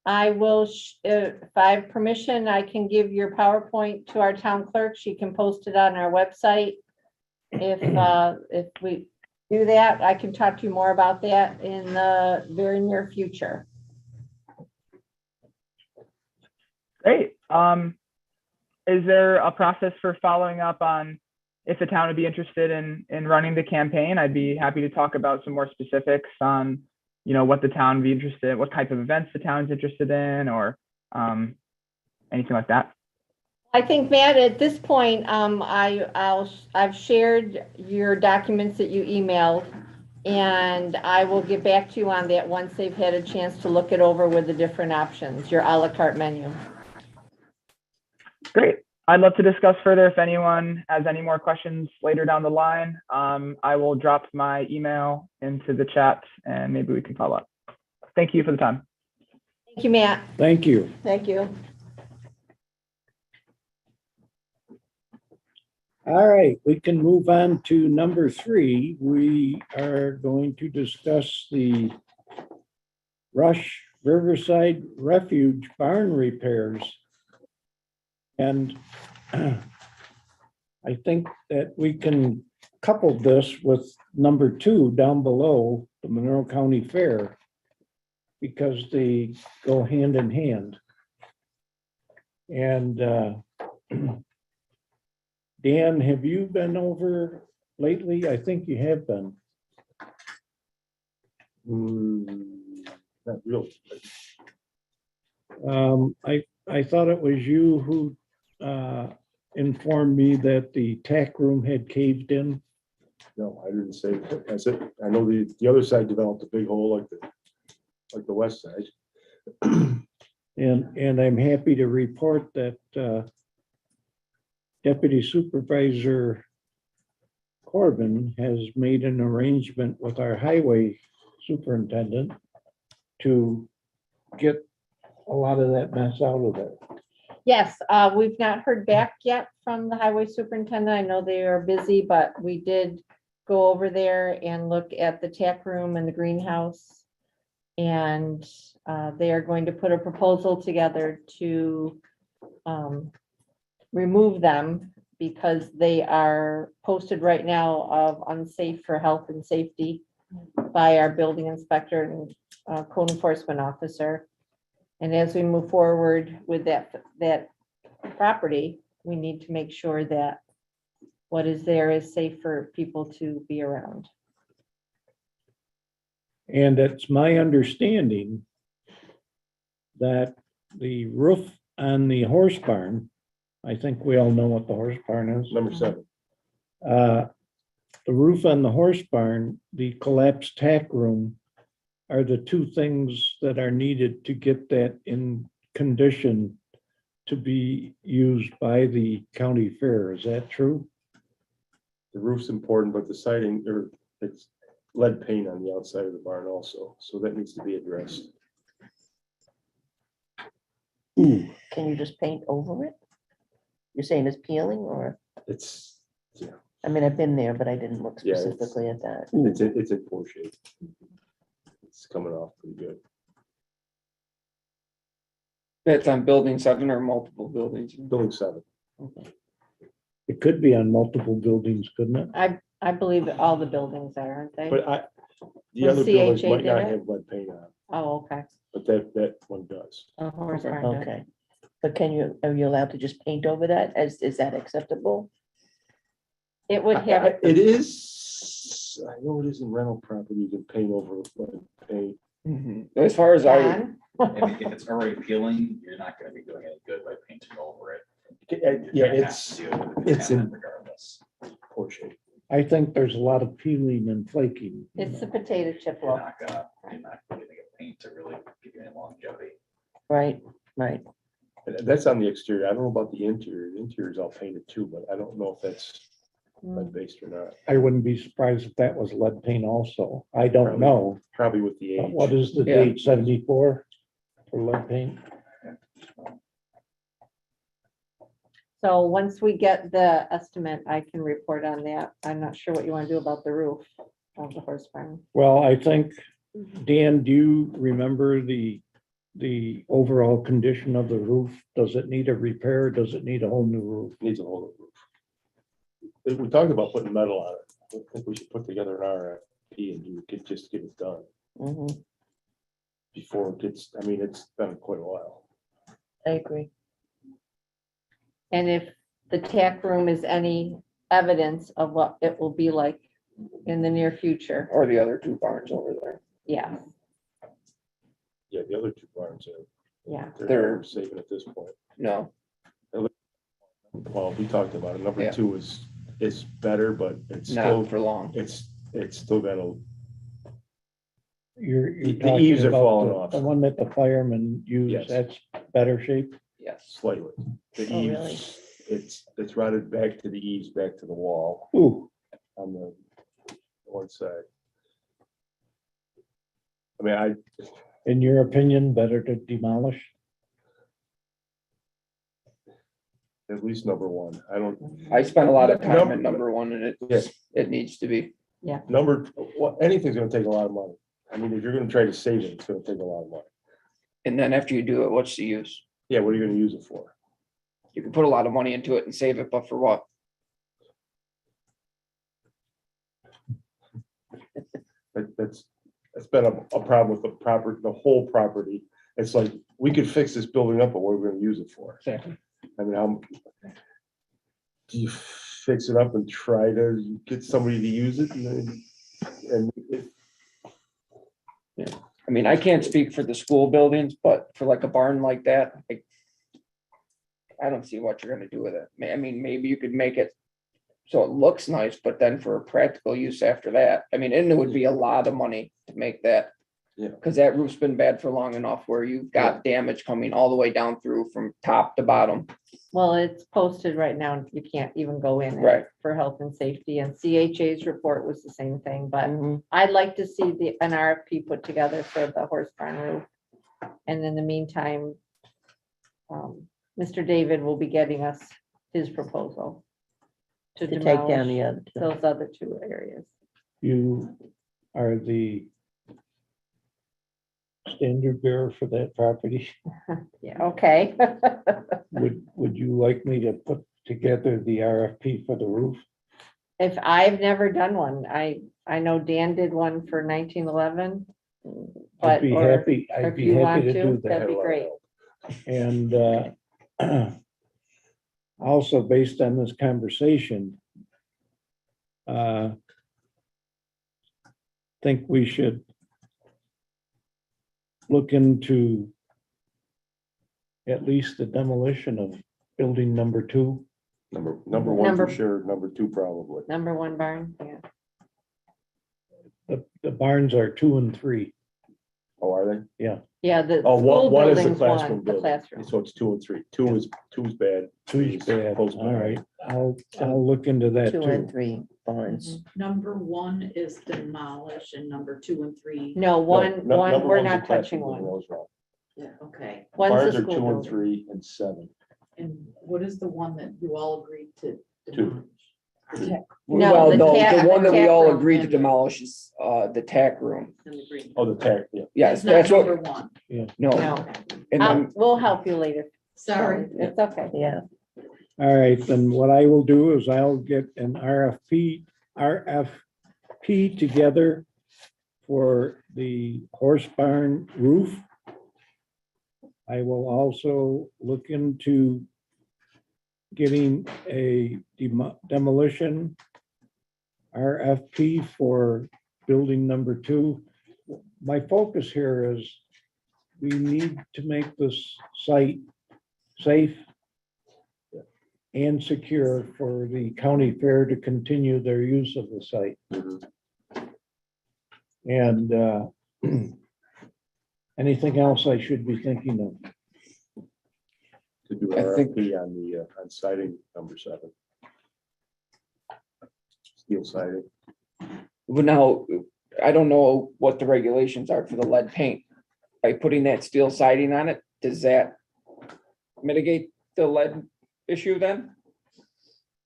I will, if I have permission, I can give your PowerPoint to our town clerk. She can post it on our website. If we do that, I can talk to you more about that in the very near future. Great. Is there a process for following up on if the town would be interested in running the campaign? I'd be happy to talk about some more specifics on, what the town would be interested in, what type of events the town's interested in, or anything like that. I think, Matt, at this point, I've shared your documents that you emailed, and I will get back to you on that once they've had a chance to look it over with the different options, your a la carte menu. Great. I'd love to discuss further if anyone has any more questions later down the line. I will drop my email into the chat and maybe we can follow up. Thank you for the time. Thank you, Matt. Thank you. Thank you. All right, we can move on to number 3. We are going to discuss the Riverside Refuge barn repairs. And I think that we can couple this with number 2 down below, the Monroe County Fair, because they go hand in hand. And Dan, have you been over lately? I think you have been. Not really. I thought it was you who informed me that the tack room had caved in. No, I didn't say that. I said, I know the other side developed a big hole like the west side. And I'm happy to report that Deputy Supervisor Corbin has made an arrangement with our highway superintendent to get a lot of that mess out of there. Yes, we've not heard back yet from the highway superintendent. I know they are busy, but we did go over there and look at the tack room and the greenhouse. And they are going to put a proposal together to remove them because they are posted right now of unsafe for health and safety by our building inspector and code enforcement officer. And as we move forward with that property, we need to make sure that what is there is safe for people to be around. And it's my understanding that the roof on the horse barn, I think we all know what the horse barn is. Number 7. The roof on the horse barn, the collapsed tack room are the two things that are needed to get that in condition to be used by the county fair. Is that true? The roof's important, but the siding, or it's lead paint on the outside of the barn also, so that needs to be addressed. Can you just paint over it? You're saying it's peeling or, It's, I mean, I've been there, but I didn't look Yeah, it's- specifically at that. it's in poor shape. It's coming off pretty good. That's on building 7 or multiple buildings. Building 7. It could be on multiple buildings, couldn't it? I believe that all the buildings are, aren't they? But the When other buildings CHA might did not it? have lead paint on, Oh, okay. but that one does. A horse Okay. barn does. Okay, but are you allowed to just paint over that? Is that acceptable? It would have, It is, I know it is in rental property, you can paint over lead paint. Mhm. As far as I, John, If it's already peeling, you're not gonna be doing any good by painting over it. Yeah, You're gonna have to deal with the it's in contaminant regardless. poor shape. I think there's a lot of peeling and flaking. it's a potato chip You're look. you're not gonna get paint to really give you any longevity. Right, right. That's on the exterior. I don't know about the interior. The interior is all painted too, but I don't know if that's Mm. lead based or not. I wouldn't be surprised if that was lead paint also. I don't Probably. know. Probably with the But age. what is the Yeah. date, 74 for lead paint? So once we get the estimate, I can report on that. I'm not sure what you want to do about the roof of the horse barn. Well, I think, Dan, do you remember the overall condition of the roof? Does it need a repair? Does it need a whole new roof? Needs a whole new roof. We talked about putting metal on it. I think we should put together an RFP and just get it done Mhm, before it gets, I mean, it's been quite a while. I agree. And if the tack room is any evidence of what it will be like in the near future, or the other 2 barns over there. yeah, Yeah, the other 2 barns are, yeah. they're saving at this point. No, Well, we talked about it. Number Yeah. 2 is better, but it's not still, for long. it's still got a, You're The talking eaves are about falling the- off. The one that the firemen use, Yes. that's better shape. Yes. slightly. The Oh, really? eaves, it's rotted back to the eaves, back to the wall Ooh, on the one side. I mean, in your opinion, better to demolish? at least number 1, I don't, I spent a lot of time Number- at number 1 and Yeah. it needs to be. anything's gonna take a lot of money. I mean, if you're gonna try to save it, it's gonna take a lot of money. And then after you do it, what's the use? Yeah, what are you gonna use it for? You can put a lot of money into it and save it, but for what? That's been a problem with the whole property. It's like, we could fix this building up, but what are we gonna use it for? Exactly. I mean, do you fix it up and try to get somebody to use it and I mean, I can't speak for the school buildings, but for like a barn like that, I don't see what you're gonna do with it. I mean, maybe you could make it so it looks nice, but then for practical use after that, I mean, and it would be a lot of money to make that Yeah. Because that roof's been bad for long enough where you've got damage coming all the way down through from top to bottom. Well, it's posted right now, and you can't even go in it Right. for health and safety, and CHA's report was the same thing, but Mhm. I'd like to see an RFP put together for the horse barn roof. And in the meantime, Mr. David will be getting us his proposal to To take down demolish the other two. those other two areas. You are the standard bearer for that property. Yeah, okay. Would you like me to put together the RFP for the roof? If I've never done one, I know Dan did one for 1911. I'd But, be or happy, I'd if be you happy want to to, do that'd be that. great. And also based on this conversation, think we should look into at least the demolition of building number 2. Number one Number- for sure, number 2 probably. Number 1 barn, yeah. The barns are 2 and 3. Oh, are they? Yeah, the Oh, school one is the building's classroom one, the building. classroom. So it's 2 and 3. Two's bad. 2's bad. Close All by. right, I'll look into that 2 and too. 3 barns. Number 1 is demolished and number 2 and 3. No, one, No, one, number we're one's the not touching classroom building, one. I was wrong. Okay, One's Barns the are school 2 and building. 3 and 7. and what is the one that you all agreed to Two. demolish? No, Well, the no, tack- the one the that we tack all room. agreed to demolish is the tack room. And the green. Oh, the tag, yeah. Yes, That's that's not number what, 1. no. No, And then, we'll help you later. Sorry. It's okay. Yeah, All right, then what I will do is I'll get an RFP together for the horse barn roof. I will also look into getting a demolition RFP for building number 2. My focus here is we need to make this site safe and secure for the county fair to continue their use of the site. And anything else I should be thinking of? To do I think- RFP on the, on siding number 7. Steel siding. but now, I don't know what the regulations are for the lead paint. By putting that steel siding on it, does that mitigate the lead issue then?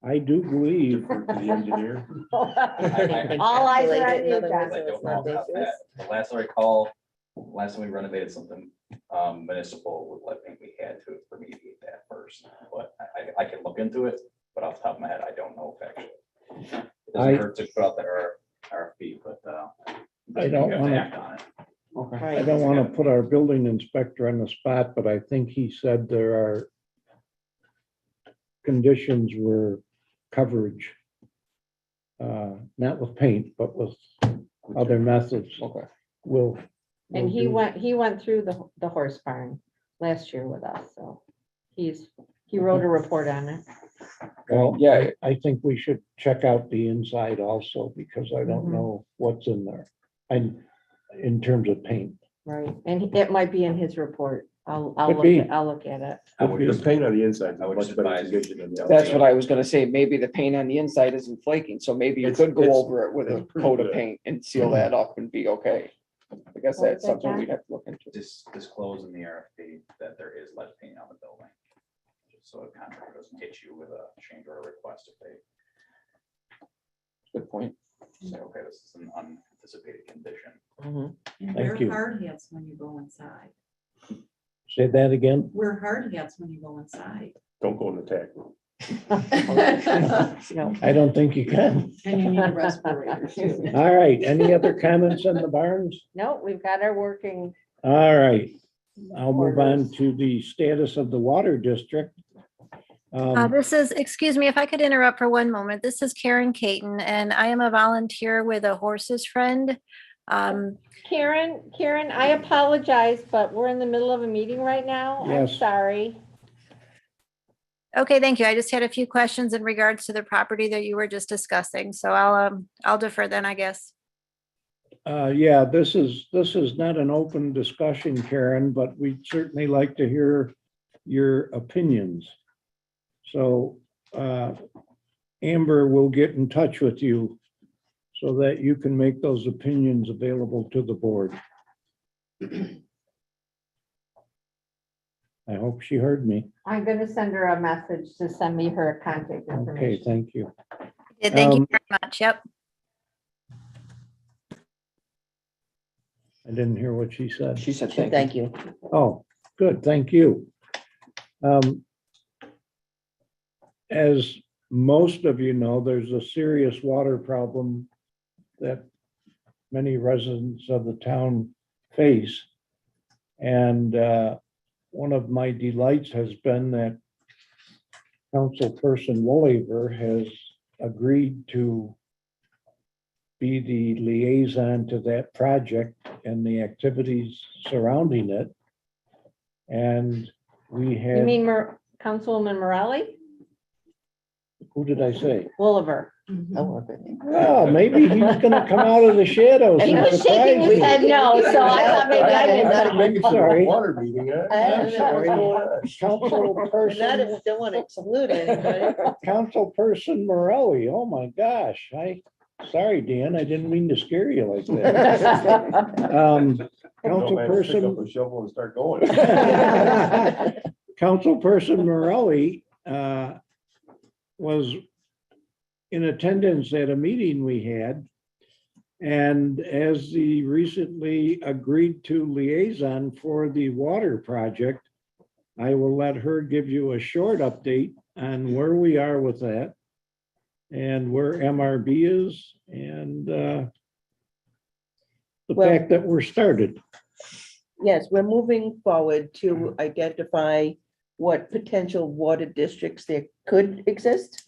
I do believe, Defer to the engineer. All eyes are on you, I John. don't know about that. The last I recall, last time we renovated something municipal with lead paint, we had to remediate that first. But I can look into it, but off the top of my head, I don't know if actually. It doesn't hurt to put out the RFP, but I don't you have to wanna- act on it. I don't want to put our building inspector on the spot, but I think he said there are conditions where coverage, not with paint, but with other methods Okay. will. And he do- went through the horse barn last year with us, so he wrote a report on it. Well, Yeah. I think we should check out the inside also, because I don't Mhm. know what's in there. And in terms of paint. Right, and it might be in his report. I'll Could be. look at it. I would The just, paint on the inside is I would much just better advise- condition than the outside. That's what I was gonna say. Maybe the paint on the inside isn't flaking, so maybe you It's- could go it's- over it with a it's pretty coat of good. paint and seal that up and be okay. I guess What that's was that, something John? we'd have to look into. disclose in the RFP that there is lead paint on the building. Just so a contractor doesn't hit you with a change order request if they Good point. say, okay, this is an unanticipated condition. And Thank wear you. hard hats when you go inside. Say that again? Wear hard hats when you go inside. Don't go in the tag room. No. I don't think you can. And you need a respirator too. All right, any other comments on the barns? No, we've got our working. All right, I'll move on to the status of the water district. This is, excuse me, if I could interrupt for one moment. This is Karen Caton, and I am a volunteer with a Horses Friend. Karen, I apologize, but we're in the middle of a meeting right now. I'm Yes. sorry. Okay, thank you. I just had a few questions in regards to the property that you were just discussing, so I'll defer then, I guess. Yeah, this is not an open discussion, Karen, but we'd certainly like to hear your opinions. So Amber will get in touch with you so that you can make those opinions available to the board. I hope she heard me. I'm gonna send her a message to send me her contact Okay, information. thank you. Yeah, thank you Um, very much. Yep. I didn't hear what she said. She said, Thank you. Oh, good, thank you. As most of you know, there's a serious water problem that many residents of the town face. And one of my delights has been that Councilperson Wooliver has agreed to be the liaison to that project and the activities surrounding it. And we You had, mean Councilwoman Morelli? who did I say? Wolliver. Well, maybe he's gonna come out of the shadows. He and was shaking surprise his me. head no, so I thought maybe I didn't know. Make it to the Sorry. water meeting, huh? I'm sorry. Not Councilperson, if they want to exclude anybody. Councilperson Morelli, oh my gosh, sorry, Dan, I didn't mean to scare you like that. No, man, just pick up Councilperson, a shovel and start going. Councilperson Morelli was in attendance at a meeting we had. And as the recently agreed to liaison for the water project, I will let her give you a short update on where we are with that and where MRB is and the Well- fact that we're started. Yes, we're moving forward to identify what potential water districts there could exist.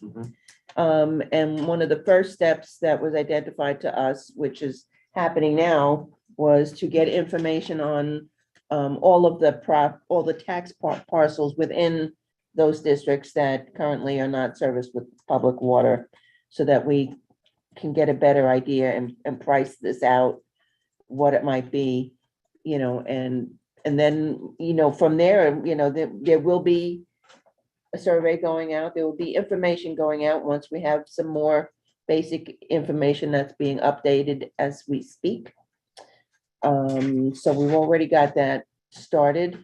And one of the first steps that was identified to us, which is happening now, was to get information on all the tax parcels within those districts that currently are not serviced with public water, so that we can get a better idea and price this out, what it might be, and then, from there, there will be a survey going out, there will be information going out once we have some more basic information that's being updated as we speak. So we've already got that started.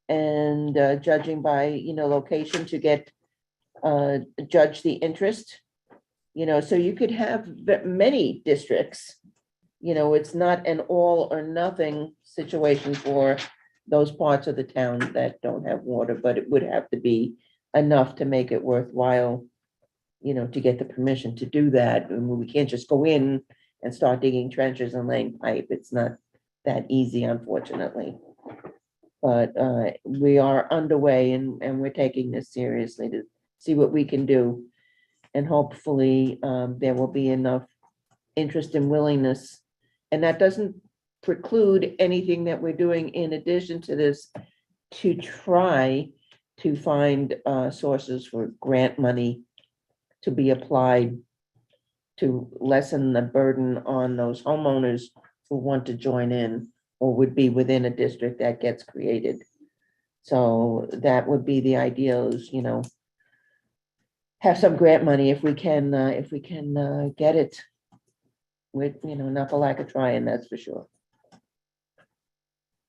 And judging by, location to get, judge the interest, so you could have many districts. It's not an all or nothing situation for those parts of the town that don't have water, but it would have to be enough to make it worthwhile, to get the permission to do that. And we can't just go in and start digging trenches and laying pipe. It's not that easy, unfortunately. But we are underway and we're taking this seriously to see what we can do. And hopefully there will be enough interest and willingness. And that doesn't preclude anything that we're doing in addition to this, to try to find sources for grant money to be applied to lessen the burden on those homeowners who want to join in or would be within a district that gets created. So that would be the ideal is, have some grant money if we can get it with, not for lack of trying, that's for sure.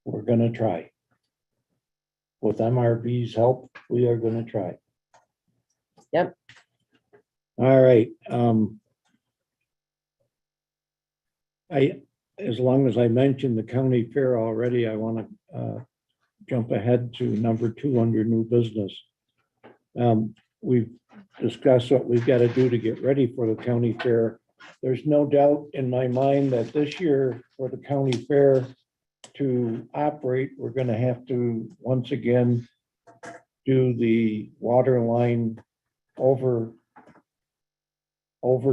We're gonna try. With MRB's help, we are gonna try. Yep. All right. As long as I mentioned the county fair already, I want to jump ahead to number 2 under new business. We've discussed what we've got to do to get ready for the county fair. There's no doubt in my mind that this year for the county fair to operate, we're going to have to once again do the water line over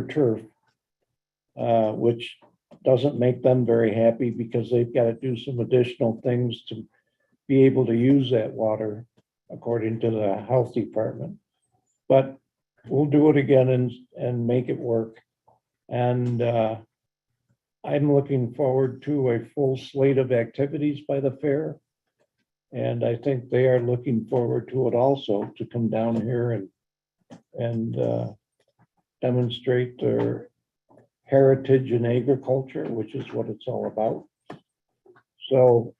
turf, which doesn't make them very happy because they've got to do some additional things to be able to use that water according to the health department. But we'll do it again and make it work. And I'm looking forward to a full slate of activities by the fair. And I think they are looking forward to it also, to come down here and demonstrate their heritage in agriculture, which is what it's all about. So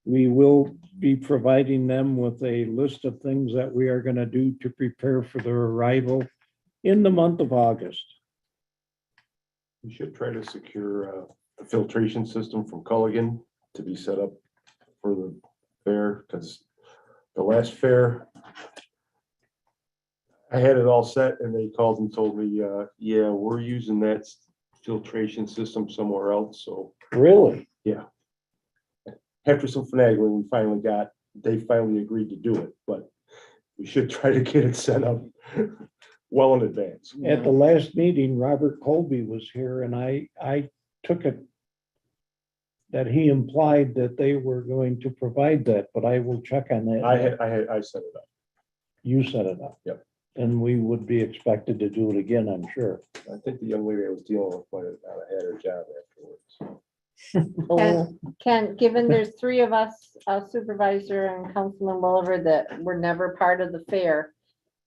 we will be providing them with a list of things that we are going to do to prepare for their arrival in the month of August. We should try to secure a filtration system from Culligan to be set up for the fair, because the last fair, I had it all set and they called and told me, yeah, we're using that filtration system somewhere else, so. Really? Yeah. After some finagling, they finally agreed to do it, but we should try to get it set up well in advance. At the last meeting, Robert Colby was here and I took it that he implied that they were going to provide that, but I will check on that. I set it up. You set it up? Yep. And we would be expected to do it again, I'm sure. I think the young lady I was dealing with might have had her job afterwards. Ken, given there's three of us, a supervisor and Councilman Welliver, that were never part of the fair,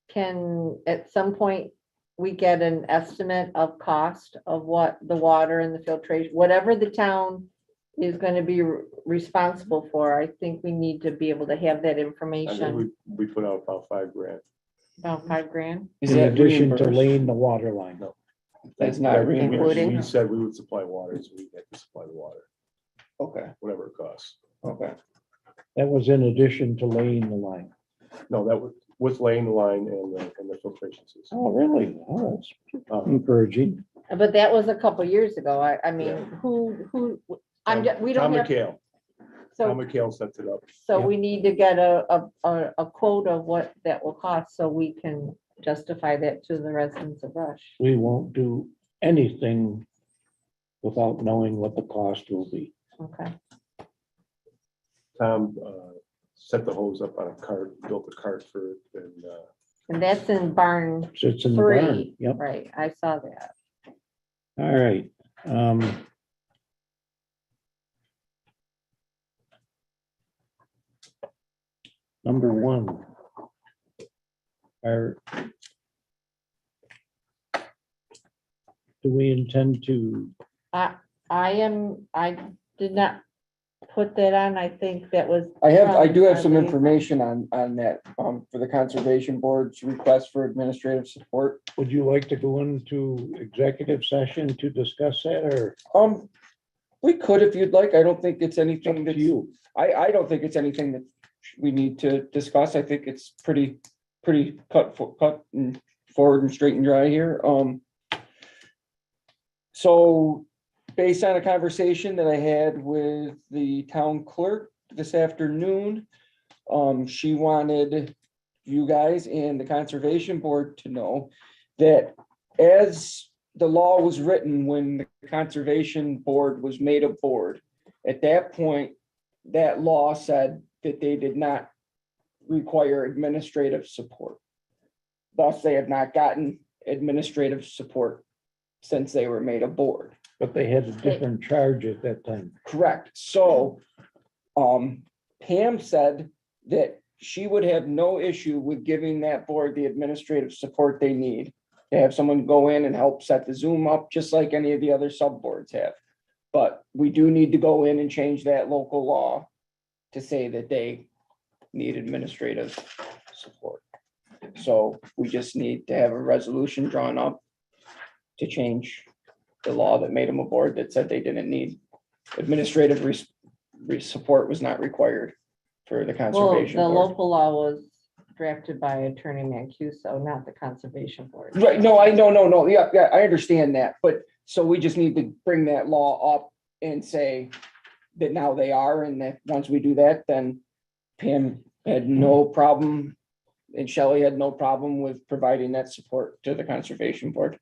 can at some point we get an estimate of cost of what the water and the filtration, whatever the town is going to be responsible for? I think we need to be able to have that I think information. we put out about $5,000. About $5,000. Is In that addition to reimbursed? laying the water line. That's not We reimbursed. said we would supply water, so we had to supply the water, Okay, whatever it costs. okay. That was in addition to laying the line. No, that was with laying the line and the filtration system. Oh, really? Oh, that's Um, encouraging. But that was a couple years ago. I mean, Yeah. who, we Tom don't have, McHale, so, Tom McHale sets it up. so Yeah. we need to get a quote of what that will cost so we can justify that to the residents of Rush. We won't do anything without knowing what the cost will be. Okay. Tom set the hose up on a cart, built a cart for it, and And that's in barn Sits in the barn. 3, Yep. right? I saw that. All right. Number 1. Do we intend to, I did not put that on. I think that was. I do have from some our information on that, for the Conservation Board's request for administrative support. would you like to go into executive session to discuss that, or We could if you'd like. I don't think it's it's up anything to that you? I don't think it's anything that we need to discuss. I think it's pretty cut and forward and straight and dry here. So based on a conversation that I had with the town clerk this afternoon, she wanted you guys and the Conservation Board to know that as the law was written, when the Conservation Board was made a board, at that point, that law said that they did not require administrative support. Thus, they have not gotten administrative support since they were made a board. But they had a different charge at that time. Correct. So, Pam said that she would have no issue with giving that board the administrative support they need to have someone go in and help set the Zoom up, just like any of the other subboards have. But we do need to go in and change that local law to say that they need administrative support. So we just need to have a resolution drawn up to change the law that made them a board that said they didn't need administrative support was not required for the Well, Conservation the Board. local law was drafted by Attorney Mancuso, not the Conservation Board. Right, no, no, yeah, I understand that, but so we just need to bring that law up and say that now they are, and that once we do that, then Pam had no problem and Shelley had no problem with providing that support to the Conservation Board.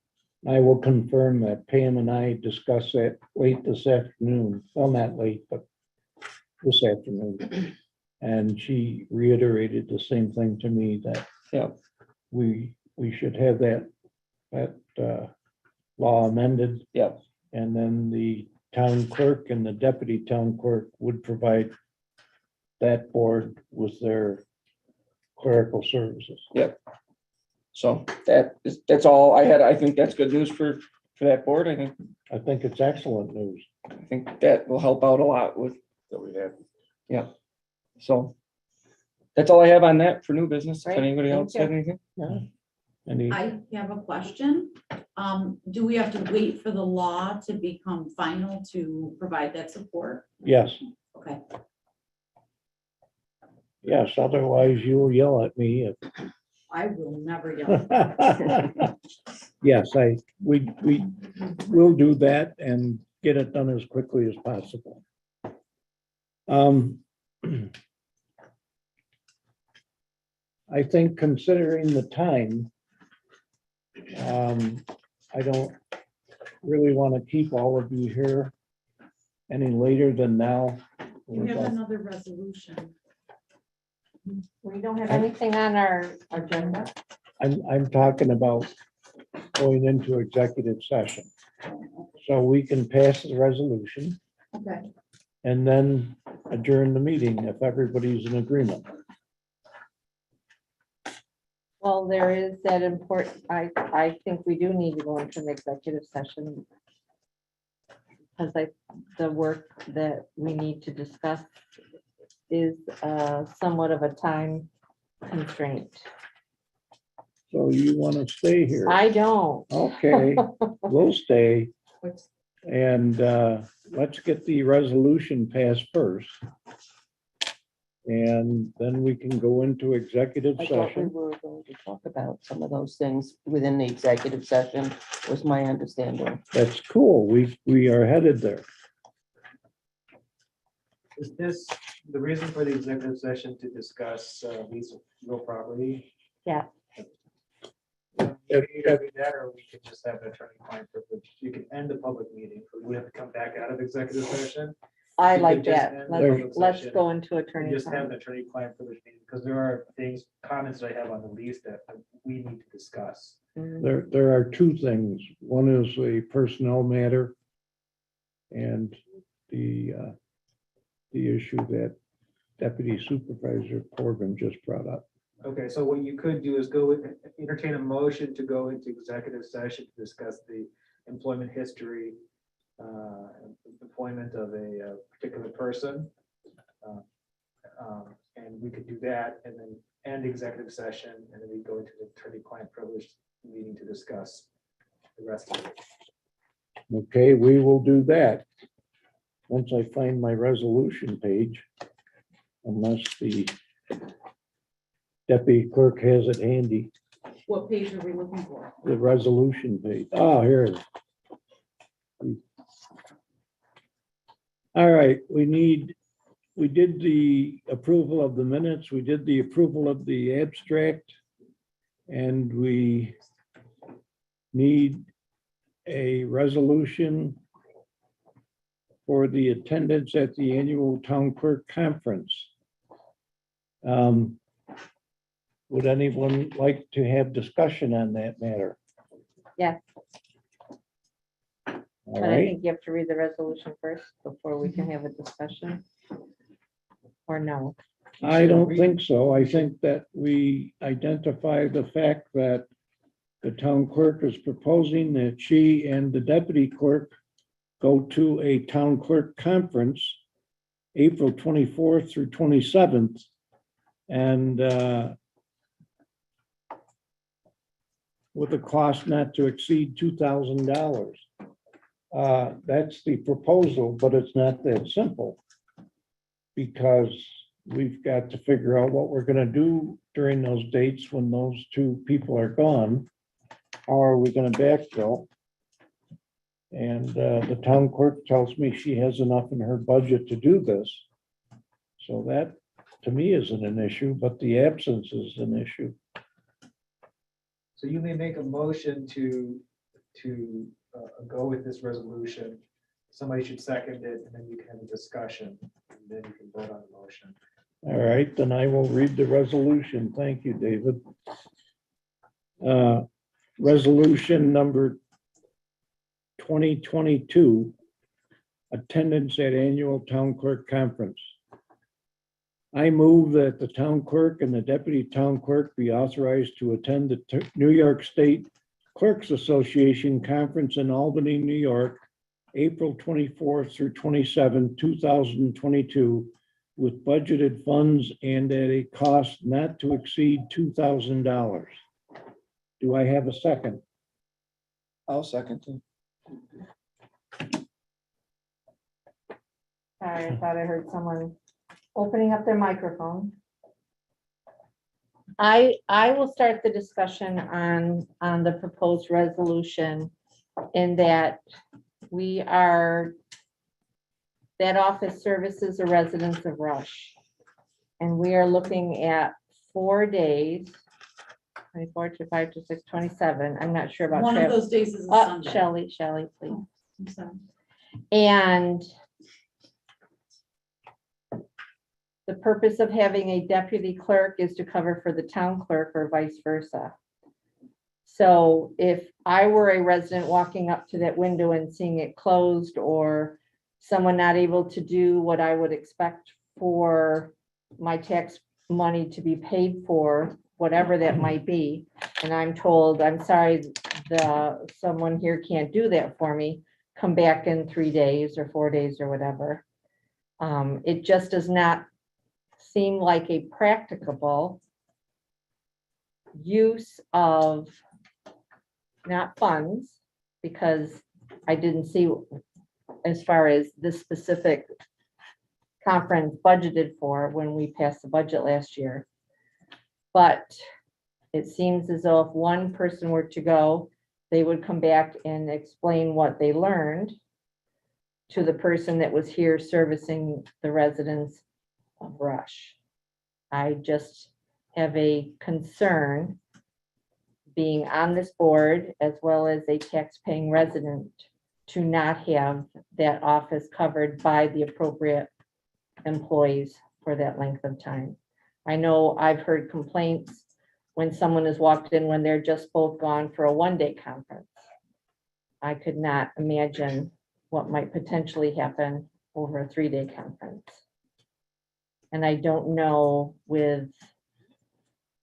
I will confirm that Pam and I discussed that late this afternoon. Well, not late, but this afternoon. And she reiterated the same thing to me, that Yeah. we should have that law amended. Yep. And then the town clerk and the deputy town clerk would provide that board with their clerical services. Yep. So that's all I had. I think that's good news for that board. I think it's excellent news. I think that will help out a lot with That we have. Yeah. So that's all I have on that for new business. If Great, anybody thank else you. have anything? No. Any, I have a question. Do we have to wait for the law to become final to provide that support? yes, Okay. yes, otherwise you will yell at me. I will never yell. Yes, we will do that and get it done as quickly as possible. I think considering the time, I don't really want to keep all of you here any later than now. You have another resolution. We don't have anything on our agenda. I'm talking about going into executive session. So we can pass the resolution Okay. and then adjourn the meeting if everybody's in agreement. Well, there is that important, I think we do need to go into an executive session. Because the work that we need to discuss is somewhat of a time constraint. So you want to stay here? I don't. Okay, we'll stay. And let's get the resolution passed first. And then we can go into executive I thought we session. were going to talk about some of those things within the executive session, was my understanding. That's cool. We are headed there. Is this the reason for the executive session to discuss lease of real property? Yeah. Either do that, or we could just have an attorney-client privilege. You can end the public meeting, but we have to come back out of executive session. I You like could just that. end the public Let's session go into and attorney. just have an attorney-client privilege meeting, because there are things, comments that I have on the lease that we need to discuss. There are two things. One is a personnel matter. And the issue that Deputy Supervisor Corbin just brought up. Okay, so what you could do is entertain a motion to go into executive session to discuss the employment history, employment of a particular person. And we could do that and then end executive session, and then we go into the attorney-client privilege meeting to discuss the rest of it. Okay, we will do that. Once I find my resolution page, unless the deputy clerk has it handy, What page are we looking for? the resolution page. Oh, here it is. All right, we did the approval of the minutes, we did the approval of the abstract, and we need a resolution for the attendance at the annual town clerk conference. Would anyone like to have discussion on that matter? Yes, All but I right, think you have to read the resolution first before we can have a discussion. Or no? I don't think so. I think that we identify the fact that the town clerk is proposing that she and the deputy clerk go to a town clerk conference, April 24th through 27th. And with a cost not to exceed $2,000. That's the proposal, but it's not that simple. Because we've got to figure out what we're gonna do during those dates when those two people are gone. How are we gonna backfill? And the town clerk tells me she has enough in her budget to do this. So that, to me, isn't an issue, but the absence is an issue. So you may make a motion to go with this resolution. Somebody should second it, and then you can have a discussion, and then you can vote on the motion. All right, then I will read the resolution. Thank you, David. Resolution number 2022 attendance at annual town clerk conference. I move that the town clerk and the deputy town clerk be authorized to attend the New York State Clerks Association Conference in Albany, New York, April 24th through 27, 2022, with budgeted funds and at a cost not to exceed $2,000. Do I have a second? I'll second it. Sorry, I thought I heard someone opening up their microphone. I will start the discussion on the proposed resolution in that that office services the residents of Rush. And we are looking at 4 days, 24 to 5 to 6, 27. I'm not sure about. One of travel. those days is a Sunday. Shelley, please. I'm sorry. And the purpose of having a deputy clerk is to cover for the town clerk or vice versa. So if I were a resident walking up to that window and seeing it closed, or someone not able to do what I would expect for my tax money to be paid for, whatever that might be, and I'm told, I'm sorry, someone here can't do that for me, come back in 3 days or 4 days or whatever. It just does not seem like a practicable use of not funds, because I didn't see as far as this specific conference budgeted for when we passed the budget last year. But it seems as though if one person were to go, they would come back and explain what they learned to the person that was here servicing the residents of Rush. I just have a concern, being on this board as well as a tax-paying resident, to not have that office covered by the appropriate employees for that length of time. I know I've heard complaints when someone has walked in when they're just both gone for a one-day conference. I could not imagine what might potentially happen over a 3-day conference. And I don't know with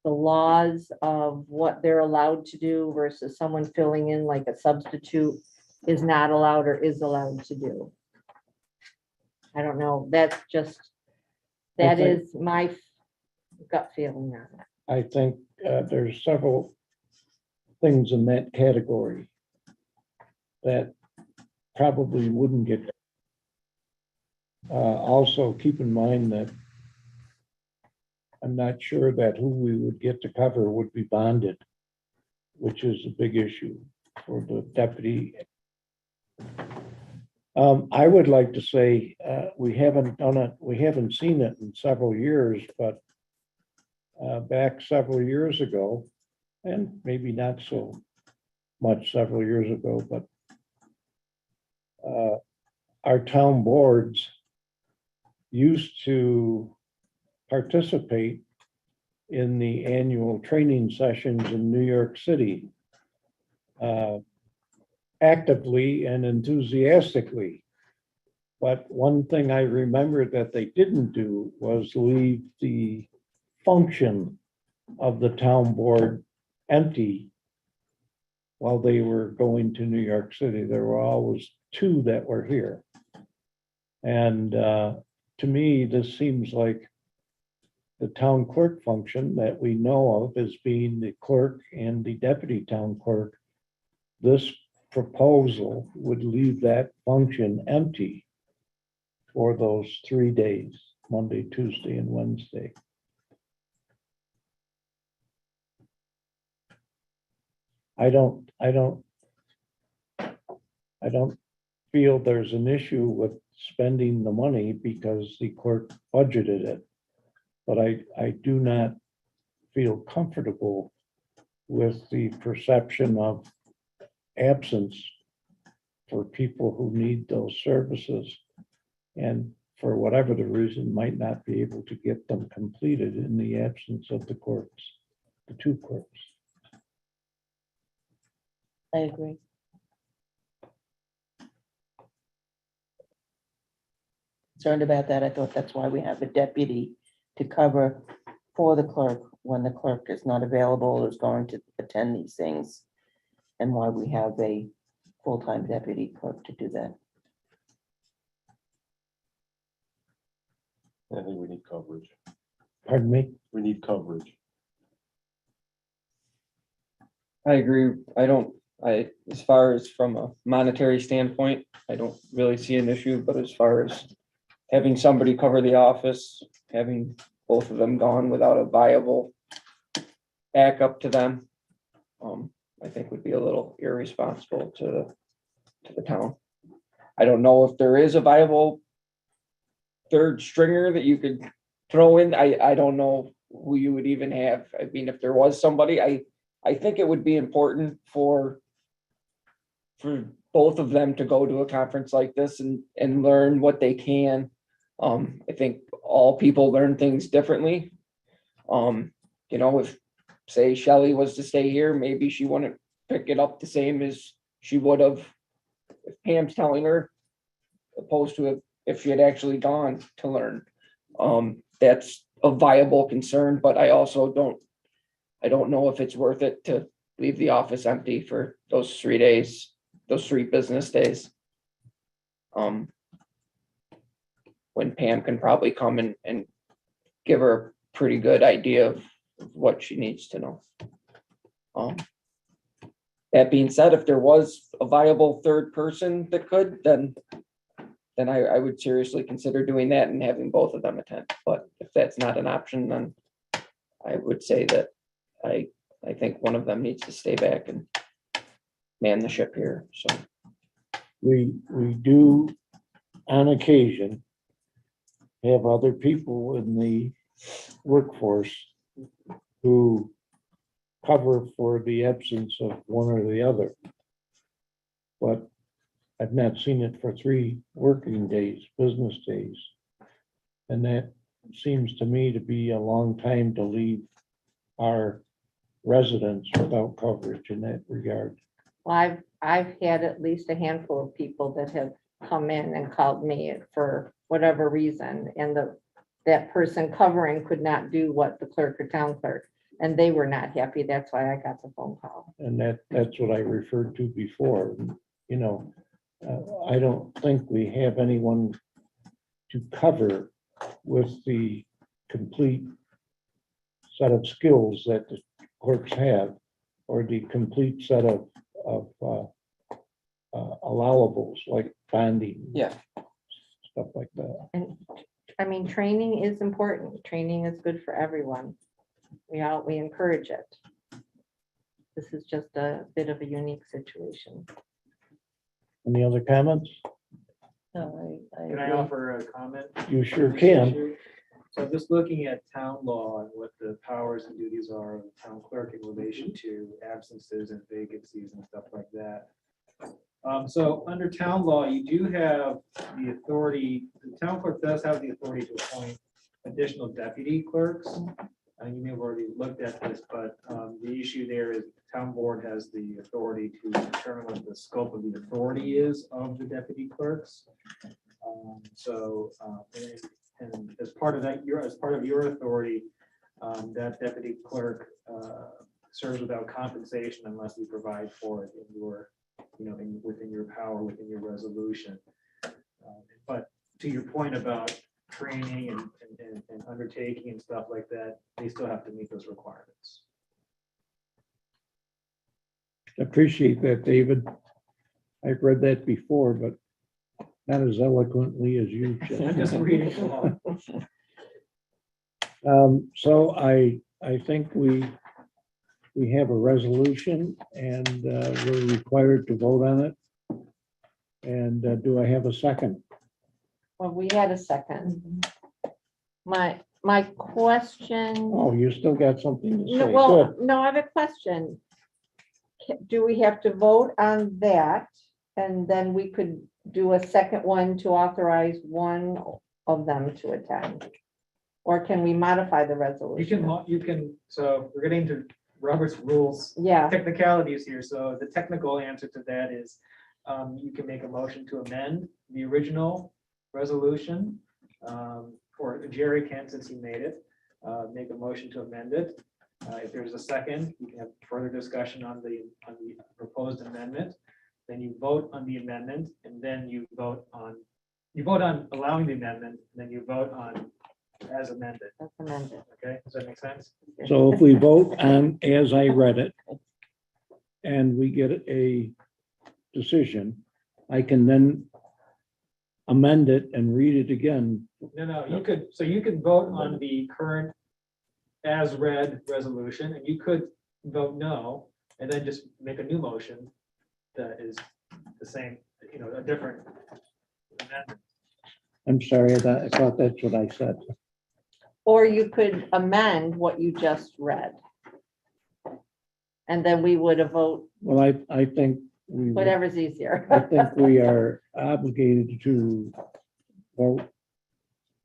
the laws of what they're allowed to do versus someone filling in like a substitute is not allowed or is allowed to do. I don't know. That is my gut feeling on it. I think there's several things in that category that probably wouldn't get. Also, keep in mind that I'm not sure that who we would get to cover would be bonded, which is a big issue for the deputy. I would like to say we haven't done it, we haven't seen it in several years, but back several years ago, and maybe not so much several years ago, but our town boards used to participate in the annual training sessions in New York City actively and enthusiastically. But one thing I remember that they didn't do was leave the function of the town board empty while they were going to New York City. There were always 2 that were here. And to me, this seems like the town clerk function that we know of as being the clerk and the deputy town clerk. This proposal would leave that function empty for those 3 days, Monday, Tuesday, and Wednesday. I don't feel there's an issue with spending the money because the clerk budgeted it. But I do not feel comfortable with the perception of absence for people who need those services and for whatever the reason might not be able to get them completed in the absence of the clerks, the 2 clerks. I agree. concerned about that. I thought that's why we have a deputy to cover for the clerk when the clerk is not available or is going to attend these things. And why we have a full-time deputy clerk to do that. I think we need coverage. Pardon me? We need coverage. I agree. As far as from a monetary standpoint, I don't really see an issue, but as far as having somebody cover the office, having both of them gone without a viable backup to them, I think would be a little irresponsible to the town. I don't know if there is a viable third stringer that you could throw in. I don't know who you would even have. I mean, if there was somebody, I think it would be important for both of them to go to a conference like this and learn what they can. I think all people learn things differently. You know, if say Shelley was to stay here, maybe she wouldn't pick it up the same as she would have if Pam's telling her, opposed to if she had actually gone to learn. That's a viable concern, but I don't know if it's worth it to leave the office empty for those 3 days, those 3 business days. When Pam can probably come and give her a pretty good idea of what she needs to know. That being said, if there was a viable third person that could, then I would seriously consider doing that and having both of them attend. But if that's not an option, then I would say that I think one of them needs to stay back and man the ship here, so. We do on occasion have other people in the workforce who cover for the absence of one or the other. But I've not seen it for 3 working days, business days. And that seems to me to be a long time to leave our residents without coverage in that regard. Well, I've had at least a handful of people that have come in and called me for whatever reason, and that person covering could not do what the clerk or town clerk, and they were not happy. That's why I got the phone call. And that's what I referred to before, you know. I don't think we have anyone to cover with the complete set of skills that the clerks have, or the complete set of allowables like bonding. Yeah. Stuff like that. And I mean, training is important. Training is good for everyone. We encourage it. This is just a bit of a unique situation. Any other comments? No, I Can I agree. offer a comment? You sure on this can. issue? So just looking at town law and what the powers and duties are of the town clerk in relation to absences and vacancies and stuff like that. So under town law, you do have the authority, the town clerk does have the authority to appoint additional deputy clerks. And you may have already looked at this, but the issue there is the town board has the authority to determine what the scope of the authority is of the deputy clerks. And as part of that, as part of your authority, that deputy clerk serves without compensation unless you provide for it in your, within your power, within your resolution. But to your point about training and undertaking and stuff like that, they still have to meet those requirements. Appreciate that, David. I've read that before, but not as eloquently as you. I'm just reading along. So I think we have a resolution and we're required to vote on it. And do I have a second? Well, we had a second. My question. Oh, you still got something to No, say? well, Good. no, I have a question. Do we have to vote on that? And then we could do a second one to authorize one of them to attend? Or can we modify the resolution? You can, so we're getting to Robert's rules. Yeah. Technicalities here. So the technical answer to that is you can make a motion to amend the original resolution or Jerry can, since he made it, make a motion to amend it. If there's a second, you can have further discussion on the proposed amendment. Then you vote on the amendment, and then you vote on allowing the amendment, and then you vote on as amended. That's amended. Okay, does that make sense? So if we vote on as I read it, and we get a decision, I can then amend it and read it again. No, you could vote on the current as read resolution, and you could vote no, and then just make a new motion that is the same, a different amendment. I'm sorry, I thought that's what I said. Or you could amend what you just read. And then we would have vote, Well, I think we, whatever's easier. I think we are obligated to vote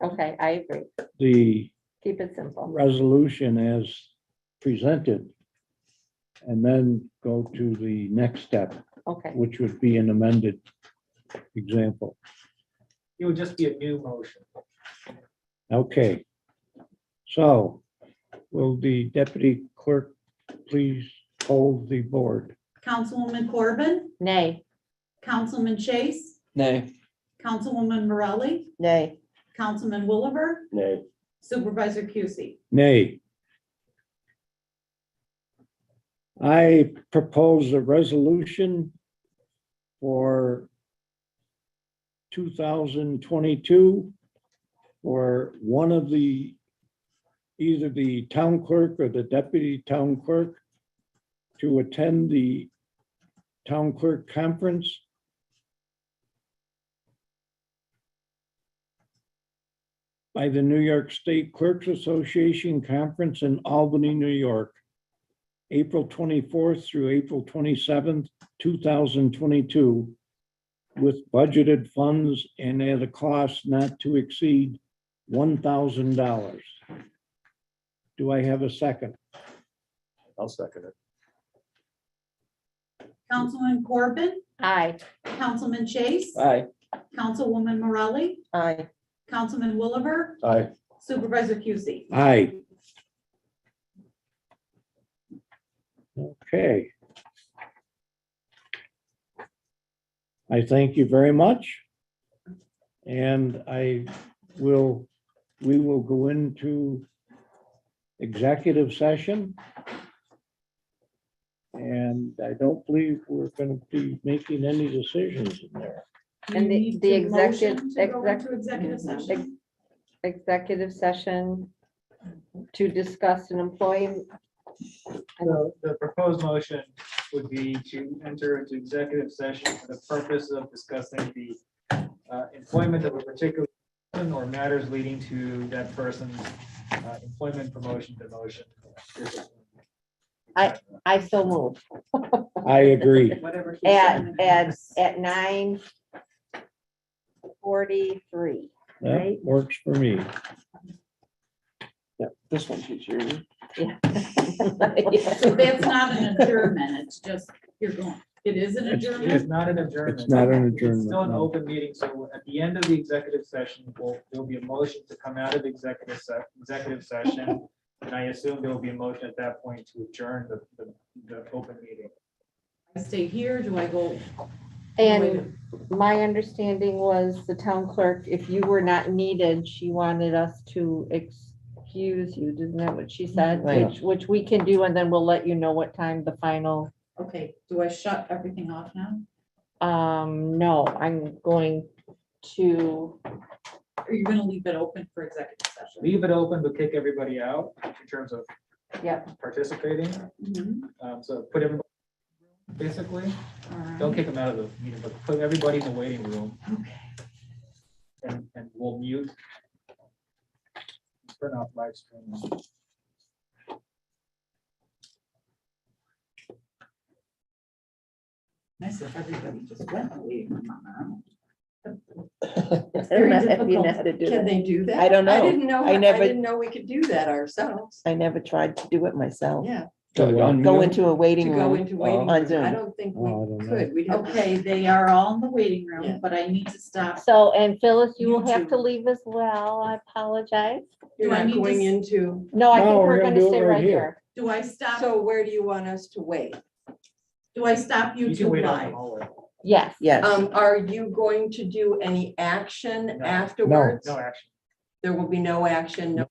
Okay, I agree. the Keep it simple. resolution as presented, and then go to the next step, Okay, which would be an amended example. It would just be a new motion. Okay. So will the deputy clerk please hold the board? Councilwoman Corbin, nay. Councilman Chase, Nay. Councilwoman Morelli, Nay. Councilman Williver, Nay. Supervisor Cusey. Nay. I propose a resolution for 2022 for one of either the town clerk or the deputy town clerk to attend the town clerk conference by the New York State Clerks Association Conference in Albany, New York, April 24th through April 27th, 2022, with budgeted funds and at a cost not to exceed $1,000. Do I have a second? I'll second it. Councilman Corbin, Aye. Councilman Chase, Aye. Councilwoman Morelli, Aye. Councilman Williver, Aye. Supervisor Cusey. Aye. Okay. I thank you very much. And we will go into executive session. And I don't believe we're going to be making any decisions in there. You And need the to motion executive- to go into executive session. Executive session to discuss an employee. So the proposed motion would be to enter into executive session for the purpose of discussing the employment of a particular person or matters leading to that person's employment, promotion, demotion. I so move I agree. Whatever. he at said. 9:43. That Right. works for me. Yeah, this one's easier. Yeah. So that's not an adjournment, it's just, you're going, it is an It is adjournment. not an adjournment. It's not an It's still an adjournment. no. open meeting, so at the end of the executive session, there'll be a motion to come out of executive session. And I assume there will be a motion at that point to adjourn the open meeting. I stay here, do I go? And my understanding was the town clerk, if you were not needed, she wanted us to excuse you. Isn't that what she said? Right. Which we can do, and then we'll let you know what time the final. Okay, do I shut everything off now? No, I'm going to, Or are you gonna leave it open for executive session? Leave it open, but kick everybody out in terms of yep, participating. Mhm. So put everybody, basically, All right. don't kick them out of the meeting, but put everybody in the waiting room. Okay. And we'll mute. Turn off live stream. Nice if everybody just went away. It's very not if you difficult. have to do Can that. they do that? I don't know. I didn't know, I I never- didn't know we could do that ourselves. I never tried to do it myself. Yeah, On go Zoom? into a waiting To go room. into waiting, on room. Zoom. I don't think Oh, I don't we know. could. We'd have to. Okay, they are all in the waiting Yeah. room, but I need to stop. So, and Phyllis, you will have to YouTube. leave as well. I apologize. You're Do I not need to going s- into, No, I No, think we're we're gonna gonna do it stay right right here. here. Do I stop, so where do you want us to wait? do I stop You can YouTube wait out in the live? hallway. Yes. Yes, Are you going to do any action No. afterwards? No action. There will be no action, no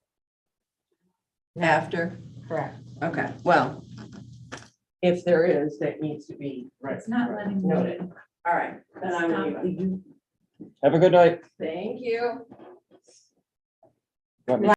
after? Correct. Okay, well, if there is, that needs to be Right. It's not letting me. noted. All right, then I'm Stop leaving. the you- Have a good night. Thank you. Want me